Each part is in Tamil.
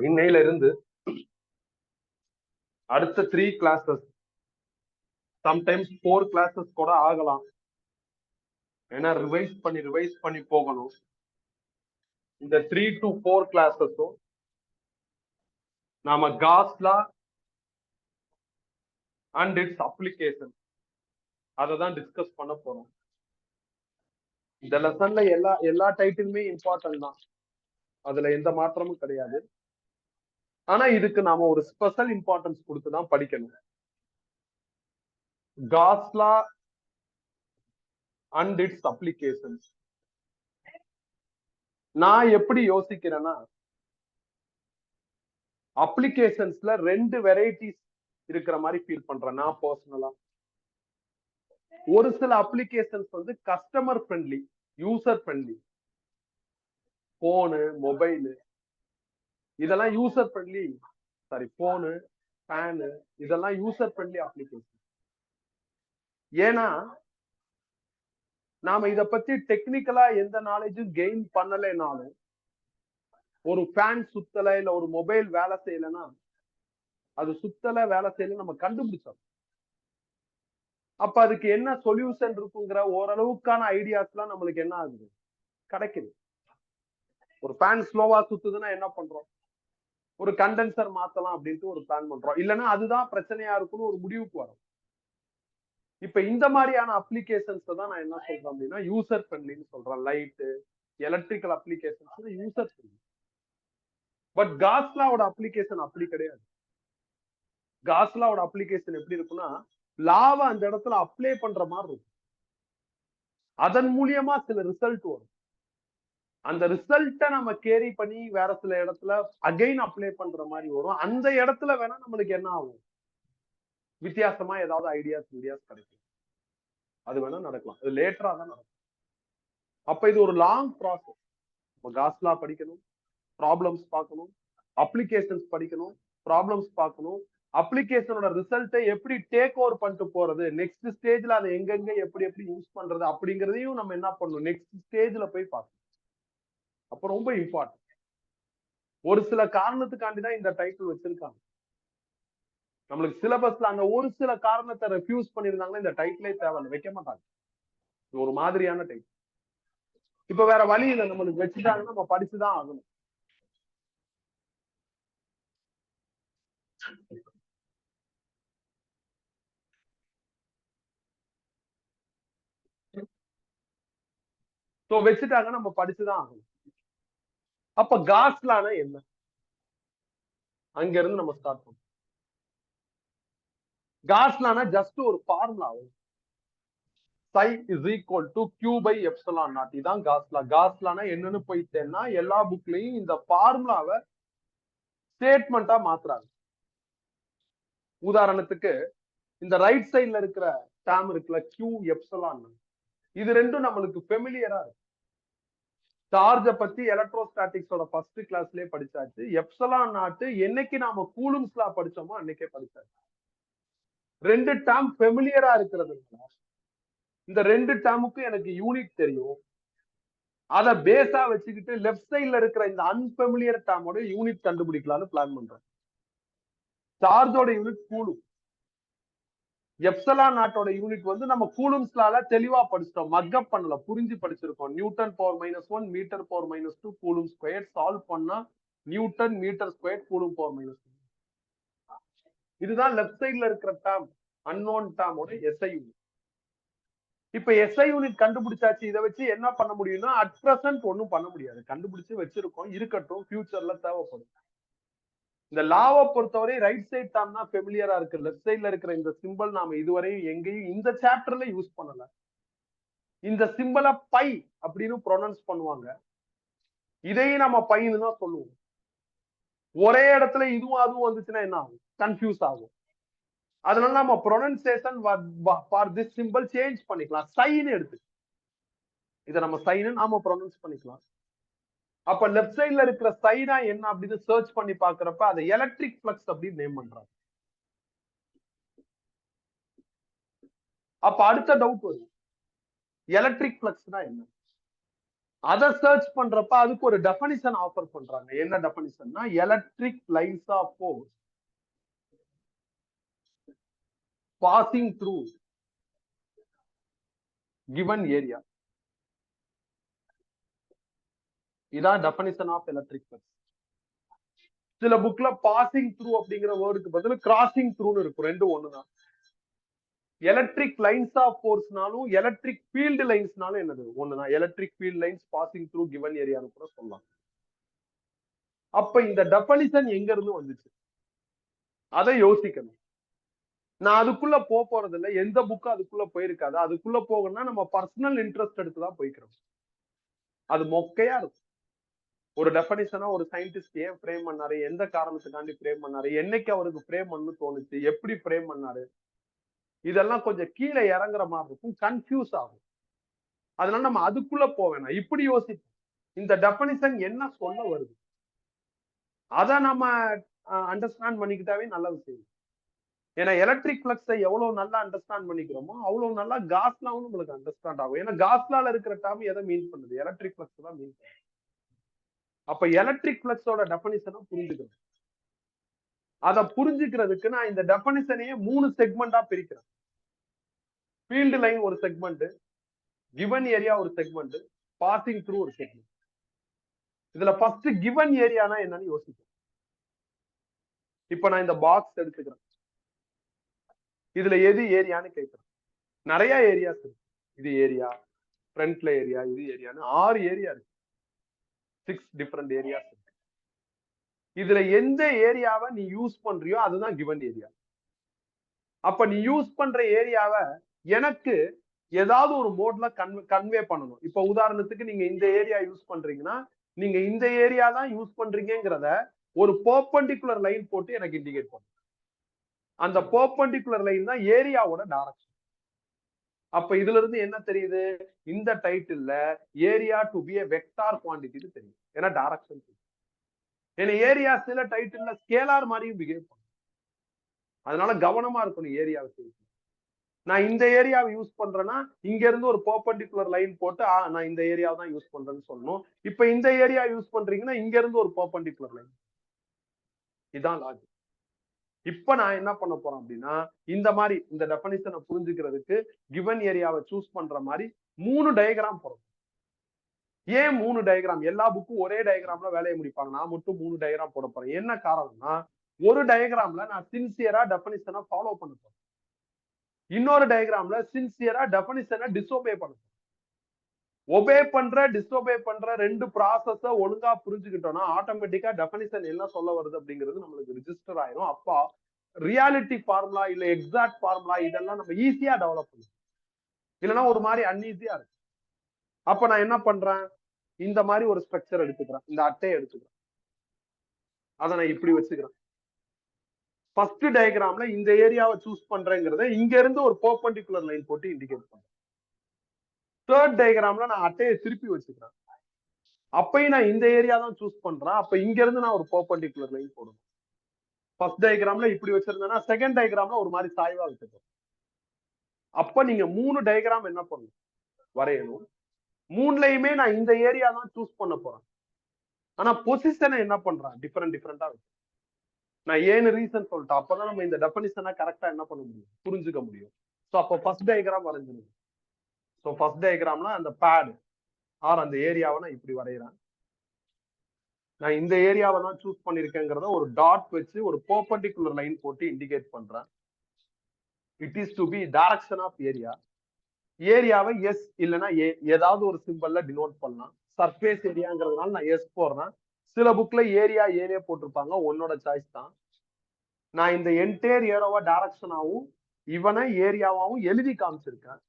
இன்னையில இருந்து அடுத்த 3 கிளாஸஸ், சம்டைம்ஸ் 4 கிளாஸஸ் கூட ஆகலாம். ஏன்னா ரிவைஸ் பண்ணி போகணும். இந்த 3 to 4 கிளாஸஸும் நாம cos law and it's application அதை தான் டிஸ்கஸ் பண்ண போறோம். இந்த லெசன்ல எல்லா டைட்டிலுமே இம்பார்ட்டன்ட் தான், அதுல எந்த மாற்றமும் கிடையாது. ஆனா இதுக்கு நாம ஒரு ஸ்பெஷல் இம்பார்ட்டன்ஸ் கொடுத்துதான் படிக்கணும். Cos law and it's applications. நான் எப்படி யோசிக்கிறேன்னா, அப்ளிகேஷன்ஸ்ல 2 வெரைட்டிஸ் இருக்கிற மாதிரி ஃபீல் பண்றேன் நான் பர்சனலா. ஒரு சில அப்ளிகேஷன்ஸ் வந்து கஸ்டமர் ஃப்ரெண்ட்லி, யூசர் ஃப்ரெண்ட்லி. போனு, மொபைலு இதெல்லாம் யூசர் ஃப்ரெண்ட்லி. சாரி, போனு, ஃபேனு இதெல்லாம் யூசர் ஃப்ரெண்ட்லி அப்ளிகேஷன். ஏன்னா நாம இத பத்தி டெக்னிக்கலா எந்த நாலேஜும் கெயின் பண்ணலைனாலும், ஒரு ஃபேன் சுத்தல இல்ல ஒரு மொபைல் வேலை செய்யலைன்னா அது சுத்தல வேலை செய்யல நம்ம கண்டுபிடிச்சோம். அப்ப அதுக்கு என்ன சொல்யூஷன் இருக்குங்கிற ஓரளவுக்கான ஐடியாஸ் எல்லாம் நம்மளுக்கு என்ன ஆகுது, கிடைக்குது. ஒரு ஃபேன் ஸ்லோவா சுத்துதுன்னா என்ன பண்றோம், ஒரு கண்டென்சர் மாத்தலாம் அப்படின்ட்டு ஒரு பிளான் பண்றோம். இல்லைன்னா அதுதான் பிரச்சனையா இருக்குன்னு ஒரு முடிவுக்கு வரும். இப்ப இந்த மாதிரியான அப்ளிகேஷன்ஸ் தான் நான் என்ன சொல்றேன் அப்படின்னா யூசர் ஃப்ரெண்ட்லின்னு சொல்றேன். Light, electrical applications user friendly. But Gauss லாவோட அப்ளிகேஷன் அப்படி கிடையாது. காஸ் லாவோட அப்ளிகேஷன் எப்படி இருக்குன்னா, லாவை அந்த இடத்துல அப்ளை பண்ற மாதிரி இருக்கும். அதன் மூலியமா சில ரிசல்ட் வரும். அந்த ரிசல்ட்டை நம்ம கேரி பண்ணி வேற சில இடத்துல அகைன் அப்ளை பண்ற மாதிரி வரும். அந்த இடத்துல வேணா நம்மளுக்கு என்ன ஆகும், வித்தியாசமா ஏதாவது ஐடியாஸ் கிடைக்கும். அது வேணா நடக்கலாம், அது லேட்டரா தான் நடக்கும். அப்ப இது ஒரு லாங் ப்ராசஸ். காஸ் லா படிக்கணும், ப்ராப்ளம்ஸ் பார்க்கணும், அப்ளிகேஷன்ஸ் படிக்கணும், ப்ராப்ளம்ஸ் பார்க்கணும், அப்ளிகேஷனோட ரிசல்ட்டை எப்படி டேக் ஓவர் பண்ணிட்டு போறது, நெக்ஸ்ட் ஸ்டேஜ்ல அதை எங்கெங்க எப்படி யூஸ் பண்றது அப்படிங்கறதையும் நம்ம என்ன பண்ணணும், நெக்ஸ்ட் ஸ்டேஜ்ல போய் பார்க்கணும். அப்ப ரொம்ப இம்பார்ட்டன்ட். ஒரு சில காரணத்துக்காண்டிதான் இந்த டைட்டில் வச்சிருக்காங்க. நம்மளுக்கு சிலபஸ்ல அந்த ஒரு சில காரணத்தை ரெஃப்யூஸ் பண்ணிருந்தாங்கன்னா இந்த டைட்டிலே தேவையில்லை, வைக்க மாட்டாங்க. ஒரு மாதிரியான டைட்டில். இப்ப வேற வழி இல்லை, நம்மளுக்கு வச்சுட்டாங்கன்னா நம்ம படிச்சுதான் ஆகணும். வச்சுட்டாங்க, நம்ம படிச்சுதான் ஆகணும். அப்ப காஸ் லானா என்ன, அங்க இருந்து நம்ம ஸ்டார்ட் பண்ணோம். காஸ் லானா ஜஸ்ட் ஒரு formula. psi is equal to q by epsilon naught. இதான் காஸ் லா. காஸ் லானா என்னன்னு போயிட்டேன்னா எல்லா புக்லயும் இந்த ஃபார்முலாவை ஸ்டேட்மெண்டா மாத்துறாங்க. உதாரணத்துக்கு இந்த ரைட் சைட்ல இருக்கிற டேர்ம் இருக்குல்ல, q எப்சிலான், இது ரெண்டும் நம்மளுக்கு ஃபெமிலியரா இருக்கு. சார்ஜ பத்தி எலக்ட்ரோஸ்டாட்டிக்ஸோட ஃபர்ஸ்ட் கிளாஸ்லயே படிச்சாச்சு. எப்சிலான் நாட் என்னைக்கு நாம கூலும்ஸ் லா படிச்சோமோ அன்னைக்கே படிச்சாச்சு. 2 டேர்ம் ஃபெமிலியரா இருக்கிறது. இந்த 2 டேர்முக்கும் எனக்கு யூனிட் தெரியும். அதை பேஸா வச்சுக்கிட்டு லெஃப்ட் சைட்ல இருக்கிற இந்த அன்ஃபெமிலியர் டேர்மோட யூனிட் கண்டுபிடிக்கலாம்னு பிளான் பண்றேன். சார்ஜோட யூனிட் கூலும், எப்சிலான் நாட்டோட யூனிட் வந்து நம்ம கூலும்ஸ் லால தெளிவா படிச்சிட்டோம், மக்கப் பண்ணல, புரிஞ்சு படிச்சிருக்கோம். Newton power -1 metre power -2 coulomb square. Solve பண்ணா newton metre square coulomb power -2. இதுதான் லெஃப்ட் சைட்ல இருக்கிற டேர்ம், அன்னோன் டேர்மோட எஸ்ஐ யூனிட். இப்ப எஸ்ஐ யூனிட் கண்டுபிடிச்சாச்சு. இதை வச்சு என்ன பண்ண முடியும்னா அட் பிரசன்ட் ஒன்னும் பண்ண முடியாது. கண்டுபிடிச்சு வச்சிருக்கோம், இருக்கட்டும், ஃபியூச்சர்ல தேவைப்படும். இந்த லாவை பொறுத்தவரை ரைட் சைட் டேர்ம் தான் ஃபெமிலியரா இருக்கு. லெஃப்ட் சைட்ல இருக்கிற இந்த சிம்பிள் நாம இதுவரையும் எங்கேயும் இந்த சாப்டர்ல யூஸ் பண்ணல. இந்த சிம்பிளை பை அப்படின்னு ப்ரொனவுன்ஸ் பண்ணுவாங்க, இதையும் நம்ம பைன்னு தான் சொல்லுவோம். ஒரே இடத்துல இதுவும் அதுவும் வந்துச்சுன்னா என்ன ஆகும், கன்ஃபியூஸ் ஆகும். அதனால நம்ம pronunciation for this simple change பண்ணிக்கலாம். சைன் எடுத்து இதை நம்ம சைன் நாம ப்ரொனவுன்ஸ் பண்ணிக்கலாம். அப்ப லெஃப்ட் சைட்ல இருக்கிற சைனா என்ன அப்படின்னு சர்ச் பண்ணி பாக்குறப்ப அதை எலக்ட்ரிக் பிளக்ஸ் அப்படின்னு நேம் பண்றாங்க. அப்ப அடுத்த டவுட் வருது, எலக்ட்ரிக் பிளக்ஸ்னா என்ன? அதை சர்ச் பண்றப்ப அதுக்கு ஒரு டெஃபனிஷன் ஆஃபர் பண்றாங்க. என்ன டெஃபனிஷன்னா, electric lines of force passing through given area. இதான் டெஃபனிஷன் ஆஃப் எலக்ட்ரிக் ஃப்ளக்ஸ். சில புக்ல பாசிங் த்ரூ அப்படிங்கிற வேர்டுக்கு பதில் கிராசிங் த்ரூன்னு இருக்கும். ரெண்டும் ஒண்ணுதான். எலக்ட்ரிக் லைன்ஸ் ஆஃப் ஃபோர்ஸ்னாலும் எலக்ட்ரிக் ஃபீல்டு லைன்ஸ்னாலும் என்னது ஒண்ணுதான். Electric field lines passing through given ஏரியான்னு கூட சொல்லலாம். அப்ப இந்த டெஃபனிஷன் எங்க இருந்து வந்துச்சு, அதை யோசிக்கணும். நான் அதுக்குள்ள போறது இல்லை. எந்த புக்கும் அதுக்குள்ள போயிருக்காது. அதுக்குள்ள போகணும்னா நம்ம பர்சனல் இன்ட்ரெஸ்ட் எடுத்துதான் போய்க்கிறோம். அது மொக்கையா இருக்கும். ஒரு டெஃபனிஷனா ஒரு சயின்டிஸ்ட் ஏன் ஃப்ரேம் பண்ணாரு, எந்த காரணத்துக்காண்டி ஃப்ரேம் பண்ணாரு, என்னைக்கு அவருக்கு ஃப்ரேம் பண்ணு தோணுச்சு, எப்படி ஃப்ரேம் பண்ணாரு, இதெல்லாம் கொஞ்சம் கீழே இறங்குற மாதிரி இருக்கும். கன்ஃபியூஸ் ஆகும். அதனால நம்ம அதுக்குள்ள போவேணாம். இப்படி யோசிப்போம், இந்த டெஃபனிஷன் என்ன சொல்ல வருது, அதை நம்ம அண்டர்ஸ்டாண்ட் பண்ணிக்கிட்டாவே நல்ல விஷயம். ஏன்னா எலக்ட்ரிக் ஃப்ளக்ஸை எவ்வளவு நல்லா அண்டர்ஸ்டாண்ட் பண்ணிக்கிறோமோ அவ்வளவு நல்லா காஸ்லாவும் உங்களுக்கு அண்டர்ஸ்டாண்ட் ஆகும். ஏன்னா காஸ்லால இருக்கிற டேர்ம் எதை மீன் பண்ணுது, எலக்ட்ரிக் ஃப்ளக்ஸ் தான் மீன் பண்ணுது. அப்ப எலக்ட்ரிக் ஃப்ளக்ஸோட டெஃபனிஷனை புரிஞ்சுக்கணும். அதை புரிஞ்சுக்கிறதுக்கு நான் இந்த டெஃபனிஷனையே 3 செக்மெண்டா பிரிக்கிறேன். ஃபீல்டு லைன் ஒரு செக்மெண்ட், கிவன் ஏரியா ஒரு செக்மெண்ட், பாசிங் த்ரூ ஒரு செக்மெண்ட். இதுல ஃபர்ஸ்ட் கிவன் ஏரியானா என்னன்னு யோசிக்கிறேன். இப்ப நான் இந்த பாக்ஸ் எடுத்துக்கிறேன். இதுல எது ஏரியான்னு கேட்கிறேன். நிறைய ஏரியாஸ் இருக்கு. இது ஏரியா, ஃப்ரண்ட்ல ஏரியா, இது ஏரியான்னு 6 ஏரியா இருக்கு. 6 டிஃபரெண்ட் ஏரியாஸ் இருக்கு. இதுல எந்த ஏரியாவை நீ யூஸ் பண்றியோ அதுதான் கிவன் ஏரியா. அப்ப நீ யூஸ் பண்ற ஏரியாவை எனக்கு ஏதாவது ஒரு மோட்ல கன்வே பண்ணணும். இப்ப உதாரணத்துக்கு நீங்க இந்த ஏரியா யூஸ் பண்றீங்கன்னா நீங்க இந்த ஏரியா தான் யூஸ் பண்றீங்கிறத ஒரு பெர்பெண்டிகுலர் லைன் போட்டு எனக்கு இண்டிகேட் பண்ணும். அந்த பெர்பெண்டிகுலர் லைன் தான் ஏரியாவோட டைரக்ஷன். அப்ப இதுல இருந்து என்ன தெரியுது, இந்த டைட்டில்ல area to be a vector quantity தெரியும். ஏன்னா டைரக்ஷன். ஏன்னா ஏரியா சில டைட்டில்ல ஸ்கேலார் மாதிரியும் பிஹேவ் பண்ணும். அதனால கவனமா இருக்கணும் ஏரியா விஷயம். நான் இந்த ஏரியாவை யூஸ் பண்றேன்னா இங்க இருந்து ஒரு பெர்பெண்டிகுலர் லைன் போட்டு நான் இந்த ஏரியாவை தான் யூஸ் பண்றேன்னு சொல்லணும். இப்ப இந்த ஏரியா யூஸ் பண்றீங்கன்னா இங்க இருந்து ஒரு பெர்பெண்டிகுலர் லைன். இதான் லாஜிக். இப்ப நான் என்ன பண்ண போறேன் அப்படின்னா, இந்த மாதிரி இந்த டெஃபனிஷனை புரிஞ்சுக்கிறதுக்கு கிவன் ஏரியாவை சூஸ் பண்ற மாதிரி 3 டயக்ராம் போறோம். ஏன் 3 டயக்ராம்? எல்லா புக்கும் ஒரே டயக்ராம்ல வேலையை முடிப்பாங்க. நான் மட்டும் 3 டயக்ராம் போட போறேன். என்ன காரணம்னா, ஒரு டயக்ராம்ல நான் சின்சியரா டெஃபனிஷனை ஃபாலோ பண்ண போறேன். இன்னொரு டயக்ராம்ல சின்சியரா டெஃபனிஷனை டிஸ்ஓபே பண்ண போறேன். ஒபே பண்ற டிஸ்ஓபே பண்ற 2 ப்ராசஸ ஒழுங்கா புரிஞ்சுக்கிட்டோம்னா ஆட்டோமேட்டிக்கா டெஃபனிஷன் என்ன சொல்ல வருது அப்படிங்கிறது நம்மளுக்கு ரிஜிஸ்டர் ஆயிரும். அப்ப ரியாலிட்டி ஃபார்முலா இல்ல எக்ஸாக்ட் ஃபார்முலா இதெல்லாம் நம்ம ஈஸியா டெவலப் பண்ணுவோம். இல்லைன்னா ஒரு மாதிரி அன்ஈஸியா இருக்கு. அப்ப நான் என்ன பண்றேன், இந்த மாதிரி ஒரு ஸ்ட்ரக்சர் எடுத்துக்கிறேன். இந்த அட்டையை எடுத்துக்கிறேன். அதை நான் இப்படி வச்சுக்கிறேன். ஃபர்ஸ்ட் டயக்ராம்ல இந்த ஏரியாவை சூஸ் பண்றேங்கிறத இங்க இருந்து ஒரு பெர்பெண்டிகுலர் லைன் போட்டு இண்டிகேட் பண்றேன். தேர்ட் டயக்ராம்ல நான் அட்டையை திருப்பி வச்சுக்கிறேன். அப்பயும் நான் இந்த ஏரியா தான் சூஸ் பண்றேன். அப்ப இங்க இருந்து நான் ஒரு பெர்பெண்டிகுலர் லைன் போடணும். ஃபர்ஸ்ட் டயக்ராம்ல இப்படி வச்சிருந்தேன்னா செகண்ட் டயக்ராம்ல ஒரு மாதிரி சாய்வா வச்சிருக்கோம். அப்ப நீங்க 3 டயக்ராம் என்ன பண்ணணும், வரையணும். 3லயுமே நான் இந்த ஏரியா தான் சூஸ் பண்ண போறேன். ஆனா பொசிஷனை என்ன பண்றேன், டிஃபரெண்டா வச்சு. நான் ஏன்னு ரீசன் சொல்லிட்டேன். அப்பதான் நம்ம இந்த டெஃபனிஷனை கரெக்டா என்ன பண்ண முடியும், புரிஞ்சுக்க முடியும். சோ அப்ப ஃபர்ஸ்ட் டயக்ராம் வரைஞ்சிருங்க. சோ ஃபர்ஸ்ட் டயக்ராம்ல அந்த பேட் ஆர் அந்த ஏரியாவை நான் இப்படி வரைகிறேன். நான் இந்த ஏரியாவை தான் சூஸ் பண்ணிருக்கேங்கிறத ஒரு டாட் வச்சு ஒரு பெர்பெண்டிகுலர் லைன் போட்டு இண்டிகேட் பண்றேன். It is to be direction of area. ஏரியாவை எஸ் இல்லைன்னா ஏ ஏதாவது ஒரு சிம்பிள்ல டினோட் பண்ணலாம். சர்ஃபேஸ் ஏரியாங்கிறதுனால நான் எஸ் போடுறேன். சில புக்ல ஏரியா ஏனே போட்டிருப்பாங்க, உன்னோட சாய்ஸ் தான். நான் இந்த என்டையர் ஏரோவா டைரக்ஷனாவும் இவனை ஏரியாவாவும் எழுதி காமிச்சிருக்கேன்.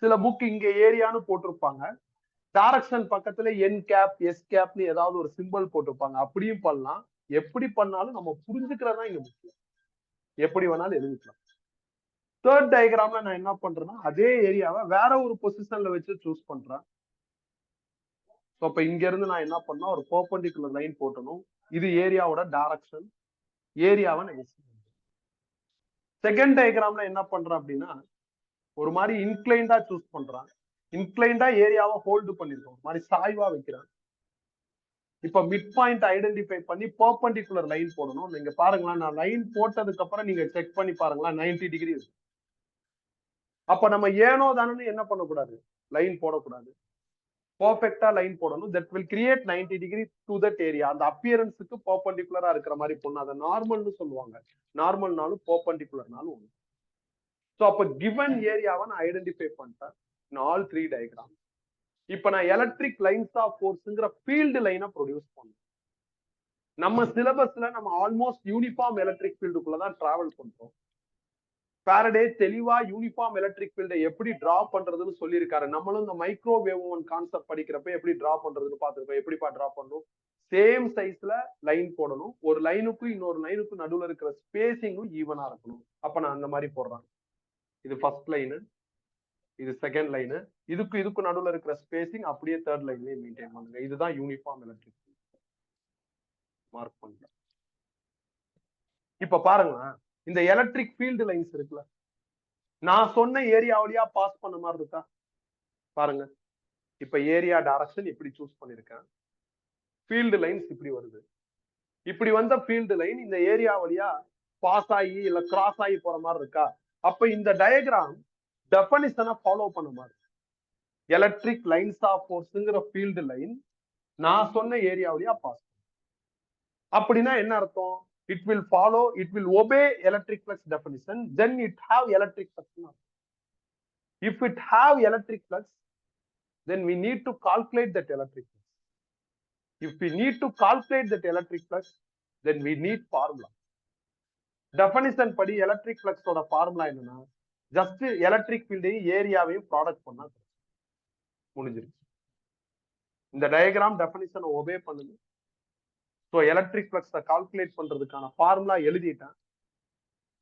சில புக் இங்க ஏரியான்னு போட்டிருப்பாங்க, டைரக்ஷன் பக்கத்துல என் கேப் எஸ் கேப்னு ஏதாவது ஒரு சிம்பிள் போட்டிருப்பாங்க. அப்படியும் பண்ணலாம். எப்படி பண்ணாலும் நம்ம புரிஞ்சுக்கிறதா இங்க முக்கியம். எப்படி வேணாலும் எழுதிக்கலாம். தேர்ட் டயக்ராம்ல நான் என்ன பண்றேன்னா அதே ஏரியாவை வேற ஒரு பொசிஷன்ல வச்சு சூஸ் பண்றேன். அப்ப இங்க இருந்து நான் என்ன பண்ணா ஒரு பெர்பெண்டிகுலர் லைன் போட்டணும். இது ஏரியாவோட டைரக்ஷன். ஏரியாவை நான் செகண்ட் டயக்ராம்ல என்ன பண்றேன் அப்படின்னா ஒரு மாதிரி இன்க்ளைண்டா சூஸ் பண்றேன். இன்க்ளைண்டா ஏரியாவை ஹோல்டு பண்ணிருக்கோம், மாதிரி சாய்வா வைக்கிறேன். இப்ப மிட் பாயிண்ட் ஐடென்டிஃபை பண்ணி பெர்பெண்டிகுலர் லைன் போடணும். நீங்க பாருங்களா, நான் லைன் போட்டதுக்கு அப்புறம் நீங்க செக் பண்ணி பாருங்களா, 90 டிகிரி. அப்ப நம்ம ஏனோ தானே என்ன பண்ணக்கூடாது, லைன் போடக்கூடாது, பர்ஃபெக்டா லைன் போடணும். That will create 90 degree to that area. அந்த அப்பியரன்ஸுக்கு பெர்பெண்டிகுலரா இருக்கிற மாதிரி போடணும். அதை நார்மல்னு சொல்லுவாங்க. நார்மல்னாலும் பெர்பெண்டிகுலர்னாலும் ஒண்ணு. சோ அப்ப கிவன் ஏரியாவை நான் ஐடென்டிஃபை பண்ணிட்டேன் in all 3 diagrams. இப்ப நான் எலக்ட்ரிக் லைன்ஸ் ஆஃப் ஃபோர்ஸ்ங்கிற ஃபீல்டு லைனை ப்ரொடியூஸ் பண்ணேன். நம்ம சிலபஸ்ல நம்ம ஆல்மோஸ்ட் யூனிஃபார்ம் எலக்ட்ரிக் ஃபீல்டுக்குள்ள தான் டிராவல் பண்றோம். ஃபாரடே தெளிவா யூனிஃபார்ம் எலக்ட்ரிக் ஃபீல்டை எப்படி டிரா பண்றதுன்னு சொல்லியிருக்காரு. நம்மளும் இந்த மைக்ரோவேவ் கான்செப்ட் படிக்கிறப்ப எப்படி டிரா பண்றதுன்னு பார்த்திருக்கோம். எப்படிப்பா டிரா பண்ணணும், சேம் சைஸ்ல லைன் போடணும், ஒரு லைனுக்கும் இன்னொரு லைனுக்கும் நடுவுல இருக்கிற ஸ்பேசிங்கும் ஈவனா இருக்கணும். அப்ப நான் அந்த மாதிரி போடுறேன். இது ஃபர்ஸ்ட் லைனு, இது செகண்ட் லைனு, இதுக்கு நடுவுல இருக்கிற ஸ்பேசிங் அப்படியே தேர்ட் லைன்லயே மெயின்டைன் பண்ணுங்க. இதுதான் யூனிஃபார்ம் எலக்ட்ரிக் ஃபீல்ட். மார்க் பண்ணுங்க. இப்ப பாருங்க, இந்த எலக்ட்ரிக் ஃபீல்டு லைன்ஸ் இருக்குல்ல, நான் சொன்ன ஏரியா வழியா பாஸ் பண்ண மாதிரி இருக்கா பாருங்க. இப்ப ஏரியா டைரக்ஷன் இப்படி சூஸ் பண்ணிருக்கேன், ஃபீல்டு லைன்ஸ் இப்படி வருது. இப்படி வந்த ஃபீல்டு லைன் இந்த ஏரியா வழியா பாஸ் ஆகி இல்ல கிராஸ் ஆகி போற மாதிரி இருக்கா. அப்ப இந்த டயக்ராம் டெஃபனிஷனை ஃபாலோ பண்ண மாதிரி. எலக்ட்ரிக் லைன்ஸ் ஆஃப் ஃபோர்ஸ்ங்கிற ஃபீல்டு லைன் நான் சொன்ன ஏரியா வழியா பாஸ். அப்படின்னா என்ன அர்த்தம், it will follow, it will obey electric flux definition, then it have electric flux. If it have electric flux, then we need to calculate that electric flux. If we need to calculate that electric flux, then we need formula. Definition படி electric flux ஓட formula என்னன்னா, just electric field ஏரியாவையும் ப்ராடக்ட் பண்ணா முடிஞ்சிருச்சு. இந்த டயக்ராம் டெஃபினிஷனை ஒபே பண்ணுது. ஸோ எலக்ட்ரிக் ஃப்ளக்ஸை கால்குலேட் பண்றதுக்கான ஃபார்முலா எழுதிட்டேன்.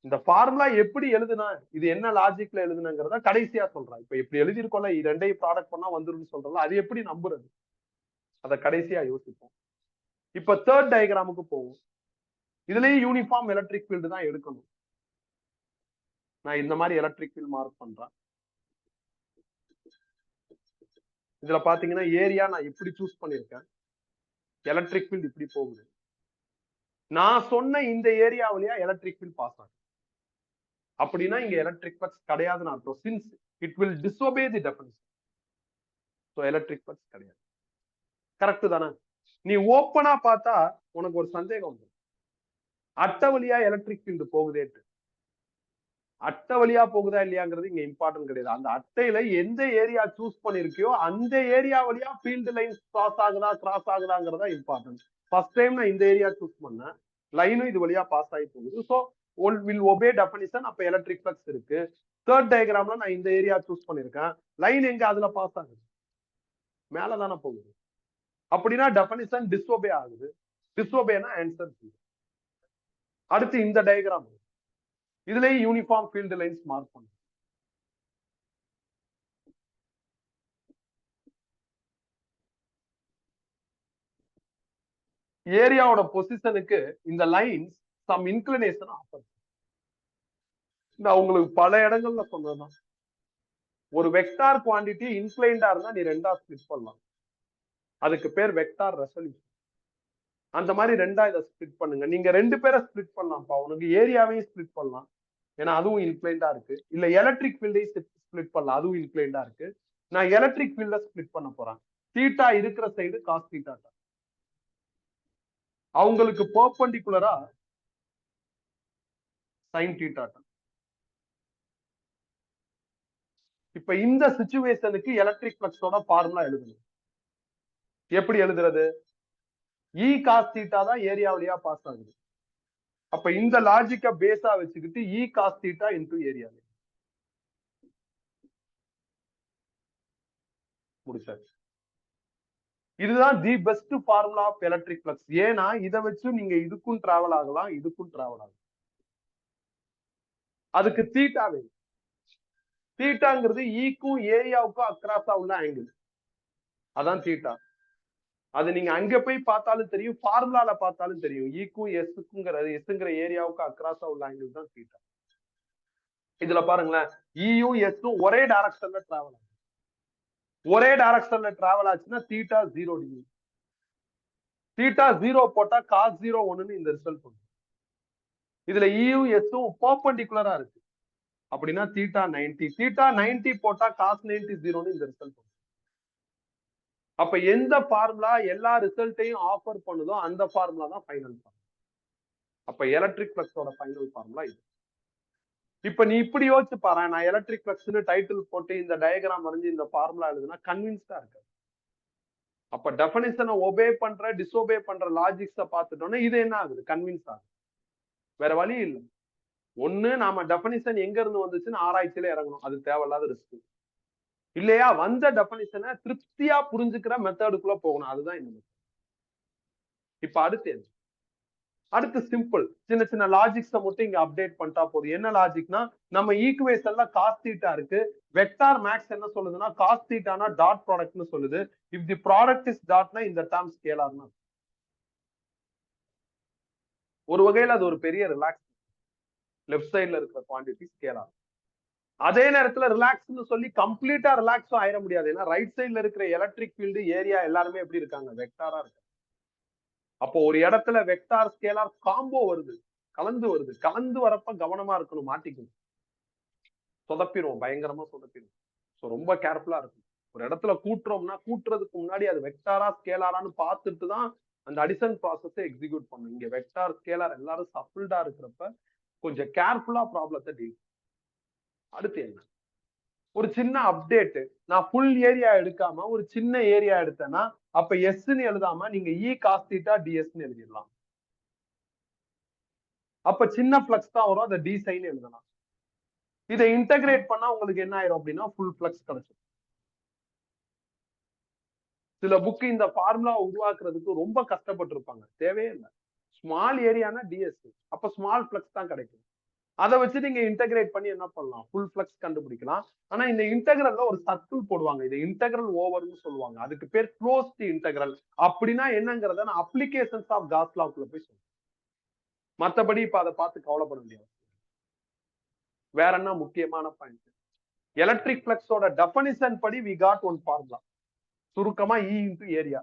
இந்த ஃபார்முலா எப்படி எழுதுனா, இது என்ன லாஜிக்ல எழுதுனங்கிறத கடைசியா சொல்றேன். இப்ப எப்படி எழுதிருக்கோம்ல, ரெண்டையும் ப்ராடக்ட் பண்ணா வந்துருன்னு சொல்றோம்ல, அது எப்படி நம்புறது, அதை கடைசியா யோசிப்போம். இப்ப தேர்ட் டயக்ராமுக்கு போவோம். இதுலயும் யூனிஃபார்ம் எலக்ட்ரிக் ஃபீல்டு தான் எடுக்கணும். நான் இந்த மாதிரி எலக்ட்ரிக் ஃபீல்ட் மார்க் பண்றேன். இதுல பாத்தீங்கன்னா ஏரியா நான் இப்படி சூஸ் பண்ணிருக்கேன், எலக்ட்ரிக் ஃபீல்ட் இப்படி போகுது. நான் சொன்ன இந்த ஏரியா வழியா எலக்ட்ரிக் ஃபீல்ட் பாஸ் ஆகும். அப்படின்னா இங்க எலக்ட்ரிக் ஃப்ளக்ஸ் கிடையாதுன்னு அர்த்தம். Since it will disobey the definition, so electric flux கிடையாது. கரெக்ட் தானே? நீ ஓப்பனா பார்த்தா உனக்கு ஒரு சந்தேகம் வந்து, அட்டை வழியா எலக்ட்ரிக் ஃபீல்டு போகுதேட்டு. அட்டை வழியா போகுதா இல்லையாங்கிறது இங்க இம்பார்ட்டன்ட் கிடையாது. அந்த அட்டையில எந்த ஏரியா சூஸ் பண்ணிருக்கியோ அந்த ஏரியா வழியா ஃபீல்டு லைன்ஸ் கிராஸ் ஆகுதா கிராஸ் ஆகுதாங்கிறதா இம்பார்ட்டன்ட். ஃபர்ஸ்ட் டைம் நான் இந்த ஏரியா சூஸ் பண்ணேன், லைனும் இது வழியா பாஸ் ஆகி போகுது. So will obey definition. அப்ப எலக்ட்ரிக் ஃப்ளக்ஸ் இருக்கு. தேர்ட் டயக்ராம்ல நான் இந்த ஏரியா சூஸ் பண்ணிருக்கேன், லைன் எங்க அதுல பாஸ் ஆகுது, மேலதானே போகுது. அப்படின்னா டெஃபினிஷன் டிஸ்ஓபே ஆகுது. டிஸ்ஓபேனா ஆன்சர். அடுத்து இந்த டயக்ராம், இதுலயும் யூனிஃபார்ம் ஃபீல்டு லைன்ஸ் மார்க் பண்ணும். ஏரியாவோட பொசிஷனுக்கு இந்த லைன்ஸ் சம் இன்க்ளினேஷன் ஆஃபர். நான் உங்களுக்கு பல இடங்கள்ல சொன்னதுதான், ஒரு வெக்டார் குவாண்டிட்டி இன்க்ளைண்டா இருந்தா நீ ரெண்டா ஸ்பிளிட் பண்ணலாம், அதுக்கு பேர் வெக்டார் ரெசல்யூஷன். அந்த மாதிரி ரெண்டா இதை ஸ்பிளிட் பண்ணுங்க. நீங்க ரெண்டு பேரை ஸ்பிளிட் பண்ணலாம்ப்பா, உனக்கு ஏரியாவையும் ஸ்பிளிட் பண்ணலாம், ஏன்னா அதுவும் இன்க்ளைண்டா இருக்கு. இல்ல எலக்ட்ரிக் ஃபீல்டையும் ஸ்பிளிட் பண்ணலாம், அதுவும் இன்க்ளைண்டா இருக்கு. நான் எலக்ட்ரிக் ஃபீல்ட ஸ்பிளிட் பண்ண போறேன். தீட்டா இருக்கிற சைடு காஸ் தீட்டா, அவங்களுக்கு பெர்பெண்டிகுலரா சைன் தீட்டா. இப்ப இந்த சிச்சுவேஷனுக்கு எலக்ட்ரிக் ஃப்ளக்ஸோட ஃபார்முலா எழுதணும். எப்படி எழுதுறது? இ காஸ் தீட்டா தான் ஏரியா வழியா பாஸ் ஆகுது. அப்ப இந்த லாஜிக்க பேஸா வச்சுக்கிட்டு E cos theta into area முடிச்சாச்சு. இதுதான் the best formula of electric flux. ஏன்னா இதை வச்சு நீங்க இதுக்கும் டிராவல் ஆகலாம், இதுக்கும் டிராவல் ஆகலாம். அதுக்கு தீட்டா வேணும். தீட்டாங்கிறது ஈக்கும் ஏரியாவுக்கும் அக்ராஸா உள்ள ஆங்கிள், அதான் தீட்டா. அது நீங்க அங்க போய் பார்த்தாலும் தெரியும், ஃபார்முலால பார்த்தாலும் தெரியும். ஈக்கும் எஸ்ங்கிறது, எஸ்ங்கிற ஏரியாவுக்கு அக்ராஸா உள்ள ஆங்கிள் தான் தீட்டா. இதுல பாருங்களேன், இயும் எஸ்ஸும் ஒரே டைரக்ஷன்ல டிராவல் ஆகும். ஒரே டைரக்ஷன்ல டிராவல் ஆச்சுன்னா தீட்டா 0 டிகிரி. தீட்டா 0 போட்டா காஸ் 0 1ன்னு இந்த ரிசல்ட் வரும். இதுல ஈயும் எஸ்ஸும் பெர்பெண்டிகுலரா இருக்கு. அப்படின்னா தீட்டா 90. தீட்டா 90 போட்டா காஸ் 90 0ன்னு இந்த ரிசல்ட் வரும். அப்ப எந்த ஃபார்முலா எல்லா ரிசல்ட்டையும் ஆஃபர் பண்ணுதோ அந்த ஃபார்முலா தான் ஃபைனல் ஃபார்முலா. அப்ப எலக்ட்ரிக் ஃப்ளக்ஸோட ஃபைனல் ஃபார்முலா இது. இப்ப நீ இப்படி யோசிச்சு பாரு, நான் எலக்ட்ரிக் ஃப்ளக்ஸ்னு டைட்டில் போட்டு இந்த டயகிராம் வரைஞ்சு இந்த ஃபார்முலா எழுதுனா கன்வின்ஸ்டா இருக்கு. அப்ப டெஃபினிஷனை ஒபே பண்ற டிஸ்ஒபே பண்ற லாஜிக்ஸ பார்த்துட்டோம்னா இது என்ன ஆகுது? கன்வின்ஸ் ஆகுது. வேற வழி இல்லை. ஒண்ணு நாம டெஃபினிஷன் எங்க இருந்து வந்துச்சுன்னு ஆராய்ச்சியில இறங்கணும். அது தேவையில்லாத ரிஸ்க். இல்லையா வந்த டெஃபினிஷனை திருப்தியா புரிஞ்சுக்கிற மெத்தடுக்குள்ள போகணும். அதுதான் இந்த மெத்தட். இப்ப அடுத்து சிம்பிள் சின்ன சின்ன லாஜிக்ஸை மட்டும் இங்க அப்டேட் பண்ணிட்டா போதும். என்ன லாஜிக்னா நம்ம ஈக்குவேஷன்ல காஸ் தீட்டா இருக்கு. வெக்டார் மேக்ஸ் என்ன சொல்லுதுன்னா காஸ் தீட்டானா டாட் ப்ராடக்ட்னு சொல்லுது. இஃப் தி ப்ராடக்ட் இஸ் டாட்னா இந்த டேர்ம் ஸ்கேலார்னா ஒரு வகையில அது ஒரு பெரிய ரிலாக்ஸ். லெஃப்ட் சைட்ல இருக்கிற குவான்டிட்டி ஸ்கேலார். அதே நேரத்துல ரிலாக்ஸ்னு சொல்லி கம்ப்ளீட்டா ரிலாக்ஸும் ஆயிட முடியாது. ஏன்னா ரைட் சைட்ல இருக்கிற எலக்ட்ரிக் ஃபீல்டு ஏரியா எல்லாருமே எப்படி இருக்காங்க? வெக்டாரா இருக்கு. அப்போ ஒரு இடத்துல வெக்டார் ஸ்கேலார் காம்போ வருது, கலந்து வருது. கலந்து வரப்ப கவனமா இருக்கணும், மாட்டிக்கணும். சொதப்பிடும், பயங்கரமா சொதப்பிடும். ரொம்ப கேர்ஃபுல்லா இருக்கும். ஒரு இடத்துல கூட்டுறோம்னா கூட்டுறதுக்கு முன்னாடி அது வெக்டாரா ஸ்கேலாரான்னு பார்த்துட்டு தான் அந்த அடிஷன் ப்ராசஸை எக்ஸிக்யூட் பண்ணும். இங்க வெக்டார் ஸ்கேலார் எல்லாரும் சப்பிள்டா இருக்கிறப்ப கொஞ்சம் கேர்ஃபுல்லா ப்ராப்ளத்தை டீல். அடுத்து என்ன? ஒரு சின்ன அப்டேட். நான் ஃபுல் ஏரியா எடுக்காம ஒரு சின்ன ஏரியா எடுத்தேன்னா அப்ப எஸ்ன்னு எழுதாம நீங்க இ காஸ் தீட்டா டிஎஸ்ன்னு எழுதிடலாம். அப்ப சின்ன ஃப்ளக்ஸ் தான் வரும், அதை டி சைன் எழுதலாம். இதை இன்டகிரேட் பண்ணா உங்களுக்கு என்ன ஆயிரும் அப்படின்னா ஃபுல் ஃப்ளக்ஸ் கிடைச்சிடும். சில புக் இந்த ஃபார்முலா உருவாக்குறதுக்கு ரொம்ப கஷ்டப்பட்டு இருப்பாங்க. தேவையே இல்லை. ஸ்மால் ஏரியானா டிஎஸ், அப்ப ஸ்மால் ஃப்ளக்ஸ் தான் கிடைக்கும். அதை வச்சு நீங்க இன்டகிரேட் பண்ணி என்ன பண்ணலாம்? ஃபுல் ஃப்ளக்ஸ் கண்டுபிடிக்கலாம். ஆனா இந்த இன்டகிரல்ல ஒரு சர்க்கிள் போடுவாங்க. இது இன்டகிரல் ஓவர்னு சொல்லுவாங்க. அதுக்கு பேர் க்ளோஸ்ட் இன்டகிரல். அப்படின்னா என்னங்கிறத நான் அப்ளிகேஷன்ஸ் ஆஃப் காஸ் லாக்குள்ள போய் சொல்றேன். மத்தபடி இப்ப அதை பார்த்து கவலைப்பட முடியாது. வேற என்ன முக்கியமான பாயிண்ட்? எலக்ட்ரிக் ஃப்ளக்ஸோட டெஃபினிஷன் படி வி காட் ஒன் ஃபார்முலா. சுருக்கமா இ இன்டு ஏரியா.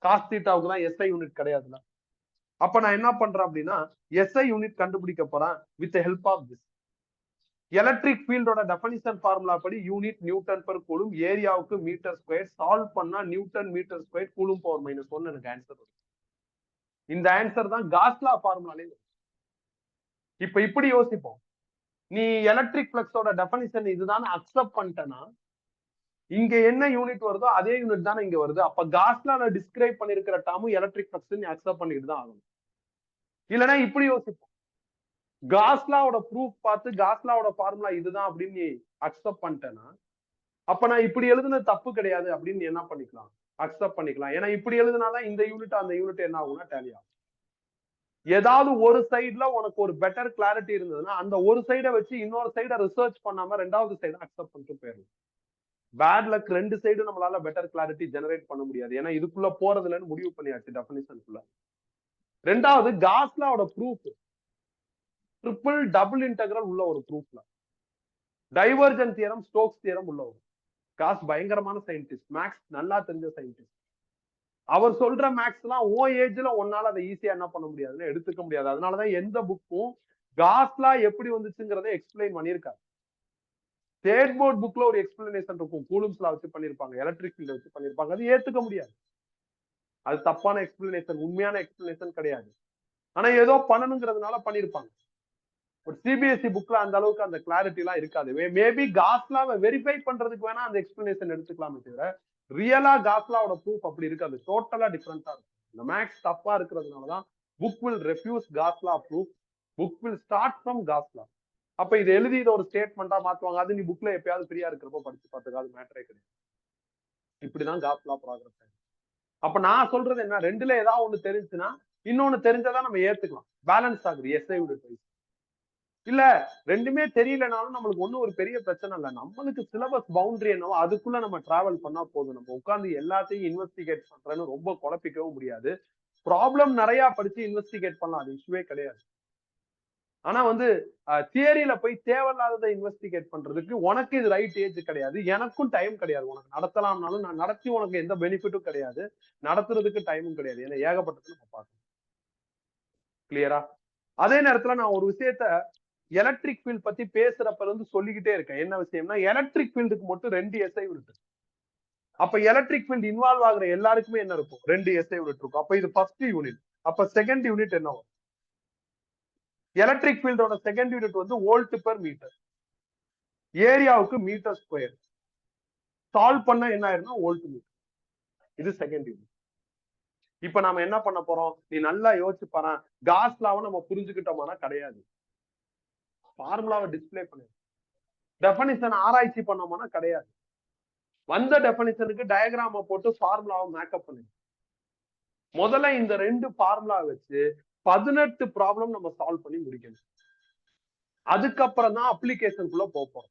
காஸ் தீட்டாவுக்கு தான் எஸ்ஐ யூனிட் கிடையாதுல. அப்ப நான் என்ன பண்றேன் அப்படின்னா எஸ்ஐ யூனிட் கண்டுபிடிக்க போறேன் with help of this. Electric ஃபீல்டோட டெஃபினிஷன் ஃபார்முலா படி யூனிட் நியூட்டன் பெர் கூலும், ஏரியாவுக்கு மீட்டர் ஸ்கொயர். சால்வ் பண்ணா newton metre square coulomb power -1 எனக்கு ஆன்சர் வரும். இந்த ஆன்சர் தான் காஸ் லா ஃபார்முலாலே. இப்ப இப்படி யோசிப்போம். நீ எலக்ட்ரிக் ஃப்ளக்ஸோட டெஃபினிஷன் இதுதான் அக்செப்ட் பண்ணிட்டேன்னா இங்க என்ன யூனிட் வருதோ அதே யூனிட் தானே இங்க வருது. அப்ப காஸ் லால டிஸ்கிரைப் பண்ணிருக்கிற டேர்மும் எலக்ட்ரிக் ஃப்ளக்ஸ் நீ அக்செப்ட் பண்ணிட்டு தான் ஆகணும். இல்லைன்னா இப்படி யோசிப்போம். காஸ் லாவோட ப்ரூஃப் பார்த்து காஸ் லாவோட ஃபார்முலா இதுதான் அப்படின்னு நீ அக்செப்ட் பண்ணிட்டேன்னா அப்ப நான் இப்படி எழுதுனது தப்பு கிடையாது அப்படின்னு என்ன பண்ணிக்கலாம்? அக்செப்ட் பண்ணிக்கலாம். ஏன்னா இப்படி எழுதுனாதான் இந்த யூனிட் அந்த யூனிட் என்ன ஆகும்னா டேலி ஆகும். ஏதாவது ஒரு சைடுல உனக்கு ஒரு பெட்டர் கிளாரிட்டி இருந்ததுன்னா அந்த ஒரு சைடை வச்சு இன்னொரு சைடை ரிசர்ச் பண்ணாம ரெண்டாவது சைடை அக்செப்ட் பண்ணிட்டு போயிடலாம். பேட் லக் ரெண்டு சைடு நம்மளால பெட்டர் கிளாரிட்டி ஜெனரேட் பண்ண முடியாது. ஏன்னா இதுக்குள்ள போறதுலன்னு முடிவு பண்ணியாச்சு டெஃபினிஷனுக்குள்ள. ரெண்டாவது காஸ் லாவோட ப்ரூஃப் ட்ரிபிள் டபுள் இன்டெக்ரல் உள்ள ஒரு ப்ரூஃப்ல டைவர்ஜென்ட் தியரம் ஸ்டோக்ஸ் தியரம் உள்ள ஒரு காஸ் பயங்கரமான சயின்டிஸ்ட், மேக்ஸ் நல்லா தெரிஞ்ச சயின்டிஸ்ட். அவர் சொல்ற மேக்ஸ் எல்லாம் ஓ ஏஜ்ல ஒன்னால அதை ஈஸியா என்ன பண்ண முடியாதுன்னு எடுத்துக்க முடியாது. அதனாலதான் எந்த புக்கும் காஸ்லா எப்படி வந்துச்சுங்கிறத எக்ஸ்பிளைன் பண்ணியிருக்காரு. ஸ்டேட் போர்ட் புக்ல ஒரு எக்ஸ்பிளனேஷன் இருக்கும், கூலும்ஸ்ல வச்சு பண்ணிருப்பாங்க, எலக்ட்ரிக் ஃபீல்ட் வச்சு பண்ணிருப்பாங்க. அது ஏத்துக்க முடியாது. அது தப்பான எக்ஸ்பிளனேஷன், உண்மையான எக்ஸ்பிளனேஷன் கிடையாது. ஆனா ஏதோ பண்ணணுங்கிறதுனால பண்ணிருப்பாங்க. ஒரு சிபிஎஸ்இ புக்ல அந்த அளவுக்கு அந்த கிளாரிட்டி எல்லாம் இருக்காது. மேபி காஸ்லாவை வெரிஃபை பண்றதுக்கு வேணா அந்த எக்ஸ்பிளனேஷன் எடுத்துக்கலாமே தவிர ரியலா காஸ்லாவோட ப்ரூஃப் அப்படி இருக்காது. டோட்டலா டிஃபரெண்டா இருக்கும். இந்த மேக்ஸ் தப்பா இருக்கிறதுனாலதான் book will refuse Gauss law proof. Book will start from Gauss law. அப்ப இது எழுதி இதை ஒரு ஸ்டேட்மெண்டா மாத்துவாங்க. அது நீ புக்ல எப்பயாவது ஃப்ரீயா இருக்கிறப்போ படிச்சு பார்த்துக்காது, மேட்டரே கிடையாது. இப்படிதான் காஸ்லா ப்ராக்ரஸ் ஆகும். அப்ப நான் சொல்றது என்ன, ரெண்டுல ஏதாவது ஒண்ணு தெரிஞ்சுன்னா இன்னொன்னு தெரிஞ்சதான் நம்ம ஏத்துக்கலாம். பேலன்ஸ் ஆகுது எஸ்ஐ வைஸ். இல்ல ரெண்டுமே தெரியலனாலும் நம்மளுக்கு ஒண்ணும் ஒரு பெரிய பிரச்சனை இல்லை. நம்மளுக்கு சிலபஸ் பவுண்டரி என்னவோ அதுக்குள்ள நம்ம டிராவல் பண்ணா போதும். நம்ம உட்கார்ந்து எல்லாத்தையும் இன்வெஸ்டிகேட் பண்றேன்னு ரொம்ப குழப்பிக்கவும் முடியாது. ப்ராப்ளம் நிறைய படிச்சு இன்வெஸ்டிகேட் பண்ணலாம், அது இஷ்யூவே கிடையாது. ஆனா வந்து தியரியில போய் தேவையில்லாததை இன்வெஸ்டிகேட் பண்றதுக்கு உனக்கு இது ரைட் ஏஜ் கிடையாது, எனக்கும் டைம் கிடையாது. உனக்கு நடத்தலாம்னாலும் நான் நடத்தி உனக்கு எந்த பெனிஃபிட்டும் கிடையாது, நடத்துறதுக்கு டைமும் கிடையாது. ஏன்னா ஏகப்பட்டது நம்ம பார்க்கணும். கிளியரா? அதே நேரத்துல நான் ஒரு விஷயத்த எலக்ட்ரிக் ஃபீல்ட் பத்தி பேசுறப்ப இருந்து சொல்லிக்கிட்டே இருக்கேன். என்ன விஷயம்னா எலக்ட்ரிக் ஃபீல்டுக்கு மட்டும் 2 எஸ்ஐ யூனிட். அப்ப எலக்ட்ரிக் ஃபீல்ட் இன்வால்வ் ஆகுற எல்லாருக்குமே என்ன இருக்கும்? 2 எஸ்ஐ யூனிட் இருக்கும். அப்ப இது ஃபர்ஸ்ட் யூனிட். அப்ப செகண்ட் யூனிட் என்ன வரும்? எலக்ட்ரிக் ஃபீல்டோட செகண்ட் யூனிட் வந்து வோல்ட் பெர் மீட்டர். ஏரியாவுக்கு மீட்டர் ஸ்கொயர். சால்வ் பண்ணா என்ன ஆயிரும்னா வோல்ட் மீட்டர். இது செகண்ட் யூனிட். இப்ப நாம என்ன பண்ண போறோம்? நீ நல்லா யோசிச்சு பாரேன். காஸ் லாவை நம்ம புரிஞ்சுக்கிட்டோமானா கிடையாது. ஃபார்முலாவை டிஸ்ப்ளே பண்ணு. டெஃபனிஷன் ஆராய்ச்சி பண்ணோமானா கிடையாது. வந்த டெஃபனிஷனுக்கு டயகிராம போட்டு ஃபார்முலாவை மேக்கப் பண்ணு. முதல்ல இந்த 2 ஃபார்முலா வச்சு 18 ப்ராப்ளம் நம்ம சால்வ் பண்ணி முடிக்கணும். அதுக்கப்புறம் தான் அப்ளிகேஷனுக்குள்ள போறோம்.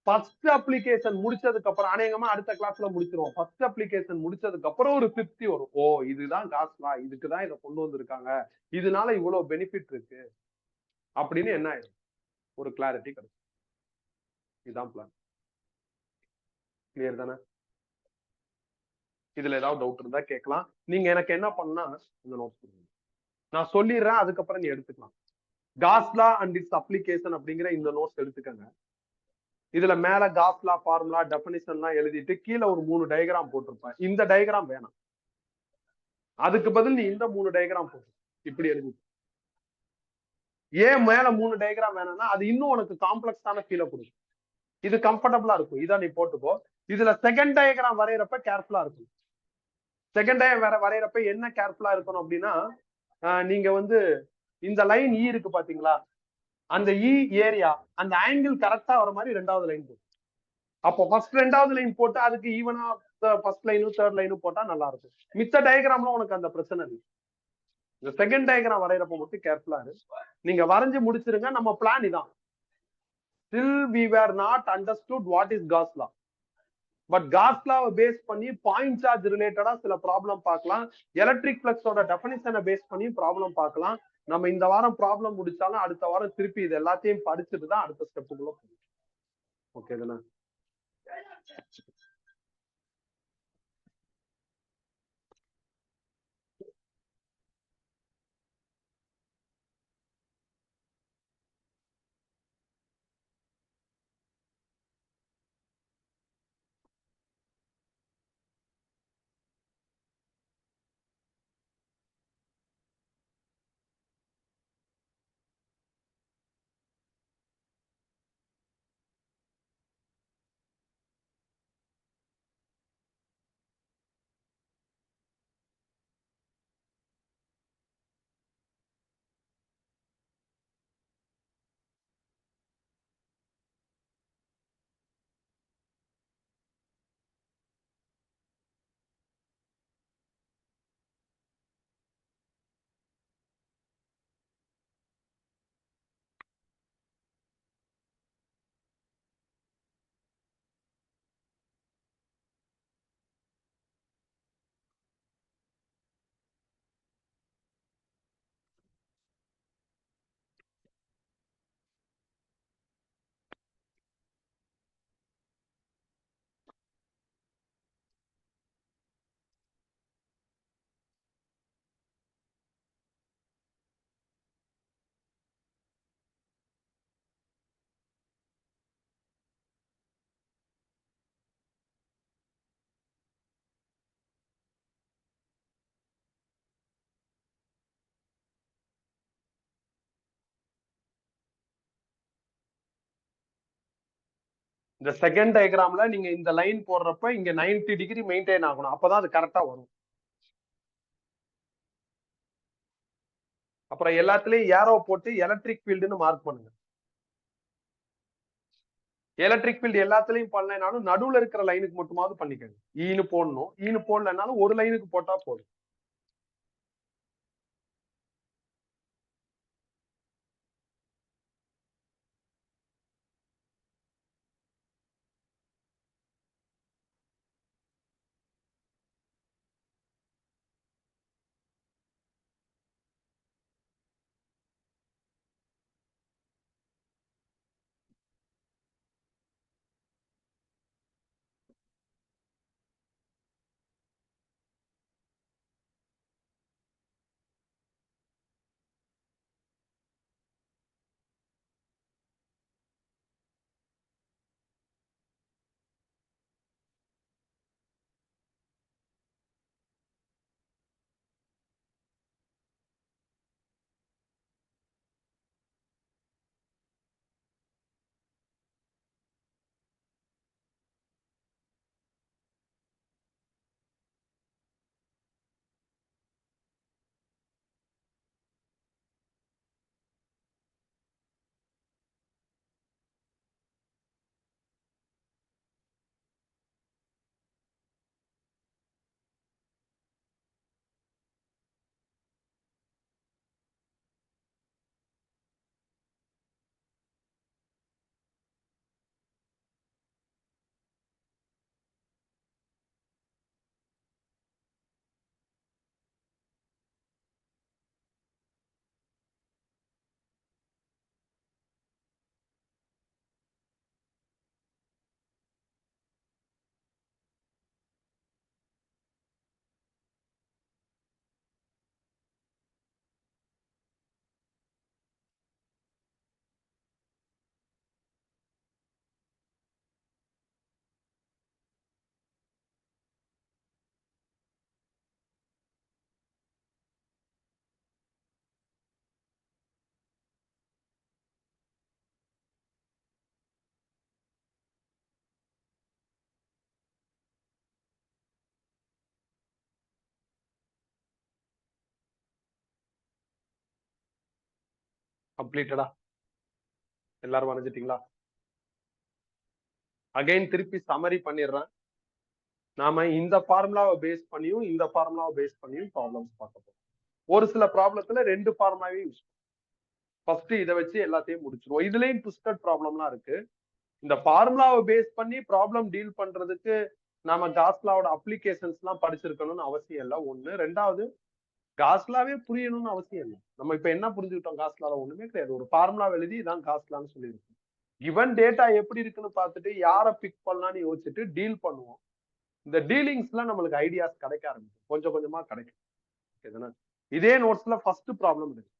ஃபர்ஸ்ட் அப்ளிகேஷன் முடிச்சதுக்கு அப்புறம் அநேகமா அடுத்த கிளாஸ்ல முடிச்சிருவோம். ஃபர்ஸ்ட் அப்ளிகேஷன் முடிச்சதுக்கு அப்புறம் ஒரு திருப்தி வரும். ஓ இதுதான் காஸ்லா, இதுக்கு தான் இதை கொண்டு வந்திருக்காங்க, இதனால இவ்வளவு பெனிஃபிட் இருக்கு அப்படின்னு என்ன ஆயிடும்? ஒரு கிளாரிட்டி கிடைக்கும். இதுதான் பிளான். கிளியர் தானே? இதுல ஏதாவது டவுட் இருந்தா கேட்கலாம். நீங்க எனக்கு என்ன பண்ணா இந்த நோட்ஸ் கொடுங்க. நான் சொல்லிடுறேன், அதுக்கப்புறம் நீ எடுத்துக்கலாம். காஸ்லா அண்ட் இட்ஸ் அப்ளிகேஷன் அப்படிங்கிற இந்த நோட்ஸ் எடுத்துக்கங்க. இதுல மேல காஸ்லா ஃபார்முலா டெஃபினிஷன் எல்லாம் எழுதிட்டு கீழே ஒரு 3 டயகிராம் போட்டிருப்பேன். இந்த டயகிராம் வேணாம், அதுக்கு பதில் நீ இந்த 3 டயகிராம் போட்டு இப்படி எழுதி. ஏன் மேல 3 டயகிராம் வேணும்னா அது இன்னும் உனக்கு காம்ப்ளெக்ஸான ஃபீலை கொடுக்கும். இது கம்ஃபர்டபுளா இருக்கும், இதான் நீ போட்டுக்கோ. இதுல செகண்ட் டயகிராம் வரைகிறப்ப கேர்ஃபுல்லா இருக்கும். செகண்ட் டயகிராம் வரைகிறப்ப என்ன கேர்ஃபுல்லா இருக்கணும் அப்படின்னா, நீங்க வந்து இந்த லைன் இ இருக்கு பாத்தீங்களா, அந்த இ ஏரியா அந்த ஆங்கிள் கரெக்டா வர மாதிரி 2வது லைன் போடும். அப்போ ஃபர்ஸ்ட் 2வது லைன் போட்டு அதுக்கு ஈவனா ஃபர்ஸ்ட் லைனும் தேர்ட் லைனும் போட்டா நல்லா இருக்கும். மித்த டயகிராம்ல உனக்கு அந்த பிரச்சனை இல்லை. இந்த செகண்ட் டயகிராம் வரைகிறப்ப மட்டும் கேர்ஃபுல்லா இருக்கு. நீங்க வரைஞ்சு முடிச்சிருங்க. நம்ம பிளான் இதான். Still we were not understood what is Gauss law. But Gauss லாவை பேஸ் பண்ணி பாயிண்ட் சார்ஜ் ரிலேட்டடா சில ப்ராப்ளம் பார்க்கலாம். எலக்ட்ரிக் பிளக்ஸோட டெஃபினிஷனை பேஸ் பண்ணி ப்ராப்ளம் பார்க்கலாம். நம்ம இந்த வாரம் ப்ராப்ளம் முடிச்சாலும் அடுத்த வாரம் திருப்பி இது எல்லாத்தையும் படிச்சுட்டு தான் அடுத்த ஸ்டெப்புக்குள்ள போகும். ஓகே தானே? இந்த செகண்ட் டயகிராம்ல நீங்க இந்த லைன் போடுறப்ப இங்க 90 டிகிரி மெயின்டைன் ஆகணும். அப்பதான் அது கரெக்டா வரும். அப்புறம் எல்லாத்துலயும் ஏரோ போட்டு எலக்ட்ரிக் ஃபீல்டுன்னு மார்க் பண்ணுங்க. எலக்ட்ரிக் ஃபீல்டு எல்லாத்துலயும் பண்ணலைனாலும் நடுவுல இருக்கிற லைனுக்கு மட்டுமாவது பண்ணிக்கங்க. ஈனு போடணும். ஈனு போடலைனாலும் ஒரு லைனுக்கு போட்டா போதும். கம்ப்ளீட்டடா எல்லாரும் வரைஞ்சிட்டீங்களா? அகைன் திருப்பி சமரி பண்ணிடுறேன். நாம இந்த ஃபார்முலாவை பேஸ் பண்ணியும் இந்த ஃபார்முலாவை பேஸ் பண்ணியும் ப்ராப்ளம்ஸ் பார்க்க போறோம். ஒரு சில ப்ராப்ளத்துல 2 ஃபார்முலாவே யூஸ் ஃபர்ஸ்ட் இதை வச்சு எல்லாத்தையும் முடிச்சிருவோம். இதுலயும் ட்விஸ்டட் ப்ராப்ளம்லாம் இருக்கு. இந்த ஃபார்முலாவை பேஸ் பண்ணி ப்ராப்ளம் டீல் பண்றதுக்கு நாம காஸ்லாவோட அப்ளிகேஷன்ஸ் எல்லாம் படிச்சிருக்கணும்னு அவசியம் இல்லை. ஒண்ணு. ரெண்டாவது, காஸ்லாவே புரியணும்னு அவசியம் இல்லை. நம்ம இப்ப என்ன புரிஞ்சுக்கிட்டோம்? காஸ்லால ஒண்ணுமே கிடையாது. ஒரு ஃபார்முலா எழுதி இதான் காஸ்லான்னு சொல்லியிருக்கோம். கிவன் டேட்டா எப்படி இருக்குன்னு பார்த்துட்டு யாரை பிக் பண்ணலாம்னு யோசிச்சுட்டு டீல் பண்ணுவோம். இந்த டீலிங்ஸ்லாம் நம்மளுக்கு ஐடியாஸ் கிடைக்க ஆரம்பிக்கும். கொஞ்சம் கொஞ்சமா கிடைக்கும். இதே நோட்ஸ்ல ஃபர்ஸ்ட் ப்ராப்ளம் இருக்கு.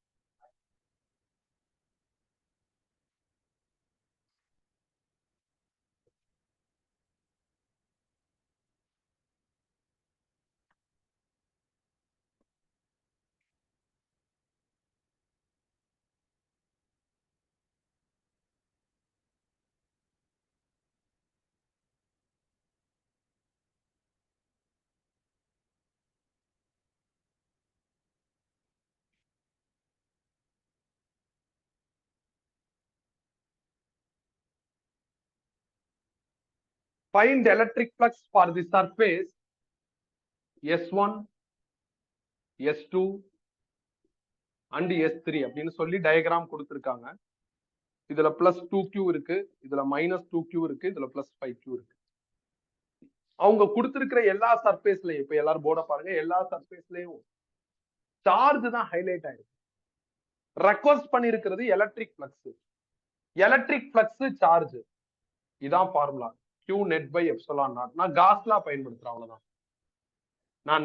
Find electric flux for the surface S1, S2 and S3 அப்படின்னு சொல்லி டயக்ராம் கொடுத்திருக்காங்க. இதுல +2q இருக்கு, இதுல -2q இருக்கு, இதுல +5q இருக்கு. அவங்க கொடுத்திருக்கிற எல்லா சர்ஃபேஸ்லயும், இப்ப எல்லாரும் போர்ட பாருங்க, எல்லா சர்ஃபேஸ்லயும் சார்ஜ் தான் ஹைலைட் ஆயிருக்கு. ரெக்வஸ்ட் பண்ணிருக்கிறது electric flux. Electric flux charge. இதான் formula. Q net by epsilon naught. நான் காஸ்லா பயன்படுத்துறேன், அவ்வளவுதான்.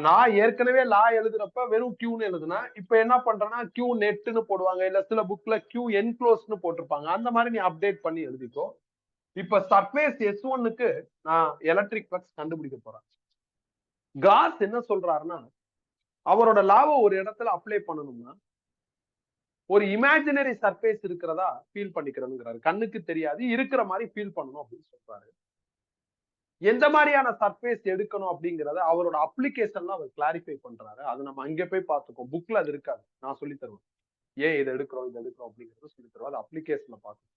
நான் ஏற்கனவே லா எழுதுறப்ப வெறும் Qன்னு எழுதுனா, இப்ப என்ன பண்றேன்னா Q நெட்னு போடுவாங்க, இல்ல சில புக்ல Q என்க்ளோஸ்னு போட்டிருப்பாங்க. அந்த மாதிரி நீ அப்டேட் பண்ணி எழுதிக்கோ. இப்ப சர்ஃபேஸ் S1க்கு நான் எலக்ட்ரிக் ஃப்ளக்ஸ் கண்டுபிடிக்க போறேன். காஸ் என்ன சொல்றாருன்னா, அவரோட லாவை ஒரு இடத்துல அப்ளை பண்ணணும்னா ஒரு இமேஜினரி சர்ஃபேஸ் இருக்கிறதா ஃபீல் பண்ணிக்கிறோம்ங்கிறாரு. கண்ணுக்கு தெரியாது, இருக்கிற மாதிரி ஃபீல் பண்ணணும் அப்படின்னு சொல்றாரு. எந்த மாதிரியான சர்ஃபேஸ் எடுக்கணும் அப்படிங்கறத அவரோட அப்ளிகேஷன்ல அவர் கிளாரிஃபை பண்றாரு. அது நம்ம அங்க போய் பார்த்துக்கோ. புக்ல அது இருக்காது, நான் சொல்லி தருவேன். ஏன் இதை எடுக்கிறோம் அப்படிங்கறது சொல்லி தருவோம். அது அப்ளிகேஷன்ல பார்த்துக்கோ.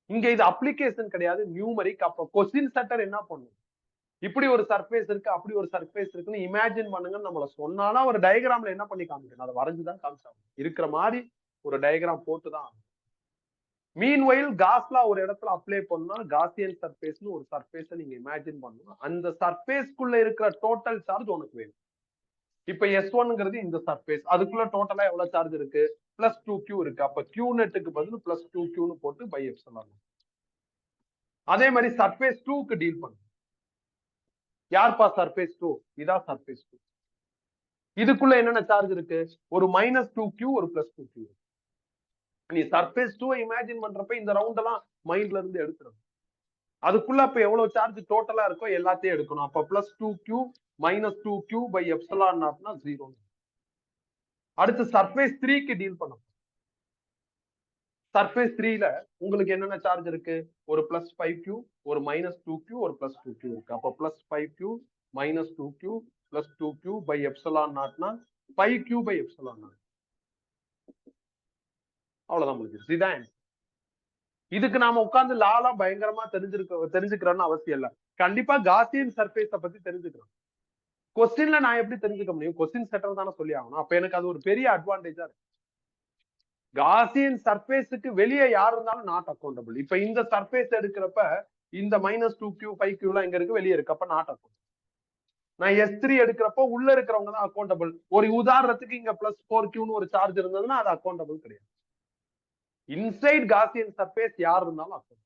இங்க இது அப்ளிகேஷன் கிடையாது, நியூமரிக். அப்ப கொஸ்டின் செட்டர் என்ன பண்ணும்? இப்படி ஒரு சர்ஃபேஸ் இருக்கு, அப்படி ஒரு சர்ஃபேஸ் இருக்குன்னு இமேஜின் பண்ணுங்கன்னு நம்மள சொன்னாலும் ஒரு டயக்ராம்ல என்ன பண்ணி காமிக்கணும்? அதை வரைஞ்சுதான் காமிச்சாங்க. இருக்கிற மாதிரி ஒரு டயக்ராம் போட்டுதான். மீன்வைல் காஸ்லா ஒரு இடத்துல அப்ளை பண்ணா காசியன் சர்ஃபேஸ்னு ஒரு சர்ஃபேஸை நீங்க இமேஜின் பண்ணணும். அந்த சர்ஃபேஸ்க்குள்ள இருக்கிற டோட்டல் சார்ஜ் உனக்கு வேணும். இப்ப S1ங்கிறது இந்த சர்ஃபேஸ், அதுக்குள்ள டோட்டலா எவ்வளவு சார்ஜ் இருக்கு? +2q இருக்கு. அப்ப Q நெட்டுக்கு பதில் +2qன்னு போட்டு பை எப்சிலான். அதே மாதிரி சர்ஃபேஸ் 2க்கு டீல் பண்ணு. யார்ப்பா சர்ஃபேஸ் 2? இதான் சர்ஃபேஸ் 2. இதுக்குள்ள என்னென்ன சார்ஜ் இருக்கு? ஒரு -2q, ஒரு +2q. நீ சர்ஃபேஸ் 2 இமேஜின் பண்றப்ப இந்த ரவுண்ட் எல்லாம் மைண்ட்ல இருந்து எடுத்துரும். அதுக்குள்ள அப்ப எவ்வளவு சார்ஜ் டோட்டலா இருக்கோ எல்லாத்தையும் எடுக்கணும். அப்ப +2q -2q by epsilon நாட்னா 0. அடுத்து சர்ஃபேஸ் 3க்கு டீல் பண்ணணும். சர்ஃபேஸ் 3ல உங்களுக்கு என்னென்ன சார்ஜ் இருக்கு? ஒரு +5q, ஒரு -2q, ஒரு +2q இருக்கு. அப்ப +5q -2q +2q by epsilon நாட்னா 5q by epsilon not. அவ்வளவுதான் முடிஞ்சிருச்சு. இதான் இதுக்கு நாம உட்கார்ந்து லாலாம் பயங்கரமா தெரிஞ்சுக்கிறோம்னு அவசியம் இல்ல. கண்டிப்பா காசியன் சர்ஃபேஸ பத்தி தெரிஞ்சுக்கிறோம். கொஸ்டின்ல நான் எப்படி தெரிஞ்சுக்க முடியும்? கொஸ்டின் செட்டர் தானே சொல்லி ஆகணும். அப்ப எனக்கு அது ஒரு பெரிய அட்வான்டேஜா இருக்கு. காசியன் சர்ஃபேஸுக்கு வெளியே யார் இருந்தாலும் நாட் அக்கௌண்டபிள். இப்ப இந்த சர்ஃபேஸ் எடுக்கிறப்ப இந்த -2q 5q எல்லாம் எங்க இருக்கு? வெளியே இருக்கு. அப்ப நாட் அக்கௌண்ட். நான் S3 எடுக்கிறப்ப உள்ள இருக்கிறவங்க தான் அக்கௌண்டபிள். ஒரு உதாரணத்துக்கு இங்க +4qன்னு ஒரு சார்ஜ் இருந்ததுன்னா அது அக்கௌண்டபிள் கிடையாது. இன்சைட் காசியன் சர்ஃபேஸ் யார் இருந்தாலும் அக்கௌண்ட்.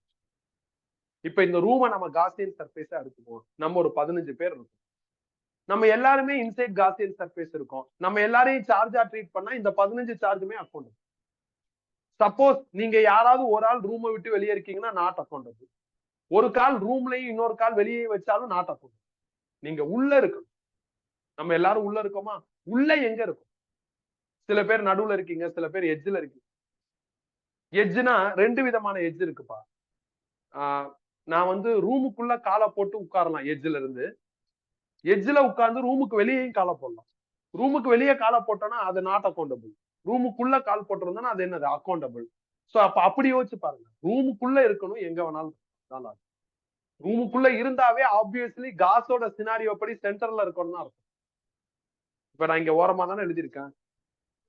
இப்ப இந்த ரூமை நம்ம காசியன் சர்ஃபேஸா எடுத்துக்குவோம். நம்ம ஒரு 15 பேர் இருக்கும். நம்ம எல்லாருமே இன்சைட் காசியன் சர்ஃபேஸ் இருக்கும். நம்ம எல்லாரையும் சார்ஜா ட்ரீட் பண்ணா இந்த 15 சார்ஜுமே அக்கௌண்ட். சப்போஸ் நீங்க யாராவது ஒரு ஆள் ரூமை விட்டு வெளியே இருக்கீங்கன்னா நாட் அக்கௌண்டபிள். ஒரு கால் ரூம்லயும் இன்னொரு கால் வெளியே வச்சாலும் நாட் அக்கௌண்ட். நீங்க உள்ள இருக்கணும். நம்ம எல்லாரும் உள்ள இருக்கோமா? உள்ள எங்க இருக்கும்? சில பேர் நடுவுல இருக்கீங்க, சில பேர் எட்ஜ்ல இருக்கீங்க. எட்ஜ்னா 2 விதமான எட்ஜ் இருக்குப்பா. நான் வந்து ரூமுக்குள்ள காலை போட்டு உட்காரலாம். எட்ஜ்ல இருந்து எட்ஜ்ல உட்கார்ந்து ரூமுக்கு வெளியேயும் காலை போடலாம். ரூமுக்கு வெளியே காலை போட்டோம்னா அது நாட் அக்கௌண்டபிள். ரூமுக்குள்ள கால் போட்டிருந்தோம்னா அது என்னது அக்கௌண்டபிள். சோ அப்ப அப்படி யோசிச்சு பாருங்க. ரூமுக்குள்ள இருக்கணும், எங்க வேணாலும் நல்லா இருக்கும். ரூமுக்குள்ள இருந்தாவே ஆப்வியஸ்லி காசோட சினாரியோ படி சென்டர்ல இருக்கணும் தான் இருக்கும். இப்ப நான் இங்க ஓரமா தானே எழுதியிருக்கேன்.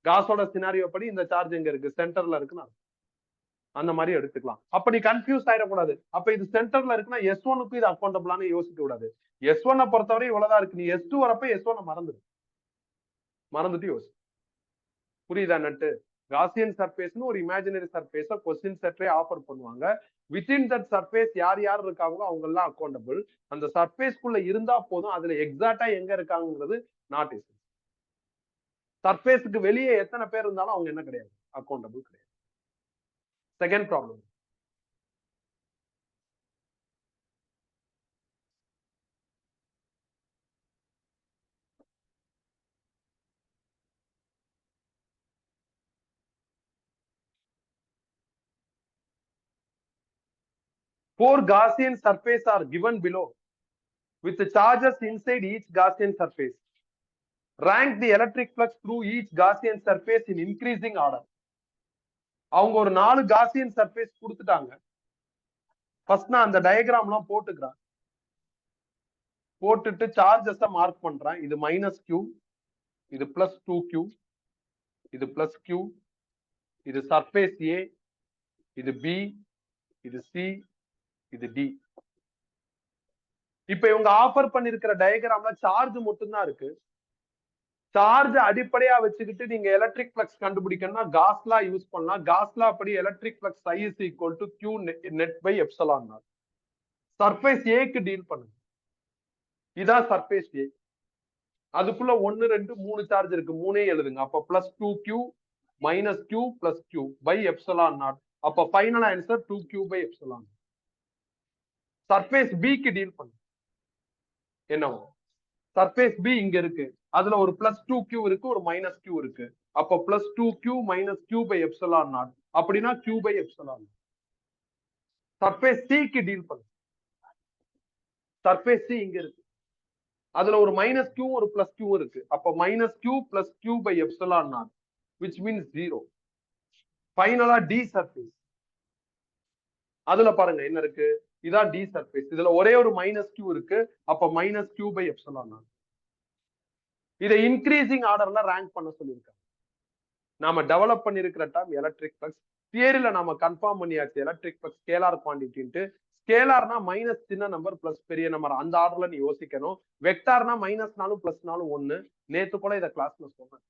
காசோட சினாரியோ படி இந்த சார்ஜ் எங்க இருக்கு, சென்டர்ல இருக்குன்னு அந்த மாதிரி எடுத்துக்கலாம். அப்ப நீ கன்ஃபியூஸ் ஆயிடக்கூடாது. அப்ப இது சென்டர்ல இருக்குன்னா S1க்கு இது அக்கௌண்டபிளான்னு யோசிக்க கூடாது. S1 பொறுத்தவரை இவ்வளவுதான் இருக்கு. நீ S2 வரப்ப S1 மறந்துட்டு யோசி. புரியுதா நட்டு? காசியன் சர்ஃபேஸ்னு ஒரு இமேஜினரி சர்ஃபேஸ கொஸ்டின் செட்டே ஆஃபர் பண்ணுவாங்க. வித்தின் தட் சர்ஃபேஸ் யார் யார் இருக்காங்களோ அவங்க எல்லாம் அக்கௌண்டபிள். அந்த சர்ஃபேஸ்க்குள்ள இருந்தா போதும். அதுல எக்ஸாக்டா எங்க இருக்காங்கிறது நாட் எஸ். சர்ஃபேஸ்க்கு வெளியே எத்தனை பேர் இருந்தாலும் அவங்க என்ன கிடையாது, அக்கௌண்டபிள் கிடையாது. Second problem. Four Gaussian surfaces are given below with the charges inside each Gaussian surface. Rank the electric flux through each Gaussian surface in increasing order. அவங்க ஒரு 4 Gaussian surface கொடுத்துட்டாங்க. ஃபர்ஸ்ட் நான் அந்த டயகிராம்லாம் போட்டுக்கிறேன். போட்டுட்டு சார்ஜஸ் மார்க் பண்றேன். இது -q, இது +2q, இது +q, இது சர்ஃபேஸ் A, இது B, இது C, இது D. இப்ப இவங்க ஆஃபர் பண்ணிருக்கிற டயகிராம்ல சார்ஜ் மட்டும் தான் இருக்கு. சார்ஜ் அடிப்படையா வச்சுக்கிட்டு நீங்க எலக்ட்ரிக் ஃப்ளக்ஸ் கண்டுபிடிக்கணும்னா காஸ்லா யூஸ் பண்ணலாம். காஸ்லா படி electric flux I is equal to Q net by epsilon naught. Surface ஏக்கு டீல் பண்ணுங்க. இதான் சர்ஃபேஸ் ஏ. அதுக்குள்ள 1 2 3 சார்ஜ் இருக்கு. 3 எழுதுங்க. அப்ப +2q -q +q by epsilon naught. அப்ப final answer 2q by epsilon. Surface B க்கு டீல் பண்ணுங்க. என்னவோ சர்ஃபேஸ் B இங்க இருக்கு. அதுல ஒரு +2q இருக்கு, ஒரு -q இருக்கு. அப்ப +2q -q by epsilon naught. அப்படின்னா q by epsilon. Surface C க்கு டீல் பண்ணுங்க. சர்ஃபேஸ் C இங்க இருக்கு. அதுல ஒரு -q ஒரு +q இருக்கு. அப்ப -q +q by epsilon naught, which means 0. ஃபைனலா D சர்ஃபேஸ். அதுல பாருங்க என்ன இருக்கு. இதான் D சர்ஃபேஸ். இதுல ஒரே ஒரு -q இருக்கு. அப்ப -q by epsilon naught. இதை இன்க்ரீசிங் ஆர்டர்ல ரேங்க் பண்ண சொல்லியிருக்காங்க. நாம டெவலப் பண்ணிருக்கிற டேர்ம் எலக்ட்ரிக் ஃப்ளக்ஸ். தியரியில நாம கன்ஃபார்ம் பண்ணியாச்சு எலக்ட்ரிக் ஃப்ளக்ஸ் ஸ்கேலார் குவான்டிட்டின்ட்டு. ஸ்கேலார்னா மைனஸ் சின்ன நம்பர் பிளஸ் பெரிய நம்பர், அந்த ஆர்டர்ல நீ யோசிக்கணும். வெக்டார்னா -4 +4 1. நேத்து கூட இதை கிளாஸ்ல சொன்னேன்.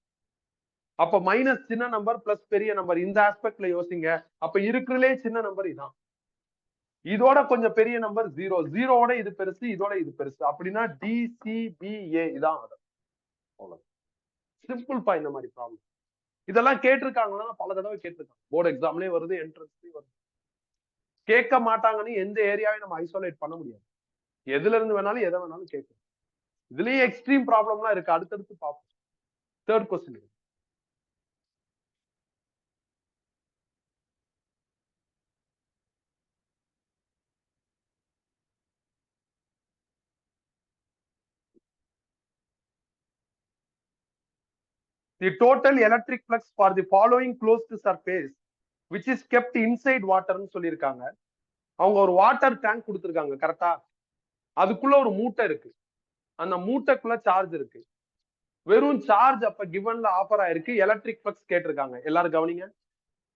அப்ப மைனஸ் சின்ன நம்பர் பிளஸ் பெரிய நம்பர் இந்த ஆஸ்பெக்ட்ல யோசிங்க. அப்ப இருக்கிறதுலே சின்ன நம்பர் இதான். இதோட கொஞ்சம் பெரிய நம்பர் 0. 0வோட இது பெருசு, இதோட இது பெருசு. அப்படின்னா DCBA இதான் ஆர்டர். அவ்வளவு சிம்பிள் பா. இந்த மாதிரி ப்ராப்ளம் இதெல்லாம் கேட்டிருக்காங்கன்னா பல தடவை கேட்டிருக்காங்க. போர்டு எக்ஸாம்லயே வருது, என்ட்ரன்ஸ்லயும் வருது. கேட்க மாட்டாங்கன்னு எந்த ஏரியாவையும் நம்ம ஐசோலேட் பண்ண முடியாது. எதுல இருந்து வேணாலும் எதை வேணாலும் கேட்கணும். இதுலயே எக்ஸ்ட்ரீம் ப்ராப்ளம்லாம் இருக்கு. அடுத்தடுத்து பார்ப்போம். Third question. The total electric flux for the following closed surface which is kept inside water ன்னு சொல்லியிருக்காங்க. அவங்க ஒரு வாட்டர் டேங்க் கொடுத்திருக்காங்க. கரெக்டா? அதுக்குள்ள ஒரு மூட்டை இருக்கு. அந்த மூட்டைக்குள்ள சார்ஜ் இருக்கு. வெறும் சார்ஜ் அப்ப கிவன்ல ஆஃபர் ஆயிருக்கு. எலக்ட்ரிக் ஃப்ளக்ஸ் கேட்டிருக்காங்க. எல்லாரும் கவனிங்க.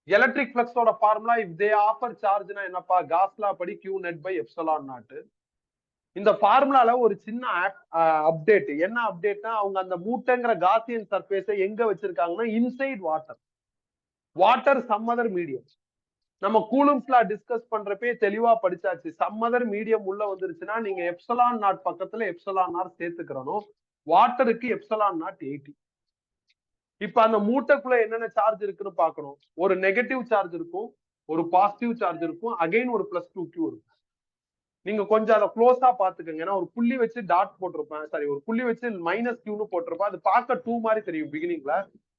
எலக்ட்ரிக் ஃப்ளக்ஸோட ஃபார்முலா இஃப் தே ஆஃபர் சார்ஜ்னா என்னப்பா? காஸ்லா படி Q net by epsilon naught. இந்த ஃபார்முலால ஒரு சின்ன அப்டேட். என்ன அப்டேட்னா அவங்க அந்த மூட்டைங்கிற காசியன் சர்ஃபேஸை எங்க வச்சிருக்காங்கன்னா inside water. Water some other medium. நம்ம கூலும்ஸ்ல டிஸ்கஸ் பண்றப்பே தெளிவா படிச்சாச்சு. சம் அதர் மீடியம் உள்ள வந்துருச்சுன்னா நீங்க எப்சலான் நாட் பக்கத்துல எப்சலான் நாட் சேர்த்துக்கிறணும். வாட்டருக்கு எப்சலான் நாட் 80. இப்ப அந்த மூட்டைக்குள்ள என்னென்ன சார்ஜ் இருக்குன்னு பாக்கணும். ஒரு நெகட்டிவ் சார்ஜ் இருக்கும், ஒரு பாசிட்டிவ் சார்ஜ் இருக்கும், அகைன் ஒரு +2q இருக்கும். நீங்க கொஞ்சம் அதை க்ளோஸா பாத்துக்கோங்க. ஏன்னா ஒரு புள்ளி வச்சு டாட் போட்டிருப்பேன், சாரி ஒரு புள்ளி வச்சு -q போட்டிருப்பேன். அது பார்க்க 2 மாதிரி தெரியும் பிகினிங்ல.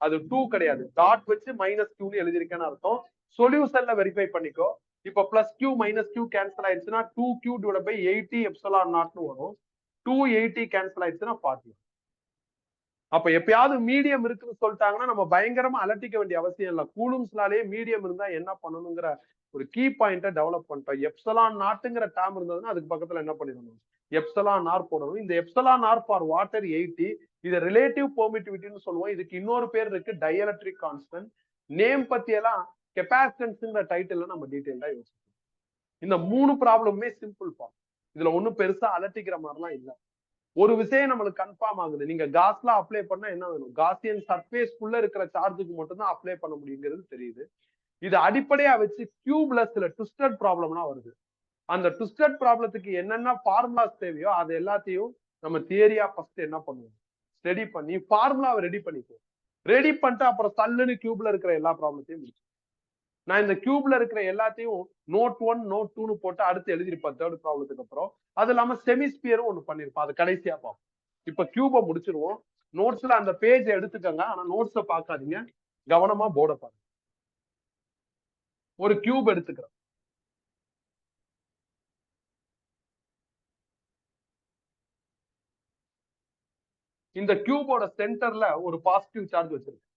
அது 2 கிடையாது. டாட் வச்சு -q எழுதிருக்கேன்னு அர்த்தம். சொல்யூஷன்ல வெரிஃபை பண்ணிக்கோ. இப்ப +q -q கேன்சல் ஆயிடுச்சுன்னா 2q / 80 epsilon naught வரும். 280 கேன்சல் ஆயிடுச்சுன்னா 40. அப்ப எப்பயாவது மீடியம் இருக்குன்னு சொல்லிட்டாங்கன்னா நம்ம பயங்கரமா அலட்டிக்க வேண்டிய அவசியம் இல்லை. கூலும்ஸ்னாலேயே மீடியம் இருந்தா என்ன பண்ணணுங்கிற ஒரு கீ பாயிண்ட டெவலப் பண்ணிட்டோம். எப்சலான் நாட்டுங்கிற டேம் இருந்ததுன்னா அதுக்கு பக்கத்துல என்ன பண்ணிடணும், எப்சலான் ஆர் போடணும். இந்த எப்சலான் ஆர் ஃபார் வாட்டர் 80, இதை ரிலேட்டிவ் பெர்மிட்டிவிட்டின்னு சொல்லுவோம். இதுக்கு இன்னொரு பேர் இருக்கு, டைஎலக்ட்ரிக் கான்ஸ்டன்ட். நேம் பத்தி எல்லாம் கெப்பாசிட்டன்ஸ்ங்கிற டைட்டில்ல நம்ம டீடைல்டா யோசிக்கணும். இந்த 3 ப்ராப்ளமுமே சிம்பிள் ஃபார்ம். இதுல ஒண்ணும் பெருசா அலட்டிக்கிற மாதிரிலாம் இல்ல. ஒரு விஷயம் நம்மளுக்கு கன்ஃபார்ம் ஆகுது, நீங்க காஸ்லா அப்ளை பண்ணா என்ன வேணும், காசியன் சர்ஃபேஸ்க்குள்ள இருக்கிற சார்ஜுக்கு மட்டும் தான் அப்ளை பண்ண முடியுங்கிறது தெரியுது. இது அடிப்படையா வச்சு கியூப்ல சில ட்விஸ்டட் ப்ராப்ளம்லாம் வருது. அந்த ட்விஸ்டட் ப்ராப்ளத்துக்கு என்னென்ன ஃபார்முலாஸ் தேவையோ அது எல்லாத்தையும் நம்ம தியரியா ஃபர்ஸ்ட் என்ன பண்ணுவோம், ஸ்டடி பண்ணி ஃபார்முலாவை ரெடி பண்ணிக்குவோம். ரெடி பண்ணிட்டு அப்புறம் சல்லுன்னு கியூப்ல இருக்கிற எல்லா ப்ராப்ளத்தையும் முடிச்சு. நான் இந்த கியூப்ல இருக்கிற எல்லாத்தையும் நோட் 1 நோட் 2ன்னு போட்டு அடுத்து எழுதிருப்பேன் தேர்ட் ப்ராப்ளத்துக்கு அப்புறம். அது இல்லாம செமிஸ்பியரும் ஒண்ணு பண்ணிருப்பேன், அது கடைசியா பார்ப்போம். இப்ப கியூப முடிச்சிருவோம். நோட்ஸ்ல அந்த பேஜ் எடுத்துக்கங்க, ஆனா நோட்ஸ பாக்காதீங்க, கவனமா போர்ட பாருங்க. ஒரு கியூப் எடுத்துக்கிறேன். இந்த கியூபோட சென்டர்ல ஒரு பாசிட்டிவ் சார்ஜ் வச்சிருக்கு.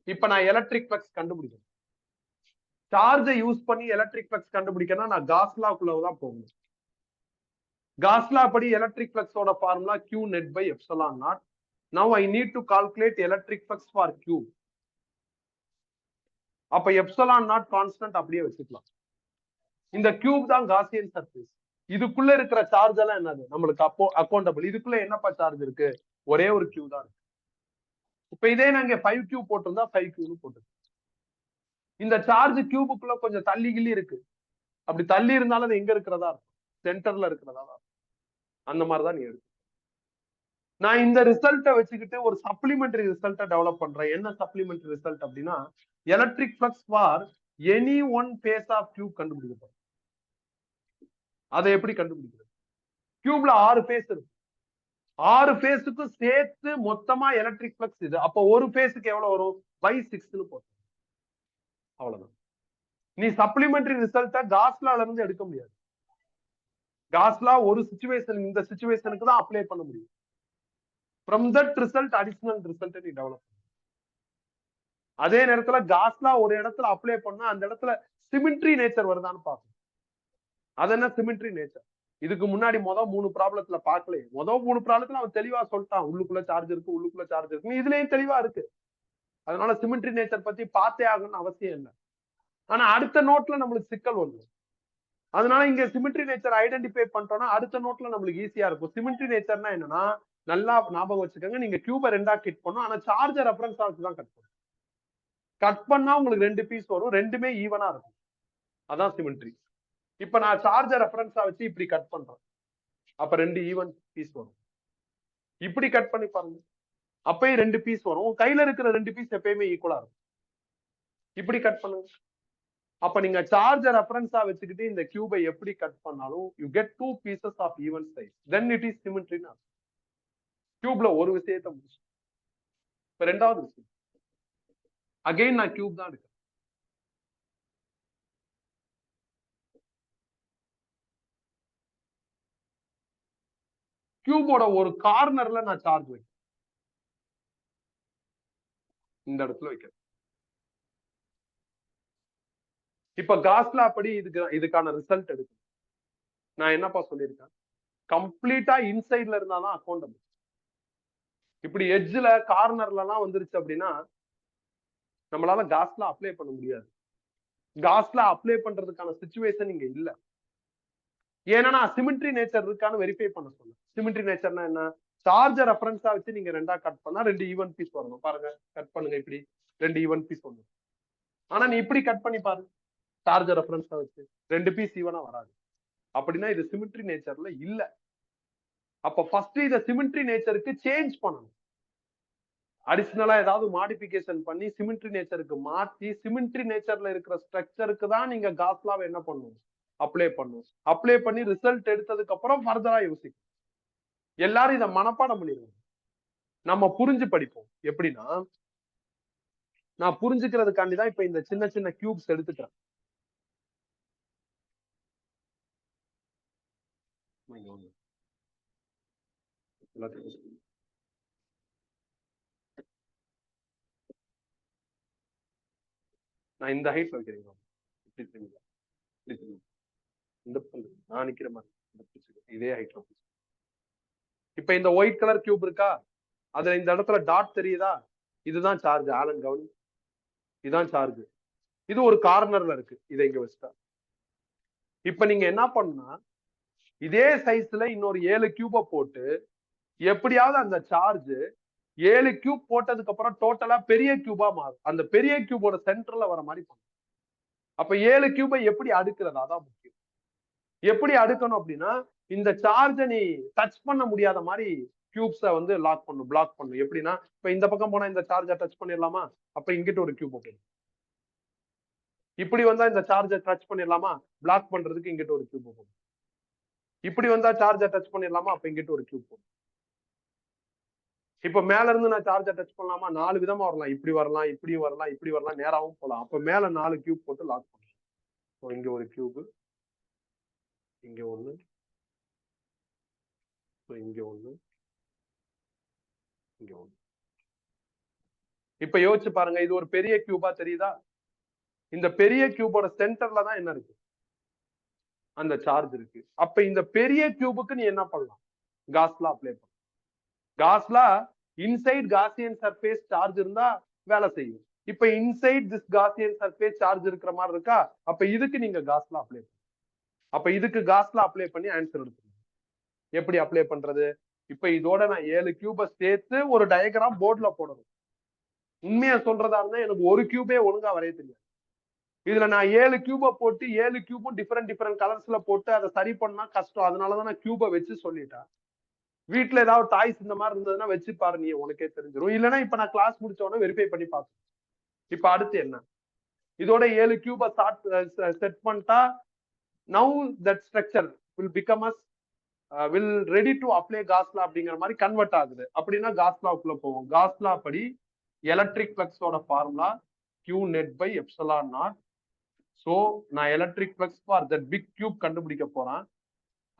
இப்ப நான் எலக்ட்ரிக் ஃப்ளக்ஸ் கண்டுபிடிக்கணும். சார்ஜை யூஸ் பண்ணி எலக்ட்ரிக் ஃப்ளக்ஸ் கண்டுபிடிக்கணும்னா நான் காஸ்லாக்குள்ளதான் போகணும். காஸ்லா படி எலக்ட்ரிக் ஃப்ளக்ஸோட formula Q net by epsilon naught. Now I need to calculate electric flux for Q. அப்ப எப்சலான் நாட் கான்ஸ்டன்ட் அப்படியே வச்சுக்கலாம். இந்த கியூப் தான் காசியன் சர்ஃபேஸ். இதுக்குள்ள இருக்கிற சார்ஜ் எல்லாம் என்னது நம்மளுக்கு அப்போ அக்கௌண்டபிள். இதுக்குள்ள என்னப்பா சார்ஜ் இருக்கு, ஒரே ஒரு கியூ தான் இருக்கு. இப்ப இதே நாங்க 5 கியூ போட்டிருந்தா 5 கியூன்னு போட்டு, இந்த சார்ஜ் கியூபுக்குள்ள கொஞ்சம் தள்ளி கிள்ளி இருக்கு. அப்படி தள்ளி இருந்தாலும் அது எங்க இருக்கிறதா இருக்கும், சென்டர்ல இருக்கிறதா இருக்கும். அந்த மாதிரிதான் நீ எடுத்து. நான் இந்த ரிசல்ட்டை வச்சுக்கிட்டு ஒரு சப்ளிமெண்டரி ரிசல்ட்டை டெவலப் பண்றேன். என்ன சப்ளிமெண்டரி ரிசல்ட் அப்படின்னா, electric flux for any one face of cube கண்டுபிடிக்கப்படும். அதை எப்படி கண்டுபிடிக்கிறது, கியூப்ல 6 ஃபேஸ் இருக்கு. 6 ஃபேஸுக்கும் சேர்த்து மொத்தமா எலக்ட்ரிக் ஃப்ளக்ஸ் இது. அப்போ ஒரு ஃபேஸுக்கு எவ்வளவு வரும், பை 6ன்னு போட்டு. அவ்வளவுதான். நீ சப்ளிமெண்டரி ரிசல்ட்டை காஸ்லால இருந்து எடுக்க முடியாது. காஸ்லா ஒரு சிச்சுவேஷன், இந்த சிச்சுவேஷனுக்கு தான் அப்ளை பண்ண முடியும். ஃப்ரம் தட் ரிசல்ட் அடிஷனல் ரிசல்ட்டை நீ டெவலப். அதே நேரத்துல காஸ்லா ஒரு இடத்துல அப்ளை பண்ணா அந்த இடத்துல சிமிட்ரி நேச்சர் வருதான்னு பார்க்கணும். அது என்ன சிமிட்ரி நேச்சர், இதுக்கு முன்னாடி மொதல் 3 ப்ராப்ளத்துல பார்க்கல. மொதல் 3 ப்ராப்ளத்துல அவன் தெளிவா சொல்லிட்டான், உள்ளுக்குள்ள சார்ஜ் இருக்கு, உள்ளுக்குள்ள சார்ஜ் இருக்கு, இதுலயும் தெளிவா இருக்கு. அதனால சிமிட்ரி நேச்சர் பத்தி பார்த்தே ஆகணும்னு அவசியம் இல்லை. ஆனா அடுத்த நோட்ல நம்மளுக்கு சிக்கல் வரும். அதனால இங்க சிமிட்ரி நேச்சர் ஐடென்டிஃபை பண்ணிட்டோம்னா அடுத்த நோட்ல நம்மளுக்கு ஈஸியா இருக்கும். சிமிட்ரி நேச்சர்னா என்னன்னா, நல்லா ஞாபகம் வச்சுக்கோங்க, நீங்க கியூபை 2ஆ கட் பண்ணும், ஆனா சார்ஜர் ரெஃபரன்ஸ் ஆச்சு தான் கட் பண்ணும். கட் பண்ணா உங்களுக்கு 2 பீஸ் வரும், ரெண்டுமே ஈவனா இருக்கும். அதான் சிமிட்ரி. இப்ப நான் சார்ஜர் ரெஃபரன்ஸா வச்சு இப்படி கட் பண்றேன், அப்ப 2 ஈவன் பீஸ் வரும். இப்படி கட் பண்ணி பாருங்க, அப்பயும் 2 பீஸ் வரும். கையில இருக்கிற 2 பீஸ் எப்பயுமே ஈக்குவலா இருக்கும். இப்படி கட் பண்ணுங்க. அப்ப நீங்க சார்ஜர் ரெஃபரன்ஸா வச்சுக்கிட்டு இந்த கியூபை எப்படி கட் பண்ணாலும் you get 2 pieces of even size, then it is symmetry. கியூப்ல ஒரு விஷயத்தை முடிச்சு. இப்ப 2வது விஷயம், அகைன் நான் கியூப் தான் எடுக்கிறேன். கியூபோட ஒரு கார்னர்ல நான் சார்ஜ் வைக்கிறேன், இந்த இடத்துல வைக்கிறேன். இப்ப காஸ்லா படி இதுக்கான ரிசல்ட் எடுக்கும். நான் என்னப்பா சொல்லியிருக்கேன், கம்ப்ளீட்டா இன்சைட்ல இருந்தாதான் அக்கௌண்டபிள். இப்படி எட்ஜ்ல கார்னர்ல எல்லாம் வந்துருச்சு அப்படின்னா நம்மளால காஸ்லா அப்ளை பண்ண முடியாது. காஸ்லா அப்ளை பண்றதுக்கான சிச்சுவேஷன் இங்க இல்ல. ஏன்னா சிமிட்ரி நேச்சர் இருக்கான்னு வெரிஃபை பண்ண சொன்னேன். சிமிட்ரி நேச்சர்னா என்ன, சார்ஜர் ரெஃபரன்ஸா வச்சு நீங்க 2ஆ கட் பண்ணா 2 ஈவன் பீஸ் வரணும். பாருங்க, கட் பண்ணுங்க, இப்படி 2 ஈவன் பீஸ் வரணும். ஆனா நீ இப்படி கட் பண்ணி பாருங்க, சார்ஜர் ரெஃபரன்ஸா வச்சு 2 பீஸ் ஈவனா வராது. அப்படின்னா இது சிமிட்ரி நேச்சர்ல இல்ல. அப்ப ஃபர்ஸ்ட் இத சிமிட்ரி நேச்சருக்கு சேஞ்ச் பண்ணணும். அடிஷனலா ஏதாவது மாடிஃபிகேஷன் பண்ணி சிமிட்ரி நேச்சருக்கு மாத்தி சிமிட்ரி நேச்சர்ல இருக்கிற ஸ்ட்ரக்சருக்கு தான் நீங்க காஸ்லாவை என்ன பண்ணணும், அப்ளை பண்ணும். அப்ளை பண்ணி ரிசல்ட் எடுத்ததுக்கு அப்புறம் ஃபர்தரா யோசிக்கும். எல்லாரும் இதை மனப்பாடம் பண்ணிடுவோம், நம்ம புரிஞ்சு படிப்போம். எப்படின்னா, நான் புரிஞ்சுக்கிறதுக்காண்டி தான் இப்ப இந்த சின்ன சின்ன கியூப்ஸ் எடுத்துக்கிறேன். நான் இந்த ஹைட்ல வைக்கிறேன். இந்த நான் நிக்கிற மாதிரி இதே ஹைட்ல. இப்ப இந்த ஒயிட் கலர் கியூப் இருக்கா, அதுல இந்த இடத்துல டாட் தெரியுதா, இதுதான் சார்ஜ். ஆலன் கவனி, இதுதான் சார்ஜ். இது ஒரு கார்னர்ல இருக்கு, இதை இங்க வச்சுட்டா. இப்ப நீங்க என்ன பண்ணா, இதே சைஸ்ல இன்னொரு 7 கியூப போட்டு எப்படியாவது அந்த சார்ஜ் 7 கியூப் போட்டதுக்கு அப்புறம் டோட்டலா பெரிய கியூபா மாறும். அந்த பெரிய கியூபோட சென்டர்ல வர மாதிரி பண்ணும். அப்ப 7 கியூபை எப்படி அடுக்கிறது, அதான் முக்கியம். எப்படி அடுக்கணும் அப்படின்னா, இந்த சார்ஜ நீ டச் பண்ண முடியாத மாதிரி கியூப்ஸ வந்து லாக் பண்ணும், பிளாக் பண்ணும். எப்படின்னா, இப்ப இந்த பக்கம் போனா இந்த சார்ஜ டச் பண்ணிடலாமா, அப்ப இங்கிட்ட ஒரு கியூப் போட்டு. இப்படி வந்தா இந்த சார்ஜ டச் பண்ணிடலாமா, பிளாக் பண்றதுக்கு இங்கிட்ட ஒரு கியூப் போடும். இப்படி வந்தா சார்ஜ டச் பண்ணிடலாமா, அப்ப இங்கிட்ட ஒரு கியூப் போடும். இப்ப மேல இருந்து நான் சார்ஜ டச் பண்ணலாமா, 4 விதமா வரலாம். இப்படி வரலாம், இப்படி வரலாம், இப்படி வரலாம், நேராவும் போலாம். அப்ப மேல 4 கியூப் போட்டு லாக் பண்ணும். இங்க ஒரு கியூப், இங்க ஒண்ணு, இங்க ஒண்ணு, இங்க ஒண்ணு. இப்ப யோசிச்சு பாருங்க, இது ஒரு பெரிய கியூபா தெரியுதா? இந்த பெரிய கியூபோட சென்டர்ல தான் என்ன இருக்கு, அந்த சார்ஜ் இருக்கு. அப்ப இந்த பெரிய கியூபுக்கு நீ என்ன பண்ணலாம், காஸ்லா அப்ளை பண்ணலாம். காஸ்லா இன்சைட் காசியன் சர்ஃபேஸ் சார்ஜ் இருந்தா வேலை செய்யும். இப்ப inside this Gaussian surface charge இருக்கிற மாதிரி இருக்கா, அப்ப இதுக்கு நீங்க காஸ்லா அப்ளை பண்ணலாம். அப்ப இதுக்கு காஸ்லா அப்ளை பண்ணி ஆன்சர் எடுத்துக்கணும். எப்படி அப்ளை பண்றது, இப்ப இதோட நான் 7 கியூப சேர்த்து ஒரு டயக்ராம் போர்ட்ல போடணும். உண்மையா சொல்றதா இருந்தா எனக்கு ஒரு கியூபே ஒழுங்கா வரைய தெரியாது. இதுல நான் 7 கியூப போட்டு 7 கியூபும் டிஃபரெண்ட் கலர்ஸ்ல போட்டு அதை சரி பண்ணா கஷ்டம். அதனாலதான் நான் கியூப வச்சு சொல்லிட்டேன். வீட்டுல ஏதாவது டாய்ஸ் இந்த மாதிரி இருந்ததுன்னா வச்சு பாரு, நீ உனக்கே தெரிஞ்சிடும். இல்லைன்னா இப்ப நான் கிளாஸ் முடிச்சோட வெரிஃபை பண்ணி பார்ப்பேன். இப்ப அடுத்து என்ன, இதோட 7 கியூப செட் பண்ணிட்டா now that structure will become as well ready to apply Gauss law அப்படிங்கிற மாதிரி கன்வெர்ட் ஆகுது. அப்படின்னா காஸ்லாவுக்குள்ள போவோம். காஸ்லா படி எலக்ட்ரிக் பிளக்ஸோட formula Q net by epsilon naught. So நான் electric flux for that big cube கண்டுபிடிக்க போறேன்.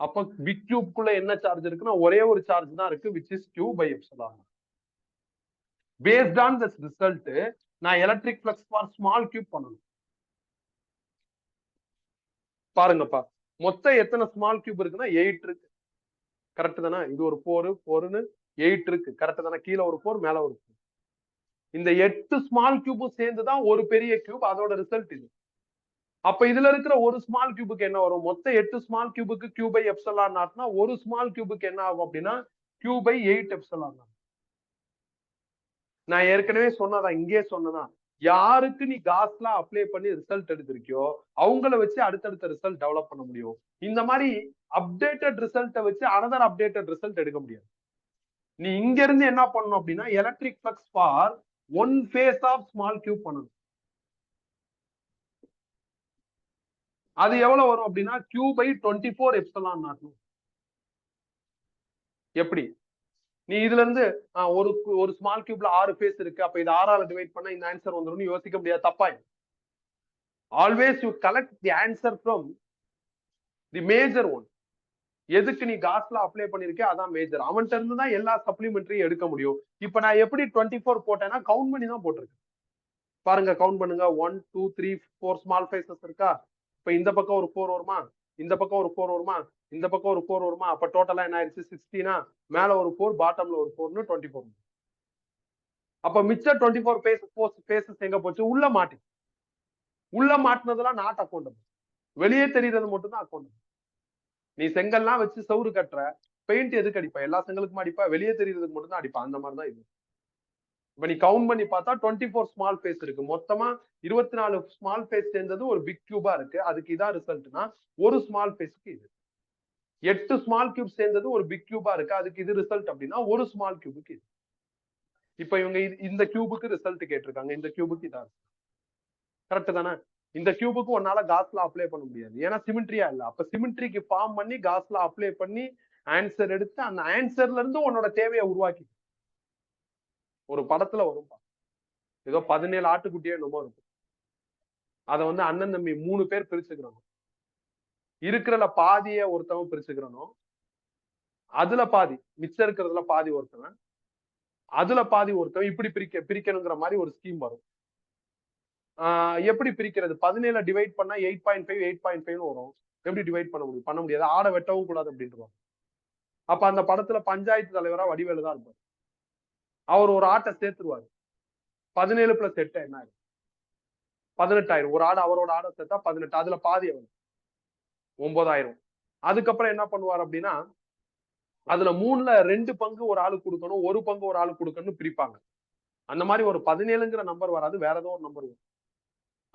அப்ப பிக் கியூப்குள்ள என்ன சார்ஜ் இருக்குன்னா ஒரே ஒரு சார்ஜ் தான் இருக்கு, which is Q by epsilon naught. Based on this result, நான் electric flux for small cube பண்ணணும். பாருங்கப்பா, மொத்தம் எத்தனை ஸ்மால் கியூப் இருக்குன்னா 8 இருக்கு. கரெக்ட் தானே? இது ஒரு 4 8 இருக்கு. கரெக்ட் தானே? கீழே ஒரு 4, மேல ஒரு 4. இந்த 8 ஸ்மால் கியூபும் சேர்ந்துதான் ஒரு பெரிய கியூப். அதோட ரிசல்ட் இது. அப்ப இதுல இருக்கிற ஒரு ஸ்மால் கியூபுக்கு என்ன வரும், மொத்தம் 8 ஸ்மால் கியூபுக்கு Q by epsilon நாட்னா ஒரு ஸ்மால் கியூபுக்கு என்ன ஆகும் அப்படின்னா Q by 8 epsilon நாட். நான் ஏற்கனவே சொன்னதான், இங்கே சொன்னதான், யாருக்கு நீ காஸ்லா அப்ளை பண்ணி ரிசல்ட் எடுத்திருக்கியோ அவங்கள வச்சு அடுத்தடுத்த ரிசல்ட் டெவலப் பண்ண முடியும். இந்த மாதிரி அப்டேட்டட் ரிசல்ட்டை வச்சு அனதர் அப்டேட்டட் ரிசல்ட் எடுக்க முடியாது. நீ இங்க இருந்து என்ன பண்ணணும் அப்படின்னா electric flux for one face of small cube பண்ணணும். அது எவ்வளவு வரும் அப்படின்னா Q by 24 epsilon naught. எப்படி நீ இதுல இருந்து ஒரு ஒரு ஸ்மால் கியூப்ல 6 ஃபேஸ் இருக்கு, அப்ப இது 6ஆல டிவைட் பண்ணா இந்த ஆன்சர் வந்துரும்னு யோசிக்க முடியாது. தப்பாய். Always you collect the answer from the major one. எதுக்கு நீ காஸ்ல அப்ளை பண்ணிருக்கே அதான் மேஜர். அவன்கிட்ட இருந்து தான் எல்லா சப்ளிமெண்டரியும் எடுக்க முடியும். இப்ப நான் எப்படி 24 போட்டேன்னா கவுண்ட் பண்ணி தான் போட்டிருக்கேன். பாருங்க, கவுண்ட் பண்ணுங்க. 1 2 3 4 ஸ்மால் ஃபேஸஸ் இருக்கா. இப்ப இந்த பக்கம் ஒரு 4 வருமா, இந்த பக்கம் ஒரு 4 வருமா, இந்த பக்கம் ஒரு 4 வருமா, அப்ப டோட்டலா என்ன ஆயிடுச்சு 16. மேல ஒரு 4, பாட்டம்ல ஒரு 4, 24. அப்ப மிச்ச 24 ஃபேஸஸ் எங்க போச்சு, உள்ள மாட்டி. உள்ள மாட்டினதெல்லாம் நாட் அக்கௌண்டபிள். வெளியே தெரியுறது மட்டும் தான் அக்கௌண்டபிள். நீ செங்கல்லாம் வச்சு சவுறு கட்டுற, பெயிண்ட் எதுக்கு அடிப்பா, எல்லா செங்கலுக்கும் அடிப்பா, வெளியே தெரியுறதுக்கு மட்டும் தான் அடிப்பா. அந்த மாதிரி தான் இது. இப்ப நீ கவுண்ட் பண்ணி பார்த்தா 24 ஸ்மால் ஃபேஸ் இருக்கு. மொத்தமா 24 ஸ்மால் ஃபேஸ் சேர்ந்தது ஒரு பிக் கியூபா இருக்கு. அதுக்கு இதான் ரிசல்ட்னா ஒரு ஸ்மால் ஃபேஸ்க்கு இது. 8 ஸ்மால் கியூப் சேர்ந்தது ஒரு பிக் கியூபா இருக்கு. அதுக்கு இது ரிசல்ட் அப்படின்னா ஒரு ஸ்மால் கியூபுக்கு இது. இப்ப இவங்க இந்த கியூபுக்கு ரிசல்ட் கேட்டிருக்காங்க. இந்த கியூபுக்கு இதான். கரெக்ட் தானே? இந்த கியூபுக்கு உன்னால காஸ்லா அப்ளை பண்ண முடியாது, ஏன்னா சிமெட்ரியா இல்ல. அப்ப சிமெட்ரிக்கு ஃபார்ம் பண்ணி காஸ்லா அப்ளை பண்ணி ஆன்சர் எடுத்து அந்த ஆன்சர்ல இருந்து உன்னோட தேவையை உருவாக்கி. ஒரு படத்துல வரும், ஏதோ 17 ஆட்டுக்குட்டியோ என்னமோ இருக்கும். அதை வந்து அண்ணன் தம்பி 3 பேர் பிரிச்சுக்கிறோம். இருக்கிறல பாதிய ஒருத்தவங்க பிரிச்சுக்கிறணும், அதுல பாதி மிச்சம் இருக்கிறதுல பாதி ஒருத்தவன், அதுல பாதி ஒருத்தவன், இப்படி பிரிக்கணுங்கிற மாதிரி ஒரு ஸ்கீம் வரும். எப்படி பிரிக்கிறது? 17 டிவைட் பண்ணா 8.5 8.5 வரும். எப்படி டிவைட் பண்ண முடியும்? பண்ண முடியாது. ஆட வெட்டவும் கூடாது அப்படின்றாங்க. அப்ப அந்த படத்துல பஞ்சாயத்து தலைவரா வடிவேலு தான் இருப்பாரு. அவர் ஒரு ஆட்டை சேர்த்துருவாரு. 17 பிளஸ் 8 என்ன ஆயிடும்? 18 ஒரு ஆடு அவரோட ஆடை சேர்த்தா 18. அதுல பாதி அவன் 9 அதுக்கப்புறம் என்ன பண்ணுவார் அப்படின்னா, அதுல 3ல 2 பங்கு ஒரு ஆளுக்கு கொடுக்கணும், 1 பங்கு ஒரு ஆளுக்கு கொடுக்கணும்னு பிரிப்பாங்க. அந்த மாதிரி ஒரு 17ங்கிற நம்பர் வராது, வேற ஏதோ ஒரு நம்பர் வரும்.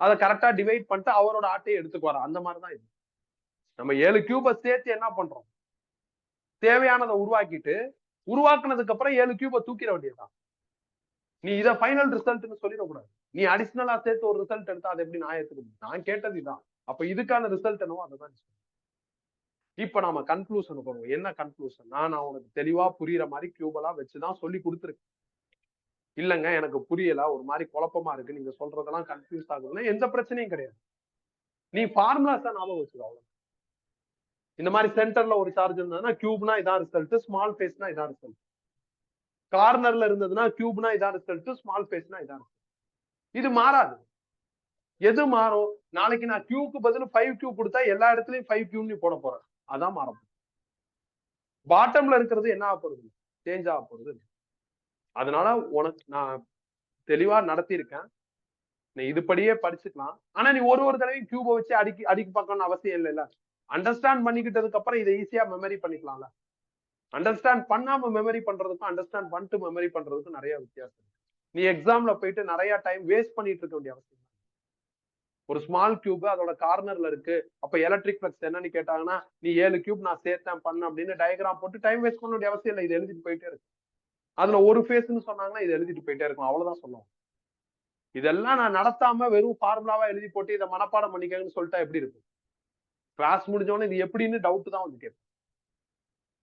அதை கரெக்டா டிவைட் பண்ணிட்டு அவரோட ஆட்டையை எடுத்துக்குவாரு. அந்த மாதிரிதான் இது. நம்ம 7 கியூபை சேர்த்து என்ன பண்றோம்? தேவையானதை உருவாக்கிட்டு, உருவாக்குனதுக்கு அப்புறம் 7 கியூபை தூக்கிட வேண்டியதுதான். நீ இதை ஃபைனல் ரிசல்ட்னு சொல்லிடக்கூடாது. நீ அடிஷனலா சேர்த்து ஒரு ரிசல்ட் எடுத்தா அதை எப்படி நான் ஏத்துக்க முடியும்? நான் கேட்டது இதான். அப்ப இதுக்கான ரிசல்ட் என்னவோ அதான். இப்ப நாம கன்க்ளூஷன் பண்ணுவோம். என்ன கன்க்ளூஷன்? நான் உனக்கு தெளிவா புரியுற மாதிரி கியூபெல்லாம் வச்சுதான் சொல்லி கொடுத்துருக்கேன். இல்லங்க எனக்கு புரியல, ஒரு மாதிரி குழப்பமா இருக்கு, நீங்க சொல்றதெல்லாம் கன்ஃபியூஸ் ஆகுதுன்னா எந்த பிரச்சனையும் கிடையாது. நீ ஃபார்முலாஸ் தான் ஞாபகம் வச்சுக்கோ. அவ்வளவு. இந்த மாதிரி சென்டர்ல ஒரு சார்ஜ் இருந்ததுன்னா கியூப்னா இதான் ரிசல்ட், ஸ்மால் ஃபேஸ்னா இதான் ரிசல்ட். கார்னர்ல இருந்ததுன்னா கியூப்னா இதான் ரிசல்ட், ஸ்மால் ஃபேஸ்னா இதான் ரிசல்ட். இது மாறாது. எது மாறும்? நாளைக்கு நான் கியூக்கு பதில் 5 கியூ கொடுத்தா எல்லா இடத்துலயும் 5 கியூன்னு போட போறேன். அதான் மாறும். பாட்டம்ல இருக்கிறது என்ன ஆக போறது? சேஞ்ச் ஆக போறது. அதனால உனக்கு நான் தெளிவா நடத்தியிருக்கேன். நீ இதுபடியே படிச்சுக்கலாம். ஆனா நீ ஒரு தடவையும் கியூபை வச்சு அடிக்கி பார்க்கணும்னு அவசியம் இல்லைல்ல. அண்டர்ஸ்டாண்ட் பண்ணிக்கிட்டதுக்கு அப்புறம் இதை ஈஸியா மெமரி பண்ணிக்கலாம்ல. அண்டர்ஸ்டாண்ட் பண்ணாம மெமரி பண்றதுக்கும் அண்டர்ஸ்டாண்ட் பண்ணிட்டு மெமரி பண்றதுக்கும் நிறைய வித்தியாசம். நீ எக்ஸாம்ல போயிட்டு நிறைய டைம் வேஸ்ட் பண்ணிட்டு இருக்க வேண்டிய அவசியம். ஒரு ஸ்மால் கியூப் அதோட கார்னர்ல இருக்கு. அப்ப எலக்ட்ரிக் பிளக்ஸ் என்னன்னு கேட்டாங்கன்னா, நீ 7 கியூப் நான் சேர்த்தேன் பண்ண அப்படின்னு டயக்ராம் போட்டு டைம் வேஸ்ட் பண்ண வேண்டிய அவசியம் இல்லை. இது எழுதிட்டு போயிட்டே இருக்கு. அதுல ஒரு ஃபேஸ்ன்னு சொன்னாங்கன்னா இது எழுதிட்டு போயிட்டே இருக்கும். அவ்வளவுதான் சொல்லுவோம். இதெல்லாம் நான் நடத்தாம வெறும் ஃபார்முலாவா எழுதி போட்டு இதை மனப்பாடம் பண்ணிக்கங்கன்னு சொல்லிட்டா எப்படி இருக்கும்? கிளாஸ் முடிஞ்சவொடனே இது எப்படின்னு டவுட் தான் வந்து கேட்பேன்.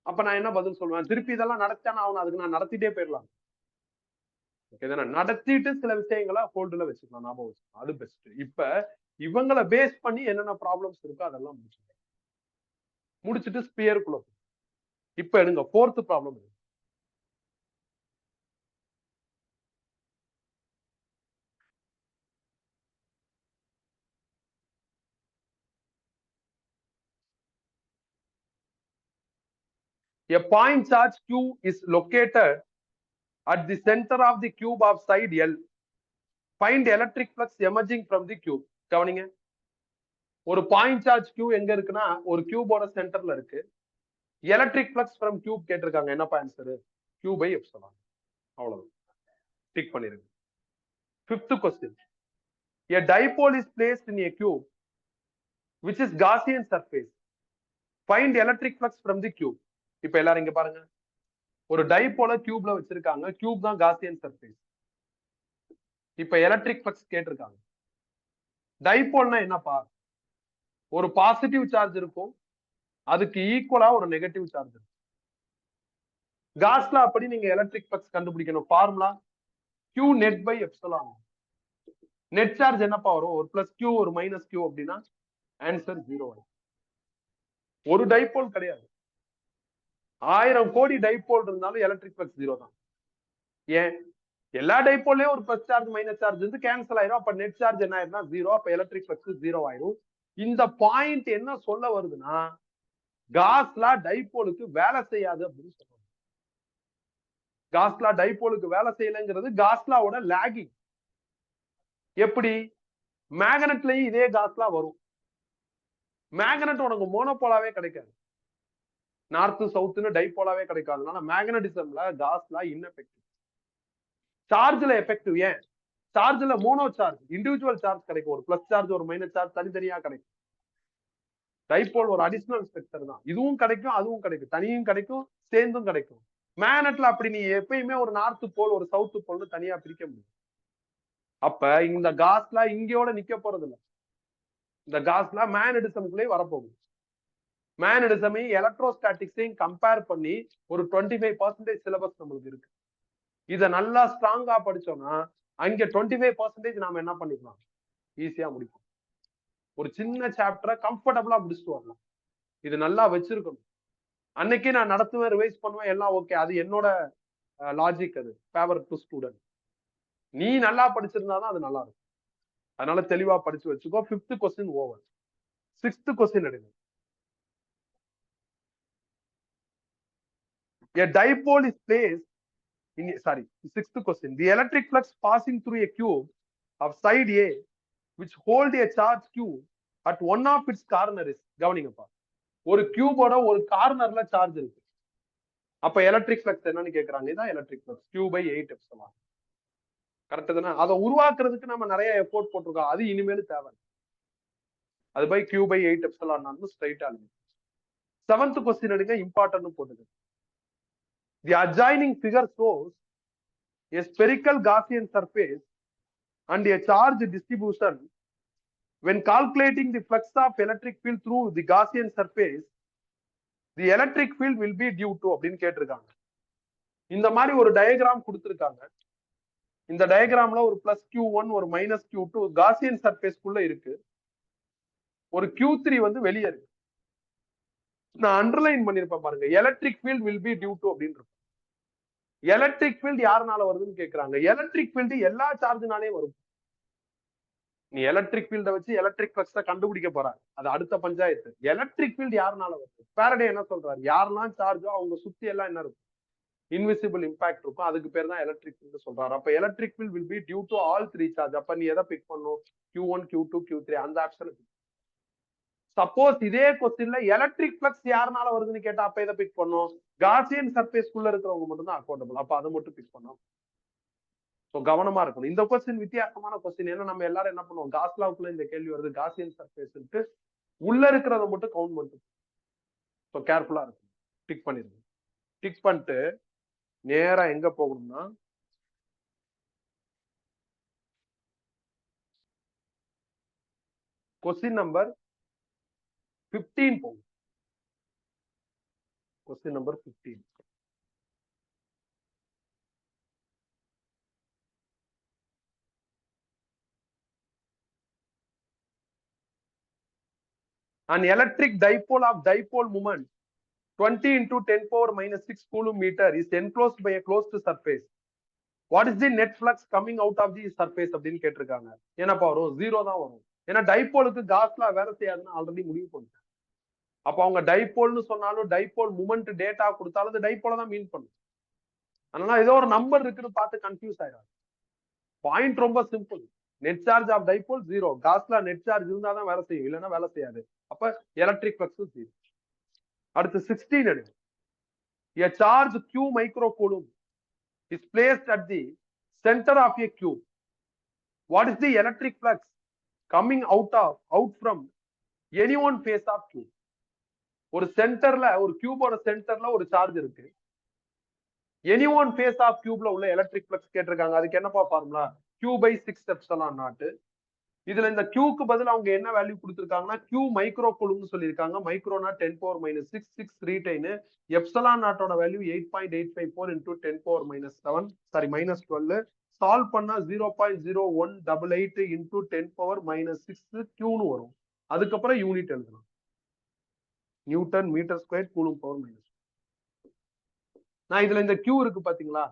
அப்ப நான் என்ன பதில் சொல்லுவேன்? திருப்பி இதெல்லாம் நடத்தானே ஆகணும். அதுக்கு நான் நடத்திட்டே போயிடலாம். நடத்திட்டு சில விஷயங்களை ஹோல்டுல வச்சுக்கலாம், ஞாபகம் வச்சுக்கலாம். அது பெஸ்ட். இப்ப இவங்களை பேஸ் பண்ணி என்னென்ன ப்ராப்ளம்ஸ் இருக்கோ அதெல்லாம் முடிச்சுட்டு ஸ்பியருக்குள்ள. இப்ப எடுங்க 4th problem. A point charge Q is located at the center of the cube of side L. Find electric flux emerging from the cube. கவனிங்க. ஒரு பாயிண்ட் சார்ஜ் Q எங்க இருக்குன்னா ஒரு கியூபோட சென்டர்ல இருக்கு. எலக்ட்ரிக் ஃப்ளக்ஸ் ஃப்ரம் கியூப் கேட்டிருக்காங்க. என்னப்பா ஆன்சர்? Q by epsilon. அவ்வளவுதான். டிக் பண்ணிருங்க. 5th question. A dipole is placed in a cube which is Gaussian surface. Find electric flux from the cube. இப்ப எல்லாரும் இங்க பாருங்க. ஒரு டைபோல கியூப்ல வச்சிருக்காங்க. கியூப் தான் காசியன் சர்ஃபேஸ். இப்ப எலக்ட்ரிக் ஃப்ளக்ஸ் கேட்டிருக்காங்க. டைபோல்னா என்னப்பா? ஒரு பாசிட்டிவ் சார்ஜ் இருக்கும், அதுக்கு ஈக்குவலா ஒரு நெகட்டிவ் சார்ஜ் இருக்கும். காஸ்ல அப்படி நீங்க எலக்ட்ரிக் ஃப்ளக்ஸ் கண்டுபிடிக்கணும். Formula Q net by epsilon. Net charge என்னப்பா வரும்? ஒரு பிளஸ் Q ஒரு மைனஸ் Q அப்படின்னா ஆன்சர் 0. ஒரு டைபோல் கிடையாது. 1000 கோடி டைபோல் இருந்தாலும் எலக்ட்ரிக் ஃப்ளக்ஸ் 0 தான். ஏன்? எல்லா டைபோல்லயும் ஒரு பிளஸ் சார்ஜ் மைனஸ் சார்ஜ் வந்து கேன்சல் ஆயிரும். அப்ப நெட் சார்ஜ் என்ன ஆயிரும்னா 0. அப்ப எலக்ட்ரிக் ஃப்ளக்ஸ் 0 ஆயிரும். இந்த பாயிண்ட் என்ன சொல்ல வருதுன்னா, காஸ்லா டைபோலுக்கு வேலை செய்யாது அப்படின்னு சொல்றாங்க. காஸ்லா டைபோலுக்கு வேலை செய்யலைங்கிறது காஸ்லாவோட லாகிங். எப்படி? மேக்னெட்லயும் இதே காஸ்லா வரும். மேக்னெட் உனக்கு மோனோபோலாவே கிடைக்காது. நார்த் சவுத்னு டைபோலாவே கிடைக்காதுனால மேக்னடிசம்ல காஸ்லா இன்எஃபெக்டிவ். சார்ஜ்ல எஃபெக்டிவ். ஏன்? சார்ஜ்ல மோனோ சார்ஜ், இண்டிவிஜுவல் சார்ஜ் கிடைக்கும். ஒரு பிளஸ் சார்ஜ் ஒரு மைனஸ் சார்ஜ் தனித்தனியா கிடைக்கும். டைபோல் ஒரு அடிஷனல் ஸ்ட்ரக்சர் தான். இதுவும் கிடைக்கும், அதுவும் கிடைக்கும், தனியும் கிடைக்கும், சேர்ந்தும் கிடைக்கும். மேக்னெட்ல அப்படி நீ எப்பயுமே ஒரு நார்த் போல் ஒரு சவுத் போல்னு தனியா பிரிக்க முடியும். அப்ப இந்த காஸ்லா இங்கயோட நிக்க போறது இல்லை. இந்த காஸ்லா மேக்னடிசம்குள்ளே வரப்போகுது. மேக்னடிசமையும் எலக்ட்ரோஸ்டாட்டிக்ஸையும் கம்பேர் பண்ணி ஒரு 25% சிலபஸ் நம்மளுக்கு இருக்கு. இதை நல்லா ஸ்ட்ராங்கா படிச்சோம்னா அங்க 25% நாம என்ன பண்ணிக்கலாம்? ஈஸியா முடிக்கும். ஒரு சின்ன சாப்டரை கம்ஃபர்டபுளா முடிச்சுட்டு வரலாம். இது நல்லா வச்சிருக்கணும். அன்னைக்கு நான் நடத்துவேன், ரிவைஸ் பண்ணுவேன், எல்லாம் ஓகே. அது என்னோட லாஜிக். அது ஃபேவர் டு ஸ்டூடெண்ட். நீ நல்லா படிச்சிருந்தாதான் அது நல்லா இருக்கும். அதனால தெளிவா படிச்சு வச்சுக்கோ. 5th question over. 6th question எடுங்க. A dipole is placed in, sorry, 6th question. The electric flux passing through a cube of side A which hold a charge Q at one of its corner is, கவனிங்கப்பா, ஒரு கியூபோட ஒரு கார்னர்ல சார்ஜ் இருக்கு. அப்ப எலக்ட்ரிக் ஃப்ளக்ஸ் என்னன்னு கேக்குறாங்க. இதான் electric flux Q/8 epsilon. Correct தானே? அதை உருவாக்குறதுக்கு நம்ம நிறைய எஃபோர்ட் போட்டிருக்கோம். அது இனிமேல் தேவை. அது பை Q/8 எப்சிலான் ஸ்ட்ரைட்டா இருக்கு. 7th கொஸ்டின் எடுங்க, இம்பார்ட்டன்ட் போட்டுது. The adjoining figure shows a spherical Gaussian surface and a charge distribution. When calculating the flux of electric field through the Gaussian surface, the electric field will be due to அப்படின்னு கேட்டிருக்காங்க. இந்த மாதிரி ஒரு டயக்ராம் கொடுத்திருக்காங்க. இந்த டயக்ராம்ல ஒரு +Q1 ஒரு -Q2 காசியன் சர்ஃபேஸ்க்குள்ள இருக்கு. ஒரு Q3 வந்து வெளியே இருக்கு. நான் அண்டர்லைன் பண்ணிருப்பேன் பாருங்க. Electric field will be due to அப்படின்னு இருக்கும். எலக்ட்ரிக் ஃபீல்ட் யாருனால வருதுன்னு கேக்குறாங்க. எலக்ட்ரிக் ஃபீல்ட் எல்லா சார்ஜ்னாலே வரும். நீ எலக்ட்ரிக் ஃபீல்ட வச்சு எலக்ட்ரிக் ஃப்ளக்ஸ கண்டுபிடிக்க போற, அது அடுத்த பஞ்சாயத்து. எலக்ட்ரிக் ஃபீல்ட் யாருனால வருது? ஃபாரடே என்ன சொல்றாரு? யாரெல்லாம் சார்ஜோ அவங்க சுத்தி எல்லாம் என்ன இருக்கும்? இன்விசிபிள் இம்பாக்ட் இருக்கும். அதுக்கு பேர் தான் எலக்ட்ரிக் ஃபீல்ட் சொல்றாரு. அப்ப electric field will be due to all 3 charge. அப்ப நீ எதை பிக் பண்ணும்? Q1, Q2, Q3 அந்த ஆப்ஷன். சப்போஸ் இதே கொஸ்டின்ல எலக்ட்ரிக் ஃப்ளக்ஸ் யாருனால வருதுன்னு கேட்டா அப்ப எதை பிக் பண்ணும்? காசியன் சர்ஃபேஸ்க்குள்ள இருக்கிறவங்க மட்டும் தான் அக்கௌண்டபிள். அப்ப அதை மட்டும் பிக் பண்ணும். கவனமா இருக்கணும். இந்த கொஸ்டின் வித்தியாசமான கொஸ்டின். ஏன்னா நம்ம எல்லாரும் என்ன பண்ணுவோம், காஸ்லாவுக்குள்ள இந்த கேள்வி வருது, காசியன் சர்ஃபேஸ் உள்ள இருக்கிறத மட்டும் கவுண்ட் பண்ணும். ஸோ கேர்ஃபுல்லா இருக்கும். டிக் பண்ணிருங்க. டிக் பண்ணிட்டு நேரா எங்க போகணும்னா கொஸ்டின் நம்பர் 15 போகும். Question number 15. An electric dipole of dipole moment 20 into 10 power minus 6 coulomb meter is enclosed by a closed surface. What is the net flux coming out of the surface அப்படின்னு கேட்டிருக்காங்க. என்னப்பா வரும்? 0 தான் வரும். ஏன்னா டைபோலுக்கு காஸ்லா வேலை செய்யாதுன்னு ஆல்ரெடி முடிவு பண்ணிட்டேன். அப்ப அவங்க டைபோல்னு சொன்னாலும் டைபோல் மூமெண்ட் டேட்டா கொடுத்தாலும் அது டைபோல தான் மீன் பண்ணும். அதனால ஏதோ ஒரு நம்பர் இருக்குன்னு பார்த்து கன்ஃபியூஸ் ஆயிடும். பாயிண்ட் ரொம்ப simple. Net charge of dipole 0. Gauss law net charge இருந்தா தான் வேலை செய்யும், இல்லைன்னா வேலை செய்யாது. அப்ப எலக்ட்ரிக் ஃப்ளக்ஸ் 0. அடுத்து 16 எடுங்க. A charge Q microcoulomb is placed at the center of a cube. What is the electric flux coming out from any one face of cube? ஒரு சென்டர்ல, ஒரு கியூபோட சென்டர்ல ஒரு சார்ஜ் இருக்கு. எனி ஒன் ஃபேஸ் ஆஃப் கியூப்ல உள்ள எலக்ட்ரிக் ஃப்ளக்ஸ் கேட்டிருக்காங்க. அதுக்கு என்னப்பா ஃபார்முலா? Q/6 epsilon not. இதுல இந்த Qக்கு பதில் அவங்க என்ன வேல்யூ கொடுத்திருக்காங்கன்னா Q மைக்ரோ கூலும்னு சொல்லியிருக்காங்க. மைக்ரோனா 10 பவர் -6 6 3 எப்சிலான் நாட்டோட value 8.854 into 10 power -7 sorry -12. Solve பண்ணா 0.0188 into 10 பவர் -6 Qன்னு வரும். அதுக்கப்புறம் யூனிட் எழுதணும். Newton metre square coulomb power minus. நான் இதுல இந்த Q இருக்கு பாத்தீங்களா,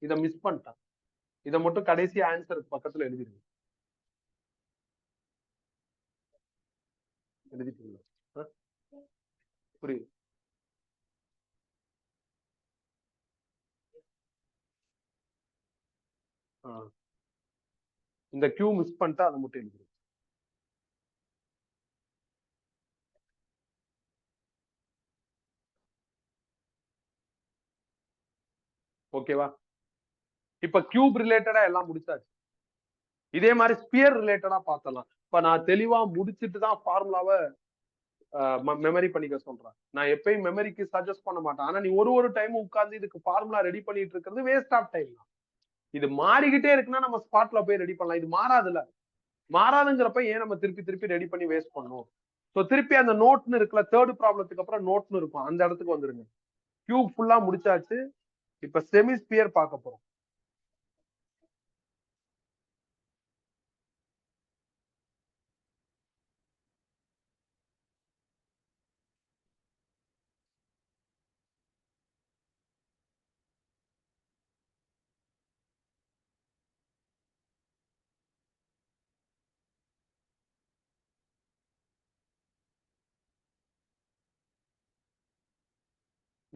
இதை மிஸ் பண்ணிட்டேன். இதை மட்டும் கடைசி ஆன்சருக்கு பக்கத்துல எழுதிருங்க. எழுதிட்டீங்களா? புரியுது. இந்த Q மிஸ் பண்ணிட்டா அதை மட்டும் எழுதிருங்க. ஓகேவா? இப்ப கியூப் ரிலேட்டடா எல்லாம் முடிச்சாச்சு. இதே மாதிரி ஸ்பியர் ரிலேட்டடா பார்த்தலாம். இப்ப நான் தெளிவா முடிச்சுட்டு தான் ஃபார்முலாவை மெமரி பண்ணிக்க சொல்றேன். நான் எப்பயும் மெமரிக்கு சஜஸ்ட் பண்ண மாட்டேன். ஆனா நீ ஒரு டைம் உட்கார்ந்து இதுக்கு ஃபார்முலா ரெடி பண்ணிட்டு இருக்கிறது வேஸ்ட் ஆஃப் டைம் தான். இது மாறிக்கிட்டே இருக்குன்னா நம்ம ஸ்பாட்ல போய் ரெடி பண்ணலாம். இது மாறாதுல. மாறாதுங்கிறப்ப ஏன் நம்ம திருப்பி ரெடி பண்ணி வேஸ்ட் பண்ணுவோம்? ஸோ திருப்பி அந்த நோட்னு இருக்குல்ல, தேர்ட் ப்ராப்ளத்துக்கு அப்புறம் நோட்னு இருக்கும், அந்த இடத்துக்கு வந்துருங்க. கியூப் ஃபுல்லா முடிச்சாச்சு. இப்ப செமி ஸ்பியர் பார்க்க போறோம்.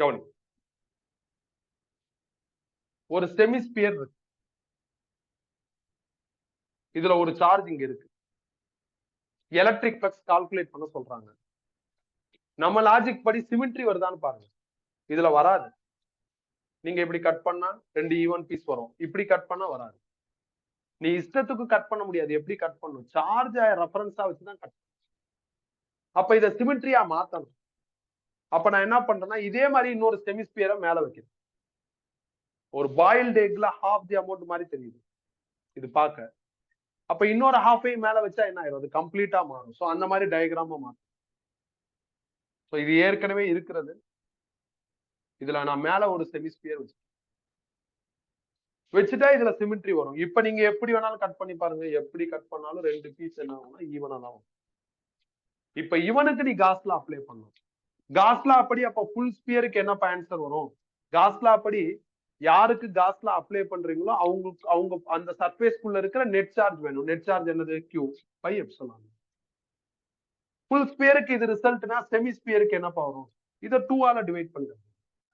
கவனி, ஒரு செமிஸ்பியர் இருக்கு, இதுல ஒரு சார்ஜ் இங்க இருக்கு, எலக்ட்ரிக் பிளக்ஸ் கால்குலேட் பண்ண சொல்றாங்க. நம்ம லாஜிக் படி சிமெட்ரி வருதான்னு பாருங்க, இதுல வராது. நீங்க இப்படி கட் பண்ணா 2 ஈவன் பீஸ் வரும், இப்படி கட் பண்ணா வராது. நீ இஷ்டத்துக்கு கட் பண்ண முடியாது. எப்படி கட் பண்ணும்? சார்ஜ் ரெஃபரன்ஸா வச்சுதான் கட். அப்ப இத சிமெட்ரியா மாத்தணும். அப்ப நான் என்ன பண்றேன்னா, இதே மாதிரி இன்னொரு செமிஸ்பியரை மேல வைக்கிறேன். ஒரு பாயில்டு எக்ல ஹாஃப் தி அமௌண்ட் மாதிரி தெரியுது இது பாக்க. அப்ப இன்னொரு ஹாஃபையும் மேல வச்சா என்ன ஆயிரும்? அது கம்ப்ளீட்டா மாறும். சோ அந்த மாதிரி டயக்ராமா மாறும். சோ இது ஏற்கனவே இருக்கிறது. இதுல நான் மேல ஒரு செமிஸ்பியர் வச்சுட்டா இதுல சிமெட்ரி வரும். இப்ப நீங்க எப்படி வேணாலும் கட் பண்ணி பாருங்க. எப்படி கட் பண்ணாலும் 2 பீஸ் என்ன ஆகும்னா ஈவனா தான் வரும். இப்ப இவனுக்கு நீ காஸ்லா அப்ளை பண்ணும். காஸ்லா அப்படி அப்ப ஃபுல் ஸ்பியருக்கு என்ன ஆன்சர் வரும்? காஸ்லா அப்படி யாருக்கு காஸ்லா அப்ளை பண்றீங்களோ அவங்க அந்த சர்ஃபேஸ்க்குள்ள இருக்கிற நெட் சார்ஜ் வேணும். நெட் சார்ஜ் என்னது? Q by epsilon. ஃபுல் ஸ்பியருக்கு இது ரிசல்ட்னா செமி ஸ்பியருக்கு என்ன வரும்? இத 2 ஆல டிவைட் பண்ணிடுங்க.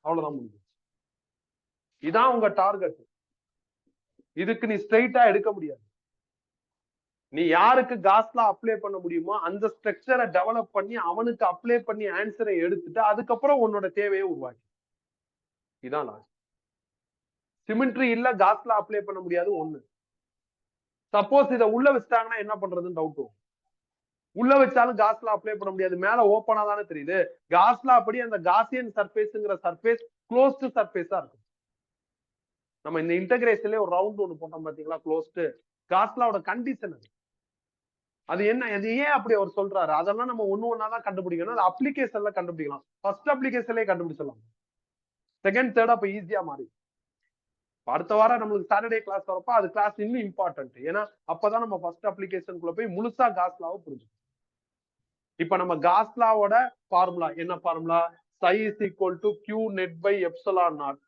அவ்வளவுதான் முடிஞ்சு. இதான் உங்க டார்கெட். இதுக்கு நீ ஸ்ட்ரைட்டா எடுக்க முடியாது. நீ யாருக்கு காஸ்லா அப்ளை பண்ண முடியுமோ அந்த ஸ்ட்ரக்சரை டெவலப் பண்ணி அவனுக்கு அப்ளை பண்ணி ஆன்சரை எடுத்துட்டு அதுக்கப்புறம் உன்னோட தேவையை உருவாக்கி. இதான் லாஜிக். சிமெட்ரி இல்ல காஸ்லா அப்ளை பண்ண முடியாது ஒண்ணு. சப்போஸ் இத உள்ள வச்சிட்டாங்கன்னா என்ன பண்றதுன்னு டவுட். உள்ள வச்சாலும் காஸ்லா அப்ளை பண்ண முடியாது. மேல ஓப்பனா தானே தெரியுது. காஸ்லா அப்படி அந்த காசியன் சர்ஃபேஸ்ங்கிற சர்ஃபேஸ் க்ளோஸ்டு சர்ஃபேஸா இருக்கும். நம்ம இந்த இன்டகிரேஷன்ல ஒரு ரவுண்ட் ஒன்னு போட்டோம் பாத்தீங்களா, க்ளோஸ்டு. காஸ்லாவோட கண்டிஷன் அது என்ன? அது ஏன் அப்படி அவர் சொல்றாரு? அதெல்லாம் நம்ம ஒண்ணா தான் கண்டுபிடிக்கணும். அது அப்ளிகேஷன்ல கண்டுபிடிக்கலாம். ஃபர்ஸ்ட் அப்ளிகேஷன்லயே கண்டுபிடிச்சிடலாம். செகண்ட் தேர்ட் அப்ப ஈஸியா மாறி. அடுத்த வாரம் நம்மளுக்கு சாட்டர்டே கிளாஸ் வரப்ப அது கிளாஸ் இன்னும் இம்பார்ட்டன்ட். ஏன்னா அப்பதான் நம்ம ஃபர்ஸ்ட் அப்ளிகேஷனுக்குள்ள போய் முழுசா காஸ்லாவை புரிஞ்சுக்கணும். இப்ப நம்ம காஸ்லாவோட ஃபார்முலா என்ன formula? psi is equal to q net by epsilon naught.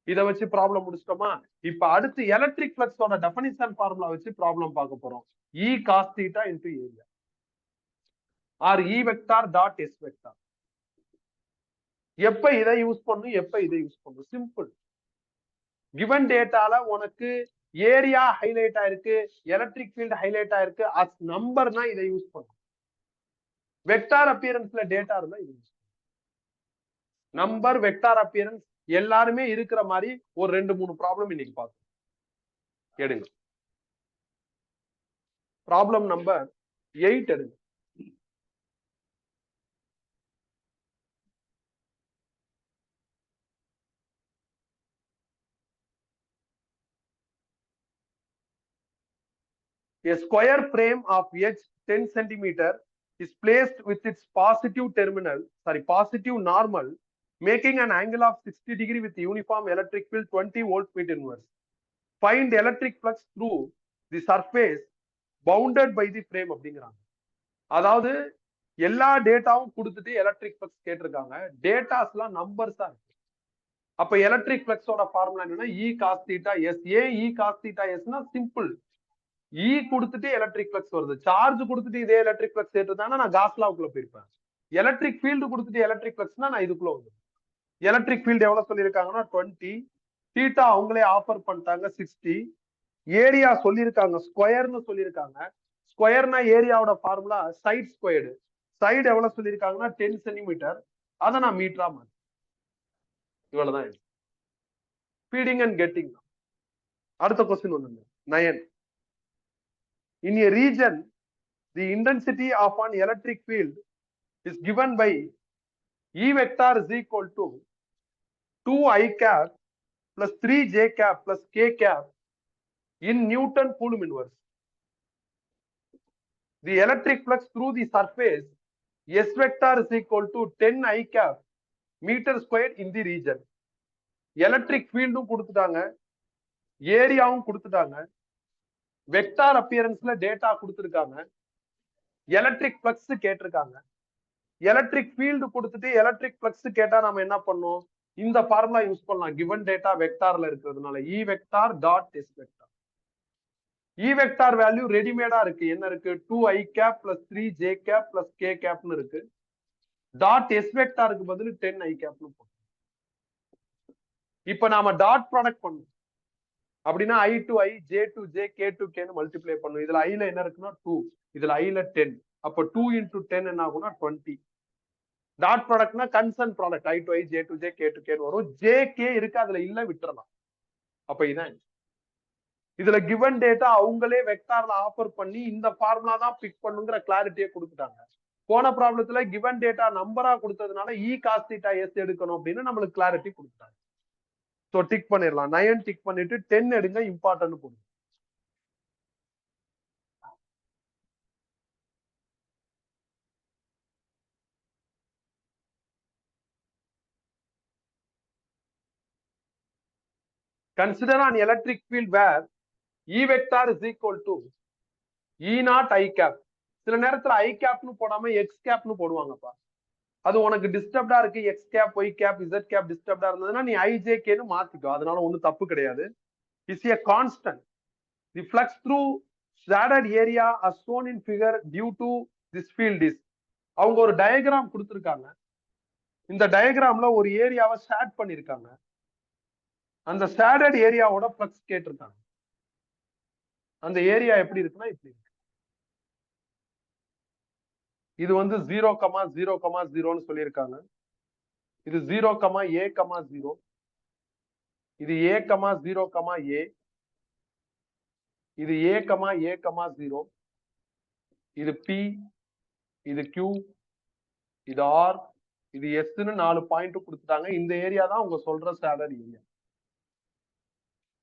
இத வச்சு ப்ராப்ளம் முடிச்சிட்டோமா? இப்ப அடுத்து எலக்ட்ரிக் ஃப்ளக்ஸோட டெஃபினிஷன் ஃபார்முலா வச்சு ப்ராப்ளம் பார்க்க போறோம். E cos theta into area or E vector dot S vector. எப்ப இதை யூஸ் பண்ணும், எப்ப இதை யூஸ் பண்ணும்? சிம்பிள். கிவன் டேட்டால உனக்கு ஏரியா ஹைலைட் ஆயிருக்கு, எலக்ட்ரிக் ஃபீல்ட் ஹைலைட் ஆயிருக்கு, அஸ் நம்பர்னா இதை யூஸ் பண்ணும். வெக்டார் அப்பியரன்ஸ்ல டேட்டா இருந்தா இது யூஸ் பண்ணும். நம்பர், வெக்டார் அப்பியரன்ஸ் எல்லாருமே இருக்கிற மாதிரி ஒரு 2-3 ப்ராப்ளம் இன்னைக்கு பார்ப்போம். எடுங்க. ப்ராப்ளம் நம்பர் 8 எடுங்க. A square frame of edge 10 centimeter is placed with its positive terminal, positive normal, making an angle of 60 degree with uniform electric field 20 volt meter inverse. Find electric flux through the surface bounded by the frame அப்படிங்கிறாங்க. அதாவது எல்லா டேட்டாவும் கொடுத்துட்டு எலக்ட்ரிக் ஃப்ளக்ஸ் கேட்டிருக்காங்க. டேட்டாஸ்லாம் நம்பர்ஸா இருக்கு. அப்ப எலக்ட்ரிக் ஃப்ளக்ஸோட ஃபார்முலா என்னன்னா E cos theta S. ஏன் E cos theta Sனா சிம்பிள். E கொடுத்துட்டு எலக்ட்ரிக் ஃப்ளக்ஸ் வருது. சார்ஜ் கொடுத்துட்டு இதே எலக்ட்ரிக் ஃப்ளக்ஸ் ஏற்றுதானா நான் காஸ்லாவுக்குள்ள போயிருப்பேன். எலக்ட்ரிக் ஃபீல்டு கொடுத்துட்டு எலக்ட்ரிக் ஃப்ளக்ஸ்னா நான் இதுக்குள்ள வந்து. எலக்ட்ரிக் ஃபீல்டு எவ்வளவு சொல்லியிருக்காங்கன்னா 20. தீட்டா அவங்களே ஆஃபர் பண்ணிட்டாங்க 60. ஏரியா சொல்லியிருக்காங்க ஸ்கொயர்னு சொல்லியிருக்காங்க. ஸ்கொயர்னா ஏரியாவோட ஃபார்முலா சைட் ஸ்கொயர்டு. சைடு எவ்வளவு சொல்லியிருக்காங்கன்னா 10 சென்டிமீட்டர். அதை நான் மீட்டரா மாட்டேன். இவ்வளவுதான் ஃபீடிங் அண்ட் கெட்டிங். அடுத்த கொஸ்டின் ஒண்ணு 9. In a region, the intensity of an electric field is given by E vector is equal to 2I cap plus 3J cap plus K cap in Newton Coulomb inverse. The electric flux through the surface S vector is equal to 10I cap meter squared in the region. Electric ஃபீல்டும் கொடுத்துட்டாங்க, ஏரியாவும் கொடுத்துட்டாங்க, வெக்டார் அப்பியரன்ஸ்ல டேட்டா கொடுத்துருக்காங்க, எலக்ட்ரிக் ஃப்ளக்ஸ் கேட்டிருக்காங்க. எலக்ட்ரிக் ஃபீல்டு கொடுத்துட்டு எலக்ட்ரிக் ஃப்ளக்ஸ் கேட்டா நம்ம என்ன பண்ணோம்? இந்த ஃபார்முலா யூஸ் பண்ணலாம். கிவன் டேட்டா வெக்டார்ல இருக்கிறதுனால E vector dot S vector. E vector value ரெடிமேடா இருக்கு. என்ன இருக்கு? 2I cap plus 3J cap plus K capனு இருக்கு. டாட் எஸ் வெக்டாருக்கு பதில் 10 ஐ கேப்னு போடும். இப்ப நாம டாட் ப்ராடக்ட் பண்ணும் அப்படின்னா I to I, J to J, K to K multiply பண்ணும். இதுல ஐல என்ன இருக்குன்னா 2, இதுல ஐல 10. அப்ப 2 into 10 என்ன ஆகும்னா 20. டாட் ப்ராடக்ட்னா concern product I to I, J to J, K to K வரும். J, K இருக்கு, அதுல இல்ல விட்டுறலாம். அப்ப இதான் இதுல கிவன் டேட்டா அவங்களே வெக்டார்ல ஆஃபர் பண்ணி இந்த ஃபார்முலா தான் பிக் பண்ணுங்கிற கிளாரிட்டியை கொடுத்துட்டாங்க. போன ப்ராப்ளத்துல கிவன் டேட்டா நம்பரா கொடுத்ததுனால இ காஸ் தீட்டா எஸ் எடுக்கணும் அப்படின்னு நம்மளுக்கு கிளாரிட்டி கொடுத்துட்டாங்க. ஸோ டிக் பண்ணிடலாம். 9 டிக் பண்ணிட்டு 10 எடுங்க, இம்பார்ட்டன்ட் போடுங்க. Consider an electric field where E vector is equal to E naught I cap. சில நேரத்துல I capனு போடாம X capனு போடுவாங்கப்பா. அது உனக்கு டிஸ்டர்ப்டா இருக்கு, X cap, Y cap, Z cap டிஸ்டர்ப்டா இருந்ததுன்னா நீ IJKன்னு மாத்திக்கோ. அதனால ஒண்ணும் தப்பு கிடையாது. Is a constant. The flux through shaded area as shown in figure due to this field is. அவங்க ஒரு டயக்ராம் கொடுத்திருக்காங்க. இந்த டயக்ராம்ல ஒரு ஏரியாவை ஷேட் பண்ணிருக்காங்க. அந்த ஷேடட் ஏரியாவோட ஃப்ளக்ஸ் கேட்டிருக்காங்க. அந்த ஏரியா எப்படி இருக்குன்னா இப்படி இருக்கு. இது வந்து 0,0,0ன்னு சொல்லியிருக்காங்க. இது 0,A,0. இது A,0,A. இது A,A,0. இது P, இது Q, இது R, இது Sன்னு 4 பாயிண்ட் கொடுத்துட்டாங்க. இந்த ஏரியா தான் அவங்க சொல்ற ஷேடட் ஏரியா.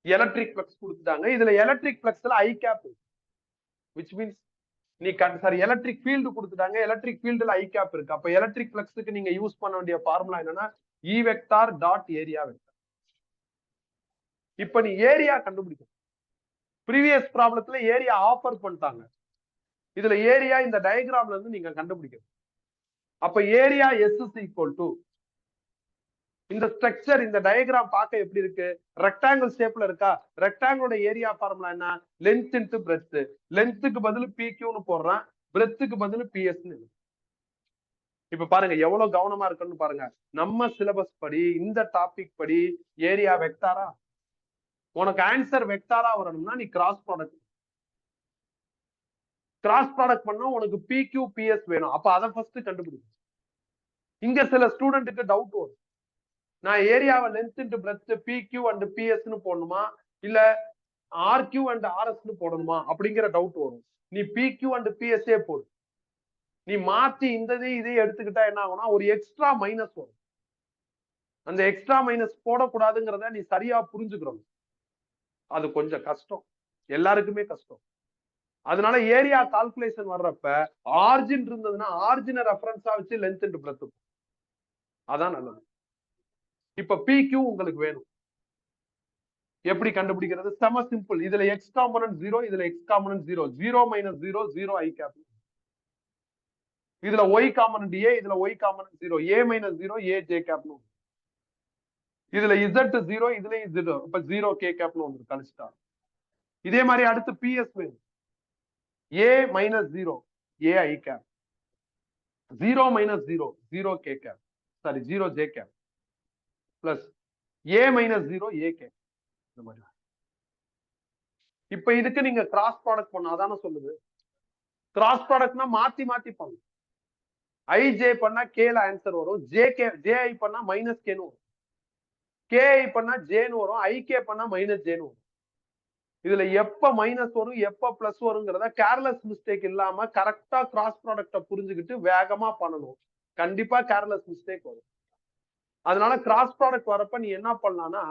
எலக்ட்ரிக் ஃப்ளக்ஸ் கொடுத்துட்டாங்க. இதுல எலக்ட்ரிக் ஃப்ளக்ஸ்ல ஐ கேப், விச் மீன்ஸ் நீ சாரி எலக்ட்ரிக் ஃபீல்டு கொடுத்துட்டாங்க. எலக்ட்ரிக் ஃபீல்டுல ஐ கேப் இருக்கு. அப்ப எலக்ட்ரிக் ஃப்ளக்ஸுக்கு நீங்க யூஸ் பண்ண வேண்டிய ஃபார்முலா என்னன்னா E vector dot area vector. இப்ப நீ ஏரியா கண்டுபிடிக்கணும். ப்ரீவியஸ் ப்ராப்ளத்துல ஏரியா ஆஃபர் பண்ணிட்டாங்க. இதுல ஏரியா இந்த டயக்ராம்ல இருந்து நீங்க கண்டுபிடிக்கணும். அப்ப area S is equal to இந்த ஸ்ட்ரக்சர், இந்த டயக்ராம் பார்க்க எப்படி இருக்கு? ரெக்டாங்கிள் ஷேப்ல இருக்கா? ரெக்டாங்கிளோட ஏரியா ஃபார்முலா என்ன? Length into breadth. லென்த்துக்கு பதில் PQன்னு போடுறேன், பிரெத்துக்கு பதில் PS. இப்ப பாருங்க எவ்வளவு கவனமா இருக்குன்னு பாருங்க. நம்ம சிலபஸ் படி இந்த டாபிக் படி ஏரியா வெக்டாரா? உனக்கு ஆன்சர் வெக்டாரா வரணும்னா நீ கிராஸ் ப்ராடக்ட் பண்ணா உனக்கு PQ PS வேணும். அப்ப அதை ஃபர்ஸ்ட் கண்டுபிடிக்கும். இங்க சில ஸ்டூடெண்ட்டுக்கு டவுட் வரும், நான் ஏரியாவை length into breadth PQ and PS போடணுமா இல்ல RQ அண்ட் RS போடணுமா அப்படிங்கிற டவுட் வரும். நீ PQ அண்ட் PS போடு. நீ மாத்தி இந்த இதை எடுத்துக்கிட்டா என்ன ஆகும்னா ஒரு எக்ஸ்ட்ரா மைனஸ் வரும். அந்த எக்ஸ்ட்ரா மைனஸ் போடக்கூடாதுங்கிறத நீ சரியா புரிஞ்சுக்கிறோம். அது கொஞ்சம் கஷ்டம், எல்லாருக்குமே கஷ்டம். அதனால ஏரியா கால்குலேஷன் வர்றப்ப ஆர்ஜின் இருந்ததுன்னா ஆர்ஜினை ரெஃபரன்ஸா வச்சு லென்த் இன்டு பிரெத், அதான் நல்லது. இப்ப PQ உங்களுக்கு வேணும். எப்படி கண்டுபிடிக்கிறது? செம சிம்பிள். இதுல X காம்பனன்ட் 0, இதுல X காம்பனன்ட் 0. 0 மைனஸ் 0, 0 ஐ கேப். இதுல Y காம்பனன்ட் A, இதுல Y component 0. A minus 0, A J கேப்னு. இதுல Z 0, இதுலயும் 0. அப்ப 0 K கேப்னு வந்து கழிச்சிட்டா. இதே மாதிரி அடுத்து PS வேணும். A minus 0, A I cap. 0 minus 0, 0 K cap. Sorry 0 J cap. Plus A minus 0, A cap. இந்த மாதிரி. இப்ப இதுக்கு நீங்க கிராஸ் ப்ராடக்ட் பண்ண, அதான சொல்லுது. கிராஸ் ப்ராடக்ட்னா மாத்தி மாத்தி பண்ணு. IJ பண்ணா Kல ஆன்சர் வரும், JI பண்ணா மைனஸ் Kன்னு வரும், KI பண்ணா Jன்னு வரும், IK பண்ணா மைனஸ் Jன்னு வரும். இதுல எப்ப மைனஸ் வரும் எப்ப பிளஸ் வருங்கிறத கேர்லெஸ் மிஸ்டேக் இல்லாம கரெக்டா கிராஸ் ப்ராடக்ட புரிஞ்சுக்கிட்டு வேகமா பண்ணணும். கண்டிப்பா கேர்லெஸ் மிஸ்டேக் வரும். அதனால கிராஸ் ப்ராடக்ட் வரப்ப நீ என்ன பண்ணலாம்னா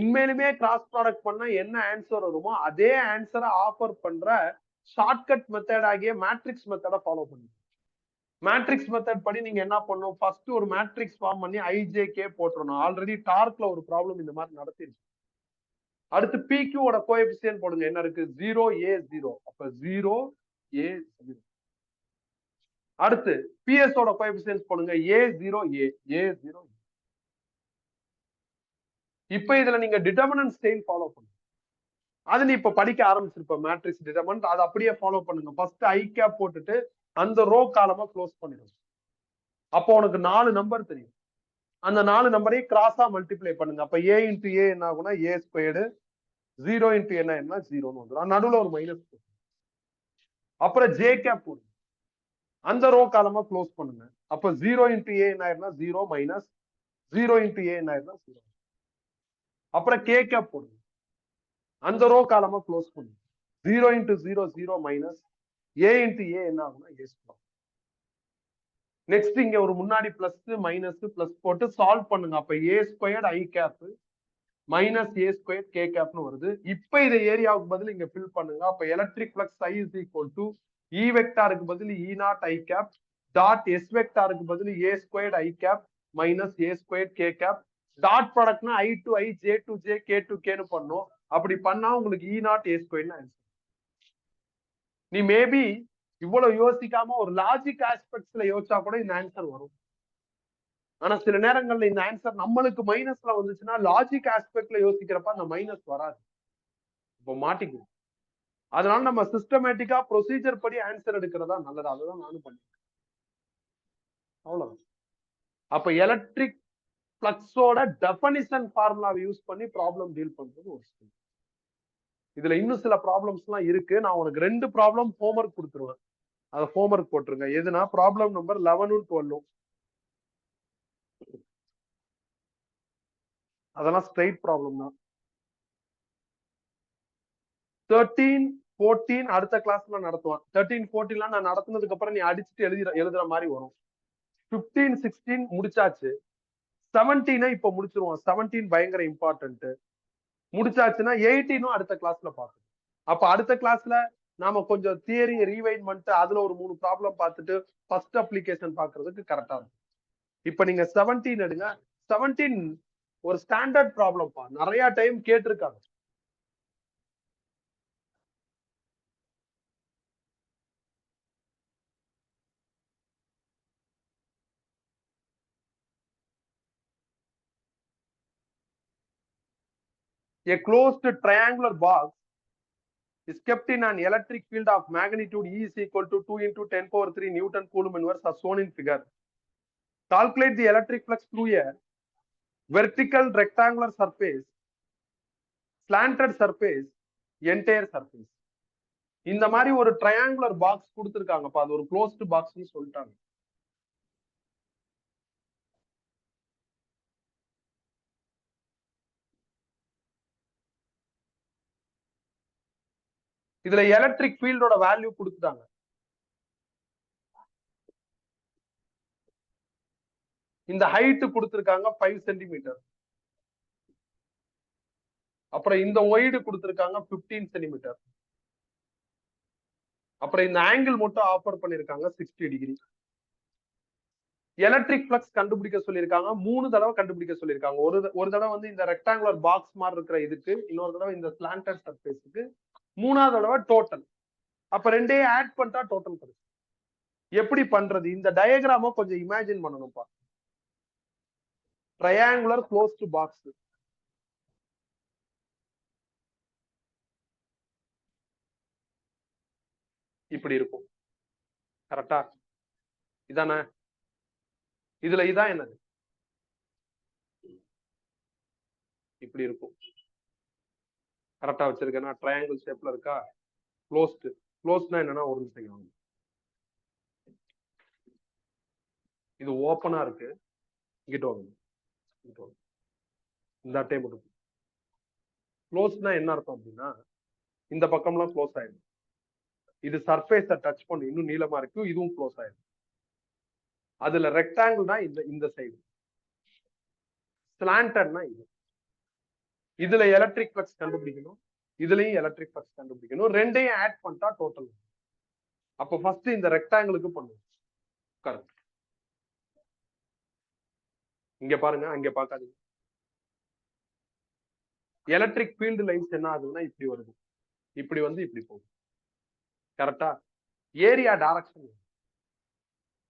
உண்மையிலுமே கிராஸ் ப்ராடக்ட் பண்ணா என்ன ஆன்சர் வருமோ அதே ஆன்சரை ஆஃபர் பண்ற ஷார்ட்கட் மெத்தட் ஆகிய மேட்ரிக்ஸ் மெத்தடை ஃபாலோ பண்ணுங்க. மேட்ரிக்ஸ் மெத்தட் படி நீங்க என்ன பண்ணணும்? ஃபர்ஸ்ட் ஒரு மேட்ரிக்ஸ் ஃபார்ம் பண்ணி IJK போட்டுறணும். ஆல்ரெடி டார்க்ல ஒரு ப்ராப்ளம் இந்த மாதிரி நடத்திருக்கு. அடுத்து PQ ஓட கோஎஃபிஷியன்ட் போடுங்க. என்ன இருக்கு? 0A0. அப்ப 0A0. அடுத்து PS ஓட கோஎஃபிஷியன்ட் போடுங்க. A0A, A0. இப்ப இதுல நீங்க டிட்டர்மினன்ட் ஸ்டைல் ஃபாலோ பண்ணுங்க. அது நீ இப்ப படிக்க ஆரம்பிச்சிருப்ப மேட்ரிக்ஸ் டிட்டர்மினன்ட், அதை அப்படியே ஃபாலோ பண்ணுங்க. ஃபர்ஸ்ட் ஐ கேப் போட்டுட்டு அந்த ரோ காலமா க்ளோஸ் பண்ணிடுங்க. அப்போ உனக்கு 4 நம்பர் தெரியும். அந்த 4 நம்பரையும் கிராஸா மல்டிப்ளை பண்ணுங்க. அப்ப a இன்டு a என்ன ஆகும்னா a ஸ்கொயர்டு, 0 இன்டு என்ன 0ன்னு வந்துடும். நடுவுல ஒரு மைனஸ். அப்புறம் ஜே கேப் போடுங்க. அந்த ரோ காலமா க்ளோஸ் பண்ணுங்க. அப்ப 0 இன்டு a என்ன ஆயிரும்னா 0 மைனஸ் 0 இன்டு a என்ன ஆயிரும்னா 0. அப்புறம் கே கேப் போடுங்க. அந்த ரோ காலமா க்ளோஸ் பண்ணுங்க. 0 into 0 0 minus a into a என்ன ஆகும்னா a ஸ்கொயர். நெக்ஸ்ட் இங்க ஒரு முன்னாடி பிளஸ் மைனஸ் பிளஸ் போட்டு சால்வ் பண்ணுங்க. அப்ப a squared I cap minus a square K கேப்னு வருது. இப்ப இதை ஏரியாவுக்கு பதில் இங்க ஃபில் பண்ணுங்க. அப்ப electric flux I is equal to E வெக்டாருக்கு பதில் E naught I cap dot S வெக்டாருக்கு பதில் a squared I cap minus a squared K gap dot ப்ராடக்ட்னா I to I J to J K to Kன்னு பண்ணும். அப்படி பண்ணா உங்களுக்கு E நாட் a ஸ்கொயர்னு ஆன்சர். நீ மேபி இவ்வளவு யோசிக்காம ஒரு லாஜிக் ஆஸ்பெக்ட்ஸ்ல யோசிச்சா கூட இந்த ஆன்சர் வரும். ஆனா சில நேரங்கள்ல இந்த ஆன்சர் நம்மளுக்கு மைனஸ்ல வந்துச்சுன்னா லாஜிக் ஆஸ்பெக்ட்ல யோசிக்கிறப்ப அந்த மைனஸ் வராது. இப்போ மாட்டிக்கும். அதனால நம்ம சிஸ்டமேட்டிக்கா ப்ரொசீஜர் படி ஆன்சர் எடுக்கிறதா நல்லது. அதுதான் நானும் பண்ணிருக்கேன். அவ்வளவுதான். அப்ப எலக்ட்ரிக் ஃப்ளக்ஸோட டெஃபனிஷன் ஃபார்முலாவை யூஸ் பண்ணி ப்ராப்ளம் டீல் பண்றது ஒரு ஸ்கில். இதுல இன்னும் சில ப்ராப்ளம்ஸ் எல்லாம் இருக்கு. நான் உனக்கு 2 ப்ராப்ளம் ஹோம்ஒர்க் கொடுத்துருவேன். அதை ஹோம்ஒர்க் போட்டுருங்க. எதுனா ப்ராப்ளம் நம்பர் 11 12. அதெல்லாம் ஸ்ட்ரெயிட் ப்ராப்ளம் தான். 13 14 அடுத்த கிளாஸ்ல நடத்துவான். 13 14 நான் நடத்துனதுக்கு அப்புறம் நீ அடிச்சுட்டு எழுதுற மாதிரி வரும். 15 16 முடிச்சாச்சு. 17 இப்ப முடிச்சிருவோம். 17 பயங்கர இம்பார்ட்டன்ட். முடிச்சாச்சுன்னா 18 அடுத்த கிளாஸ்ல பார்க்கணும். அப்ப அடுத்த கிளாஸ்ல நாம கொஞ்சம் தியரி ரீவைண்ட் பண்ணிட்டு அதுல ஒரு 3 ப்ராப்ளம் பார்த்துட்டு ஃபர்ஸ்ட் அப்ளிகேஷன் பாக்குறதுக்கு கரெக்டா இருக்கும். இப்ப நீங்க 17 எடுங்க. 17 ஒரு ஸ்டாண்டர்ட் ப்ராப்ளம் பா, நிறைய டைம் கேட்டிருக்காங்க. A closed triangular box is kept in an electric field of magnitude E is equal to 2 into 10 power 3 Newton Coulomb inverse as shown in figure. Calculate the electric flux through a vertical rectangular surface, slanted surface, entire surface. இந்த மாதிரி ஒரு ட்ரையாங்குலர் பாக்ஸ் கொடுத்திருக்காங்கப்பா. அது ஒரு க்ளோஸ்டு பாக்ஸ்னு சொல்லிட்டாங்க. இதுல எலக்ட்ரிக் ஃபீல்டோட வேல்யூ கொடுத்துட்டாங்க. இந்த ஹைட் கொடுத்திருக்காங்க 5 சென்டிமீட்டர். அப்புறம் இந்த ஒய்டு கொடுத்திருக்காங்க 15 சென்டிமீட்டர். அப்புறம் இந்த ஆங்கிள் மட்டும் ஆஃபர் பண்ணிருக்காங்க 60 டிகிரி. எலக்ட்ரிக் ஃப்ளக்ஸ் கண்டுபிடிக்க சொல்லியிருக்காங்க. 3 தடவை கண்டுபிடிக்க சொல்லியிருக்காங்க. ஒரு தடவை வந்து இந்த ரெக்டாங்குலர் பாக்ஸ் மாதிரி இருக்கிற இதுக்கு, இன்னொரு தடவை இந்த ஸ்லாண்டட் சர்ஃபேஸுக்கு, 3ஆவது தடவை டோட்டல். அப்ப ரெண்டையும் ஆட் பண்ணிட்டா டோட்டல் கிடைக்கும். எப்படி பண்றது? இந்த டயக்ராம கொஞ்சம் இமேஜின் பண்ணணும்ப்பா. Triangular closed box. இப்படி இருக்கும். கரெக்டா? இதானே? இதுல இதான் என்னது? இப்படி இருக்கும். கரெக்டா வச்சிருக்கேன்னா ட்ரையாங்கிள் ஷேப்ல இருக்கா? க்ளோஸ்டு. க்ளோஸ்னா என்னன்னா ஒரு நிமிஷம். இது ஓப்பனா இருக்கு. இங்கிட்ட வாங்க. இந்த அட்டை மட்டும். க்ளோஸ்னா என்ன அர்த்தம் அப்படின்னா இந்த பக்கம்லாம் க்ளோஸ் ஆயிடும். இது சர்ஃபேஸை டச் பண்ணு, இன்னும் நீளமா இருக்கு, இதுவும் க்ளோஸ் ஆயிடும். அதுல ரெக்டாங்கிள் தான் இந்த சைடு. ஸ்லாண்டட்னா இது. இதுல எலக்ட்ரிக் ஃப்ளக்ஸ் கண்டுபிடிக்கணும், இதுலயும் எலக்ட்ரிக் ஃப்ளக்ஸ் கண்டுபிடிக்கணும். ரெண்டையும் ஆட் பண்ணிட்டா டோட்டல். அப்ப ஃபர்ஸ்ட் இந்த ரெக்டாங்கிளுக்கு பண்ணுவோம். கரெக்ட். இங்க பாருங்க, அங்க பார்க்காதீங்க. எலக்ட்ரிக் ஃபீல்டு லைன்ஸ் என்ன ஆகுதுன்னா இப்படி வருது, இப்படி வந்து இப்படி போகுது. கரெக்டா? Area direction.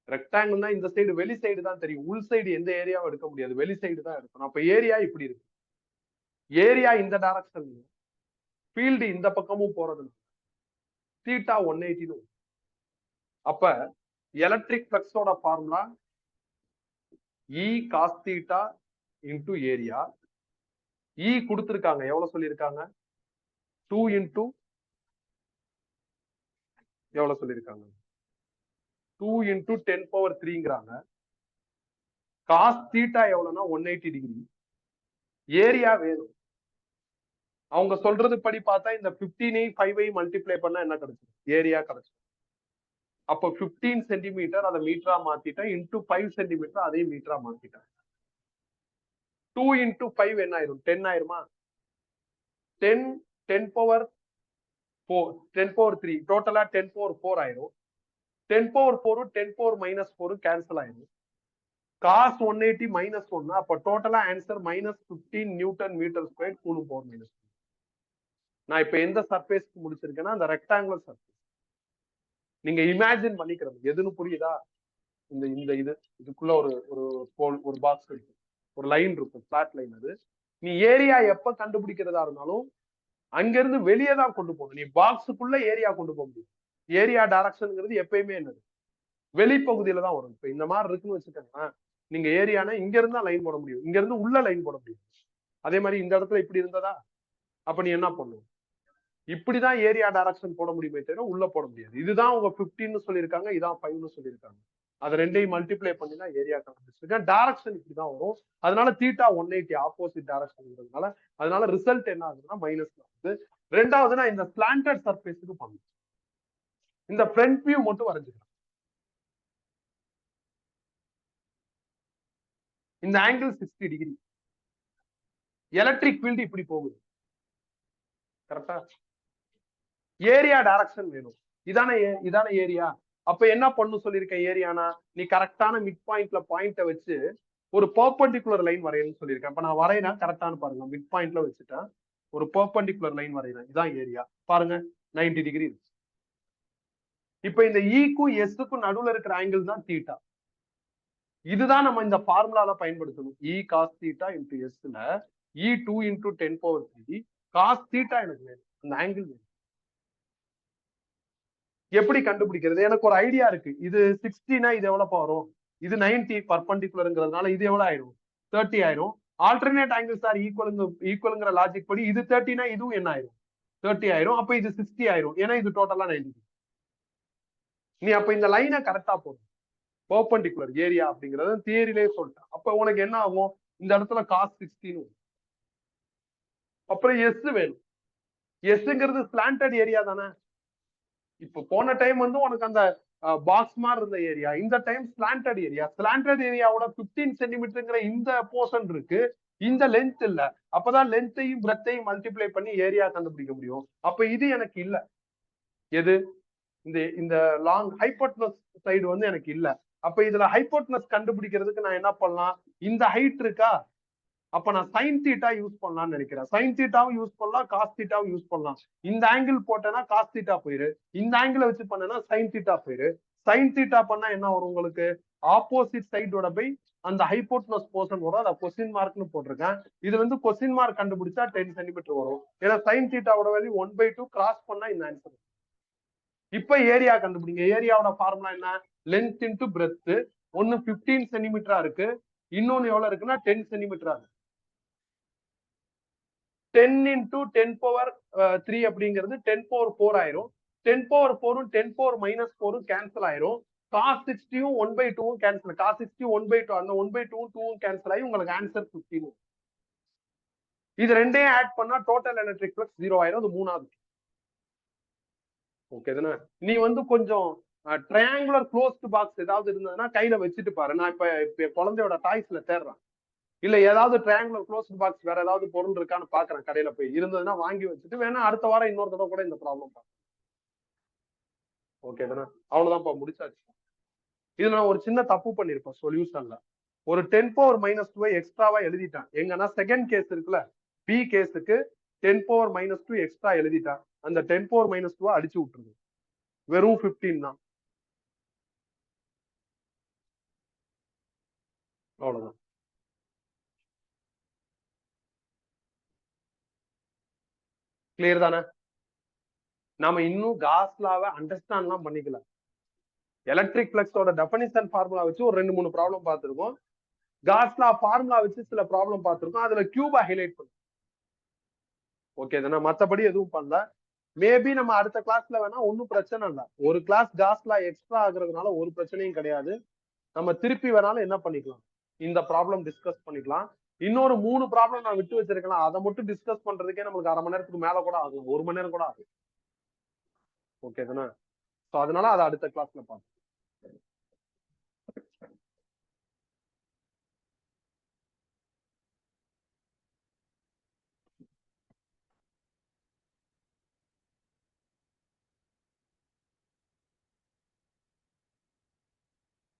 ரெக்டாங்கிள்னா இந்த சைடு வெளி சைடு தான் தெரியும். உள் சைடு எந்த ஏரியாவும் எடுக்க முடியாது, வெளி சைடு தான் எடுக்கணும். அப்ப ஏரியா இப்படி இருக்கு. ஏரியா இந்த டைரக்ஷன், ஃபீல்டு இந்த பக்கமும் போறது தீட்டா 180. அப்ப எலக்ட்ரிக் ஃப்ளக்ஸோட formula E cos theta into area. E கொடுத்திருக்காங்க, எவ்வளவு சொல்லியிருக்காங்க? 2 into எவ்வளவு சொல்லியிருக்காங்க? 2 into 10 power 3ங்கிறாங்க. cos theta எவ்வளவுனா 180 degree. Area வேணும். அவங்க சொல்றது படி பார்த்தா இந்த 15 5 மல்டிப்ளை பண்ணா என்ன கிடைக்கும்? ஏரியா கிடைக்கும். அப்போ 15 சென்டிமீட்டர் அதை மீட்டரா மாத்திட்டேன், இன்டூ 5 சென்டிமீட்டர் அதையும் மீட்டரா மாத்திட்டேன். 2 into 5 என்ன ஆயிரும்? 10 ஆயிருமா? 10 10 power 4 10 power 3 டோட்டலா 10 power 4 ஆயிரும். 10 power 4 10 power minus 4 கேன்சல் ஆயிரும். cos 180 minus 1 அப்ப டோட்டலா answer -15 newton metre square coulomb power minus. நான் இப்ப எந்த சர்ஃபேஸ்க்கு முடிச்சிருக்கேன்னா அந்த ரெக்டாங்குலர் சர்ஃபேஸ். நீங்க இமேஜின் பண்ணிக்கிறது எதுன்னு புரியுதா? இந்த இந்த இதுக்குள்ள ஒரு பாக்ஸ் இருக்கு, ஒரு லைன் இருக்கும், பிளாட் லைன். அது நீ ஏரியா எப்ப கண்டுபிடிக்கிறதா இருந்தாலும் அங்க இருந்து வெளியே தான் கொண்டு போகணும். நீ பாக்ஸுக்குள்ள ஏரியா கொண்டு போக முடியும். ஏரியா டைரக்ஷன்ங்கிறது எப்பயுமே என்னது? வெளிப்பகுதியில தான் வரும். இப்ப இந்த மாதிரி இருக்குன்னு வச்சுக்கோங்க, நீங்க ஏரியானா இங்க இருந்தா லைன் போட முடியும், இங்க இருந்து உள்ள லைன் போட முடியும். அதே மாதிரி இந்த இடத்துல இப்படி இருந்ததா, அப்ப நீ என்ன பண்ணும்? இப்படிதான் ஏரியா டைரக்ஷன் போட முடியுமே தவிர உள்ள போட முடியாது. இதுதான் உங்க 15 சொல்லியிருக்காங்க, இதான் 5 சொல்லியிருக்காங்க. அதை ரெண்டையும் மல்டிப்ளை பண்ணி தான் ஏரியா கண்டுபிடிச்சிருக்கேன். டைரக்ஷன் இப்படிதான் வரும். அதனால தீட்டா 180 ஆப்போசிட் டைரக்ஷன். அதனால ரிசல்ட் என்ன ஆகுதுன்னா மைனஸ் ஆகுது. ரெண்டாவது நான் இந்த ஸ்லாண்டட் சர்ஃபேஸுக்கு பண்ணும். இந்த ஃப்ரண்ட் வியூ மட்டும் வரைஞ்சுக்கலாம். இந்த ஆங்கிள் 60 டிகிரி. எலக்ட்ரிக் ஃபீல்டு இப்படி போகுது. கரெக்டா? ஏரியா டைரக்ஷன் வேணும். இதான ஏரியா. அப்ப என்ன பண்ணு சொல்லியிருக்கேன்? ஏரியானா நீ கரெக்டான மிட் பாயிண்ட்ல பாயிண்ட வச்சு ஒரு பெர்பெண்டிகுலர் லைன் வரையணும்னு சொல்லியிருக்கேன். அப்ப நான் வரையினா கரெக்டானு பாருங்க. மிட் பாயிண்ட்ல வச்சுட்டேன், ஒரு பெர்பெண்டிகுலர் லைன் வரையிறேன். இதான் ஏரியா. பாருங்க 90 டிகிரி. இப்ப இந்த ஈக்கும் எஸ்க்கும் நடுவுல இருக்கிற ஆங்கிள் தான் தீட்டா. இதுதான் நம்ம இந்த ஃபார்முலால பயன்படுத்தணும். E cos theta into S-ல E2 into 10 power 3 cos theta எனக்கு வேணும். அந்த ஆங்கிள் வேணும். எப்படி கண்டுபிடிக்கிறது? எனக்கு ஒரு ஐடியா இருக்கு. இது 60னா இது எவ்வளவு வரும்? இது 90 பர்பெண்டிகுலர்ங்கிறதுனால இது எவ்வளவு ஆயிரும்? 30 ஆயிரும். ஆல்டர்னேட் ஆங்கிள்ஸ் ஆர் ஈக்குவல்ங்கிற லாஜிக் படி இது 30னா இதுவும் என்ன ஆயிரும்? 30 ஆயிரும். அப்ப இது 60 ஆயிரும். ஏன்னா இது டோட்டலா 90. நீ அப்ப இந்த லைனை கரெக்டா போடும். பெர்பெண்டிகுலர் ஏரியா அப்படிங்கறது தியரியிலே சொல்லிட்டேன். அப்ப உனக்கு என்ன ஆகும்? இந்த இடத்துல cos 60. அப்புறம் எஸ் வேணும். எஸ்ங்கிறது ஸ்லாண்டட் ஏரியா தானே. இப்ப போன டைம் வந்து உனக்கு அந்த பாக்ஸ் மாதிரி இருந்த ஏரியா, இந்த டைம் ஸ்லாண்டட் ஏரியா. ஸ்லாண்டட் ஏரியாவோட 15 சென்டிமீட்டர்ங்கிற இந்த போர்ஷன் இருக்கு, இந்த லென்த் இல்ல. அப்பதான் லென்த்தையும் பிரெத்தையும் மல்டிப்ளை பண்ணி ஏரியா கண்டுபிடிக்க முடியும். அப்ப இது எனக்கு இல்ல. எது? இந்த லாங் ஹைபோட்டனஸ் சைடு வந்து எனக்கு இல்ல. அப்ப இதுல ஹைபோட்டனஸ் கண்டுபிடிக்கிறதுக்கு நான் என்ன பண்ணலாம்? இந்த ஹைட் இருக்கா, அப்ப நான் சைன் தீட்டா யூஸ் பண்ணலாம்னு நினைக்கிறேன். சைன் தீட்டாவும் யூஸ் பண்ணலாம், காஸ் தீட்டாவும் யூஸ் பண்ணலாம். இந்த ஆங்கிள் போட்டேன்னா காஸ் தீட்டா போயிரு, இந்த ஆங்கிள் வச்சு பண்ணேன்னா சைன் தீட்டா போயிரு. சைன் தீட்டா பண்ணா என்ன வரும் உங்களுக்கு? ஆப்போசிட் சைடோட போய் அந்த ஹைபோட்டனஸ் போர்ஷன் வரும். அதை கொஸ்டின் மார்க்னு போட்டிருக்கேன். இது வந்து கொஸ்டின் மார்க் கண்டுபிடிச்சா 10 சென்டிமீட்டர் வரும். ஏன்னா சைன் தீட்டாவோட வேல்யூ 1/2 கிராஸ் பண்ணா இந்த ஆன்சர். இப்ப ஏரியா கண்டுபிடிங்க. ஏரியாவோட ஃபார்முலா என்ன? Length into breadth. ஒன்னு 15 சென்டிமீட்டரா இருக்கு, இன்னொன்னு எவ்வளவு இருக்குன்னா 10 சென்டிமீட்டரா இருக்கு. 10 into 10 power 3 அப்படிங்கிறது 10 power 4 ஆயிரும். 10 power 4 10 power minus 4 கேன்சல் ஆயிரும். cos 60 1/2 cancel. cos 60 1/2 அந்த 1/2 2 கேன்சல் ஆகி உங்களுக்கு ஆன்சர் 15. இது ரெண்டையும் ஆட் பண்ணா டோட்டல் எலக்ட்ரிக் ஃப்ளக்ஸ் 0 ஆயிரும். அது மூணாவது. ஓகே தானே? நீ வந்து கொஞ்சம் ட்ரையாங்குலர் க்ளோஸ்ட் பாக்ஸ் ஏதாவது இருந்ததுன்னா கையில வச்சுட்டு பாரு. நான் இப்ப குழந்தையோட டாய்ஸ்ல தேடுறேன். இல்ல ஏதாவது ட்ரையாங்குலர் க்ளோஸ்ட் பாக்ஸ் வேற ஏதாவது பொருள் இருக்கான்னு பாக்குறேன். கடையில போய் இருந்ததுன்னா வாங்கி வச்சுட்டு வேணா அடுத்த வாரம் இன்னொரு தடவை கூட இந்த ப்ராப்ளம் பார்க்கலாம். ஓகே தானே? அவ்வளவுதான்ப்பா, முடிச்சாச்சு. இதுல நான் ஒரு சின்ன தப்பு பண்ணிருப்பேன் சொல்யூஷன்ல. ஒரு 10 power -2 எக்ஸ்ட்ராவா எழுதிட்டேன். எங்கன்னா செகண்ட் கேஸ் இருக்குல்ல, பி கேஸுக்கு 10 power -2 எக்ஸ்ட்ரா எழுதிட்டேன். அந்த 10 power -2 அடிச்சு விட்டுருங்க. வெறும் 15 தான். அவ்வளவுதான். கிளியர் தானே? நாம இன்னும் காஸ் லாவை அண்டர்ஸ்டாண்ட் எல்லாம் பண்ணிக்கல. எலக்ட்ரிக் ஃப்ளக்ஸோட டெஃபினிஷன் ஃபார்முலா வச்சு ஒரு 2-3 ப்ராப்ளம் பார்த்திருக்கோம். காஸ்லா ஃபார்முலா வச்சு சில ப்ராப்ளம் பார்த்திருக்கோம். அதுல கியூபா ஹைலைட் பண்ணும். ஓகே தானே? மத்தபடி எதுவும் பண்ணல. மேபி நம்ம அடுத்த கிளாஸ்ல வேணா ஒன்னும் பிரச்சனை இல்ல. ஒரு கிளாஸ் காஸ்லா எக்ஸ்ட்ரா ஆகுறதுனால ஒரு பிரச்சனையும் கிடையாது. நம்ம திருப்பி வேணாலும் என்ன பண்ணிக்கலாம், இந்த ப்ராப்ளம் டிஸ்கஸ் பண்ணிக்கலாம். இன்னொரு 3 ப்ராப்ளம் நான் விட்டு வச்சிருக்கலாம். அதை மட்டும் டிஸ்கஸ் பண்றதுக்கே நமக்கு 1/2 மணி நேரத்துக்கு மேல கூட ஆகும். 1 மணி நேரம் கூட ஆகும். ஓகே தானே? சோ அதனால அதை அடுத்த கிளாஸ்ல பார்ப்போம்.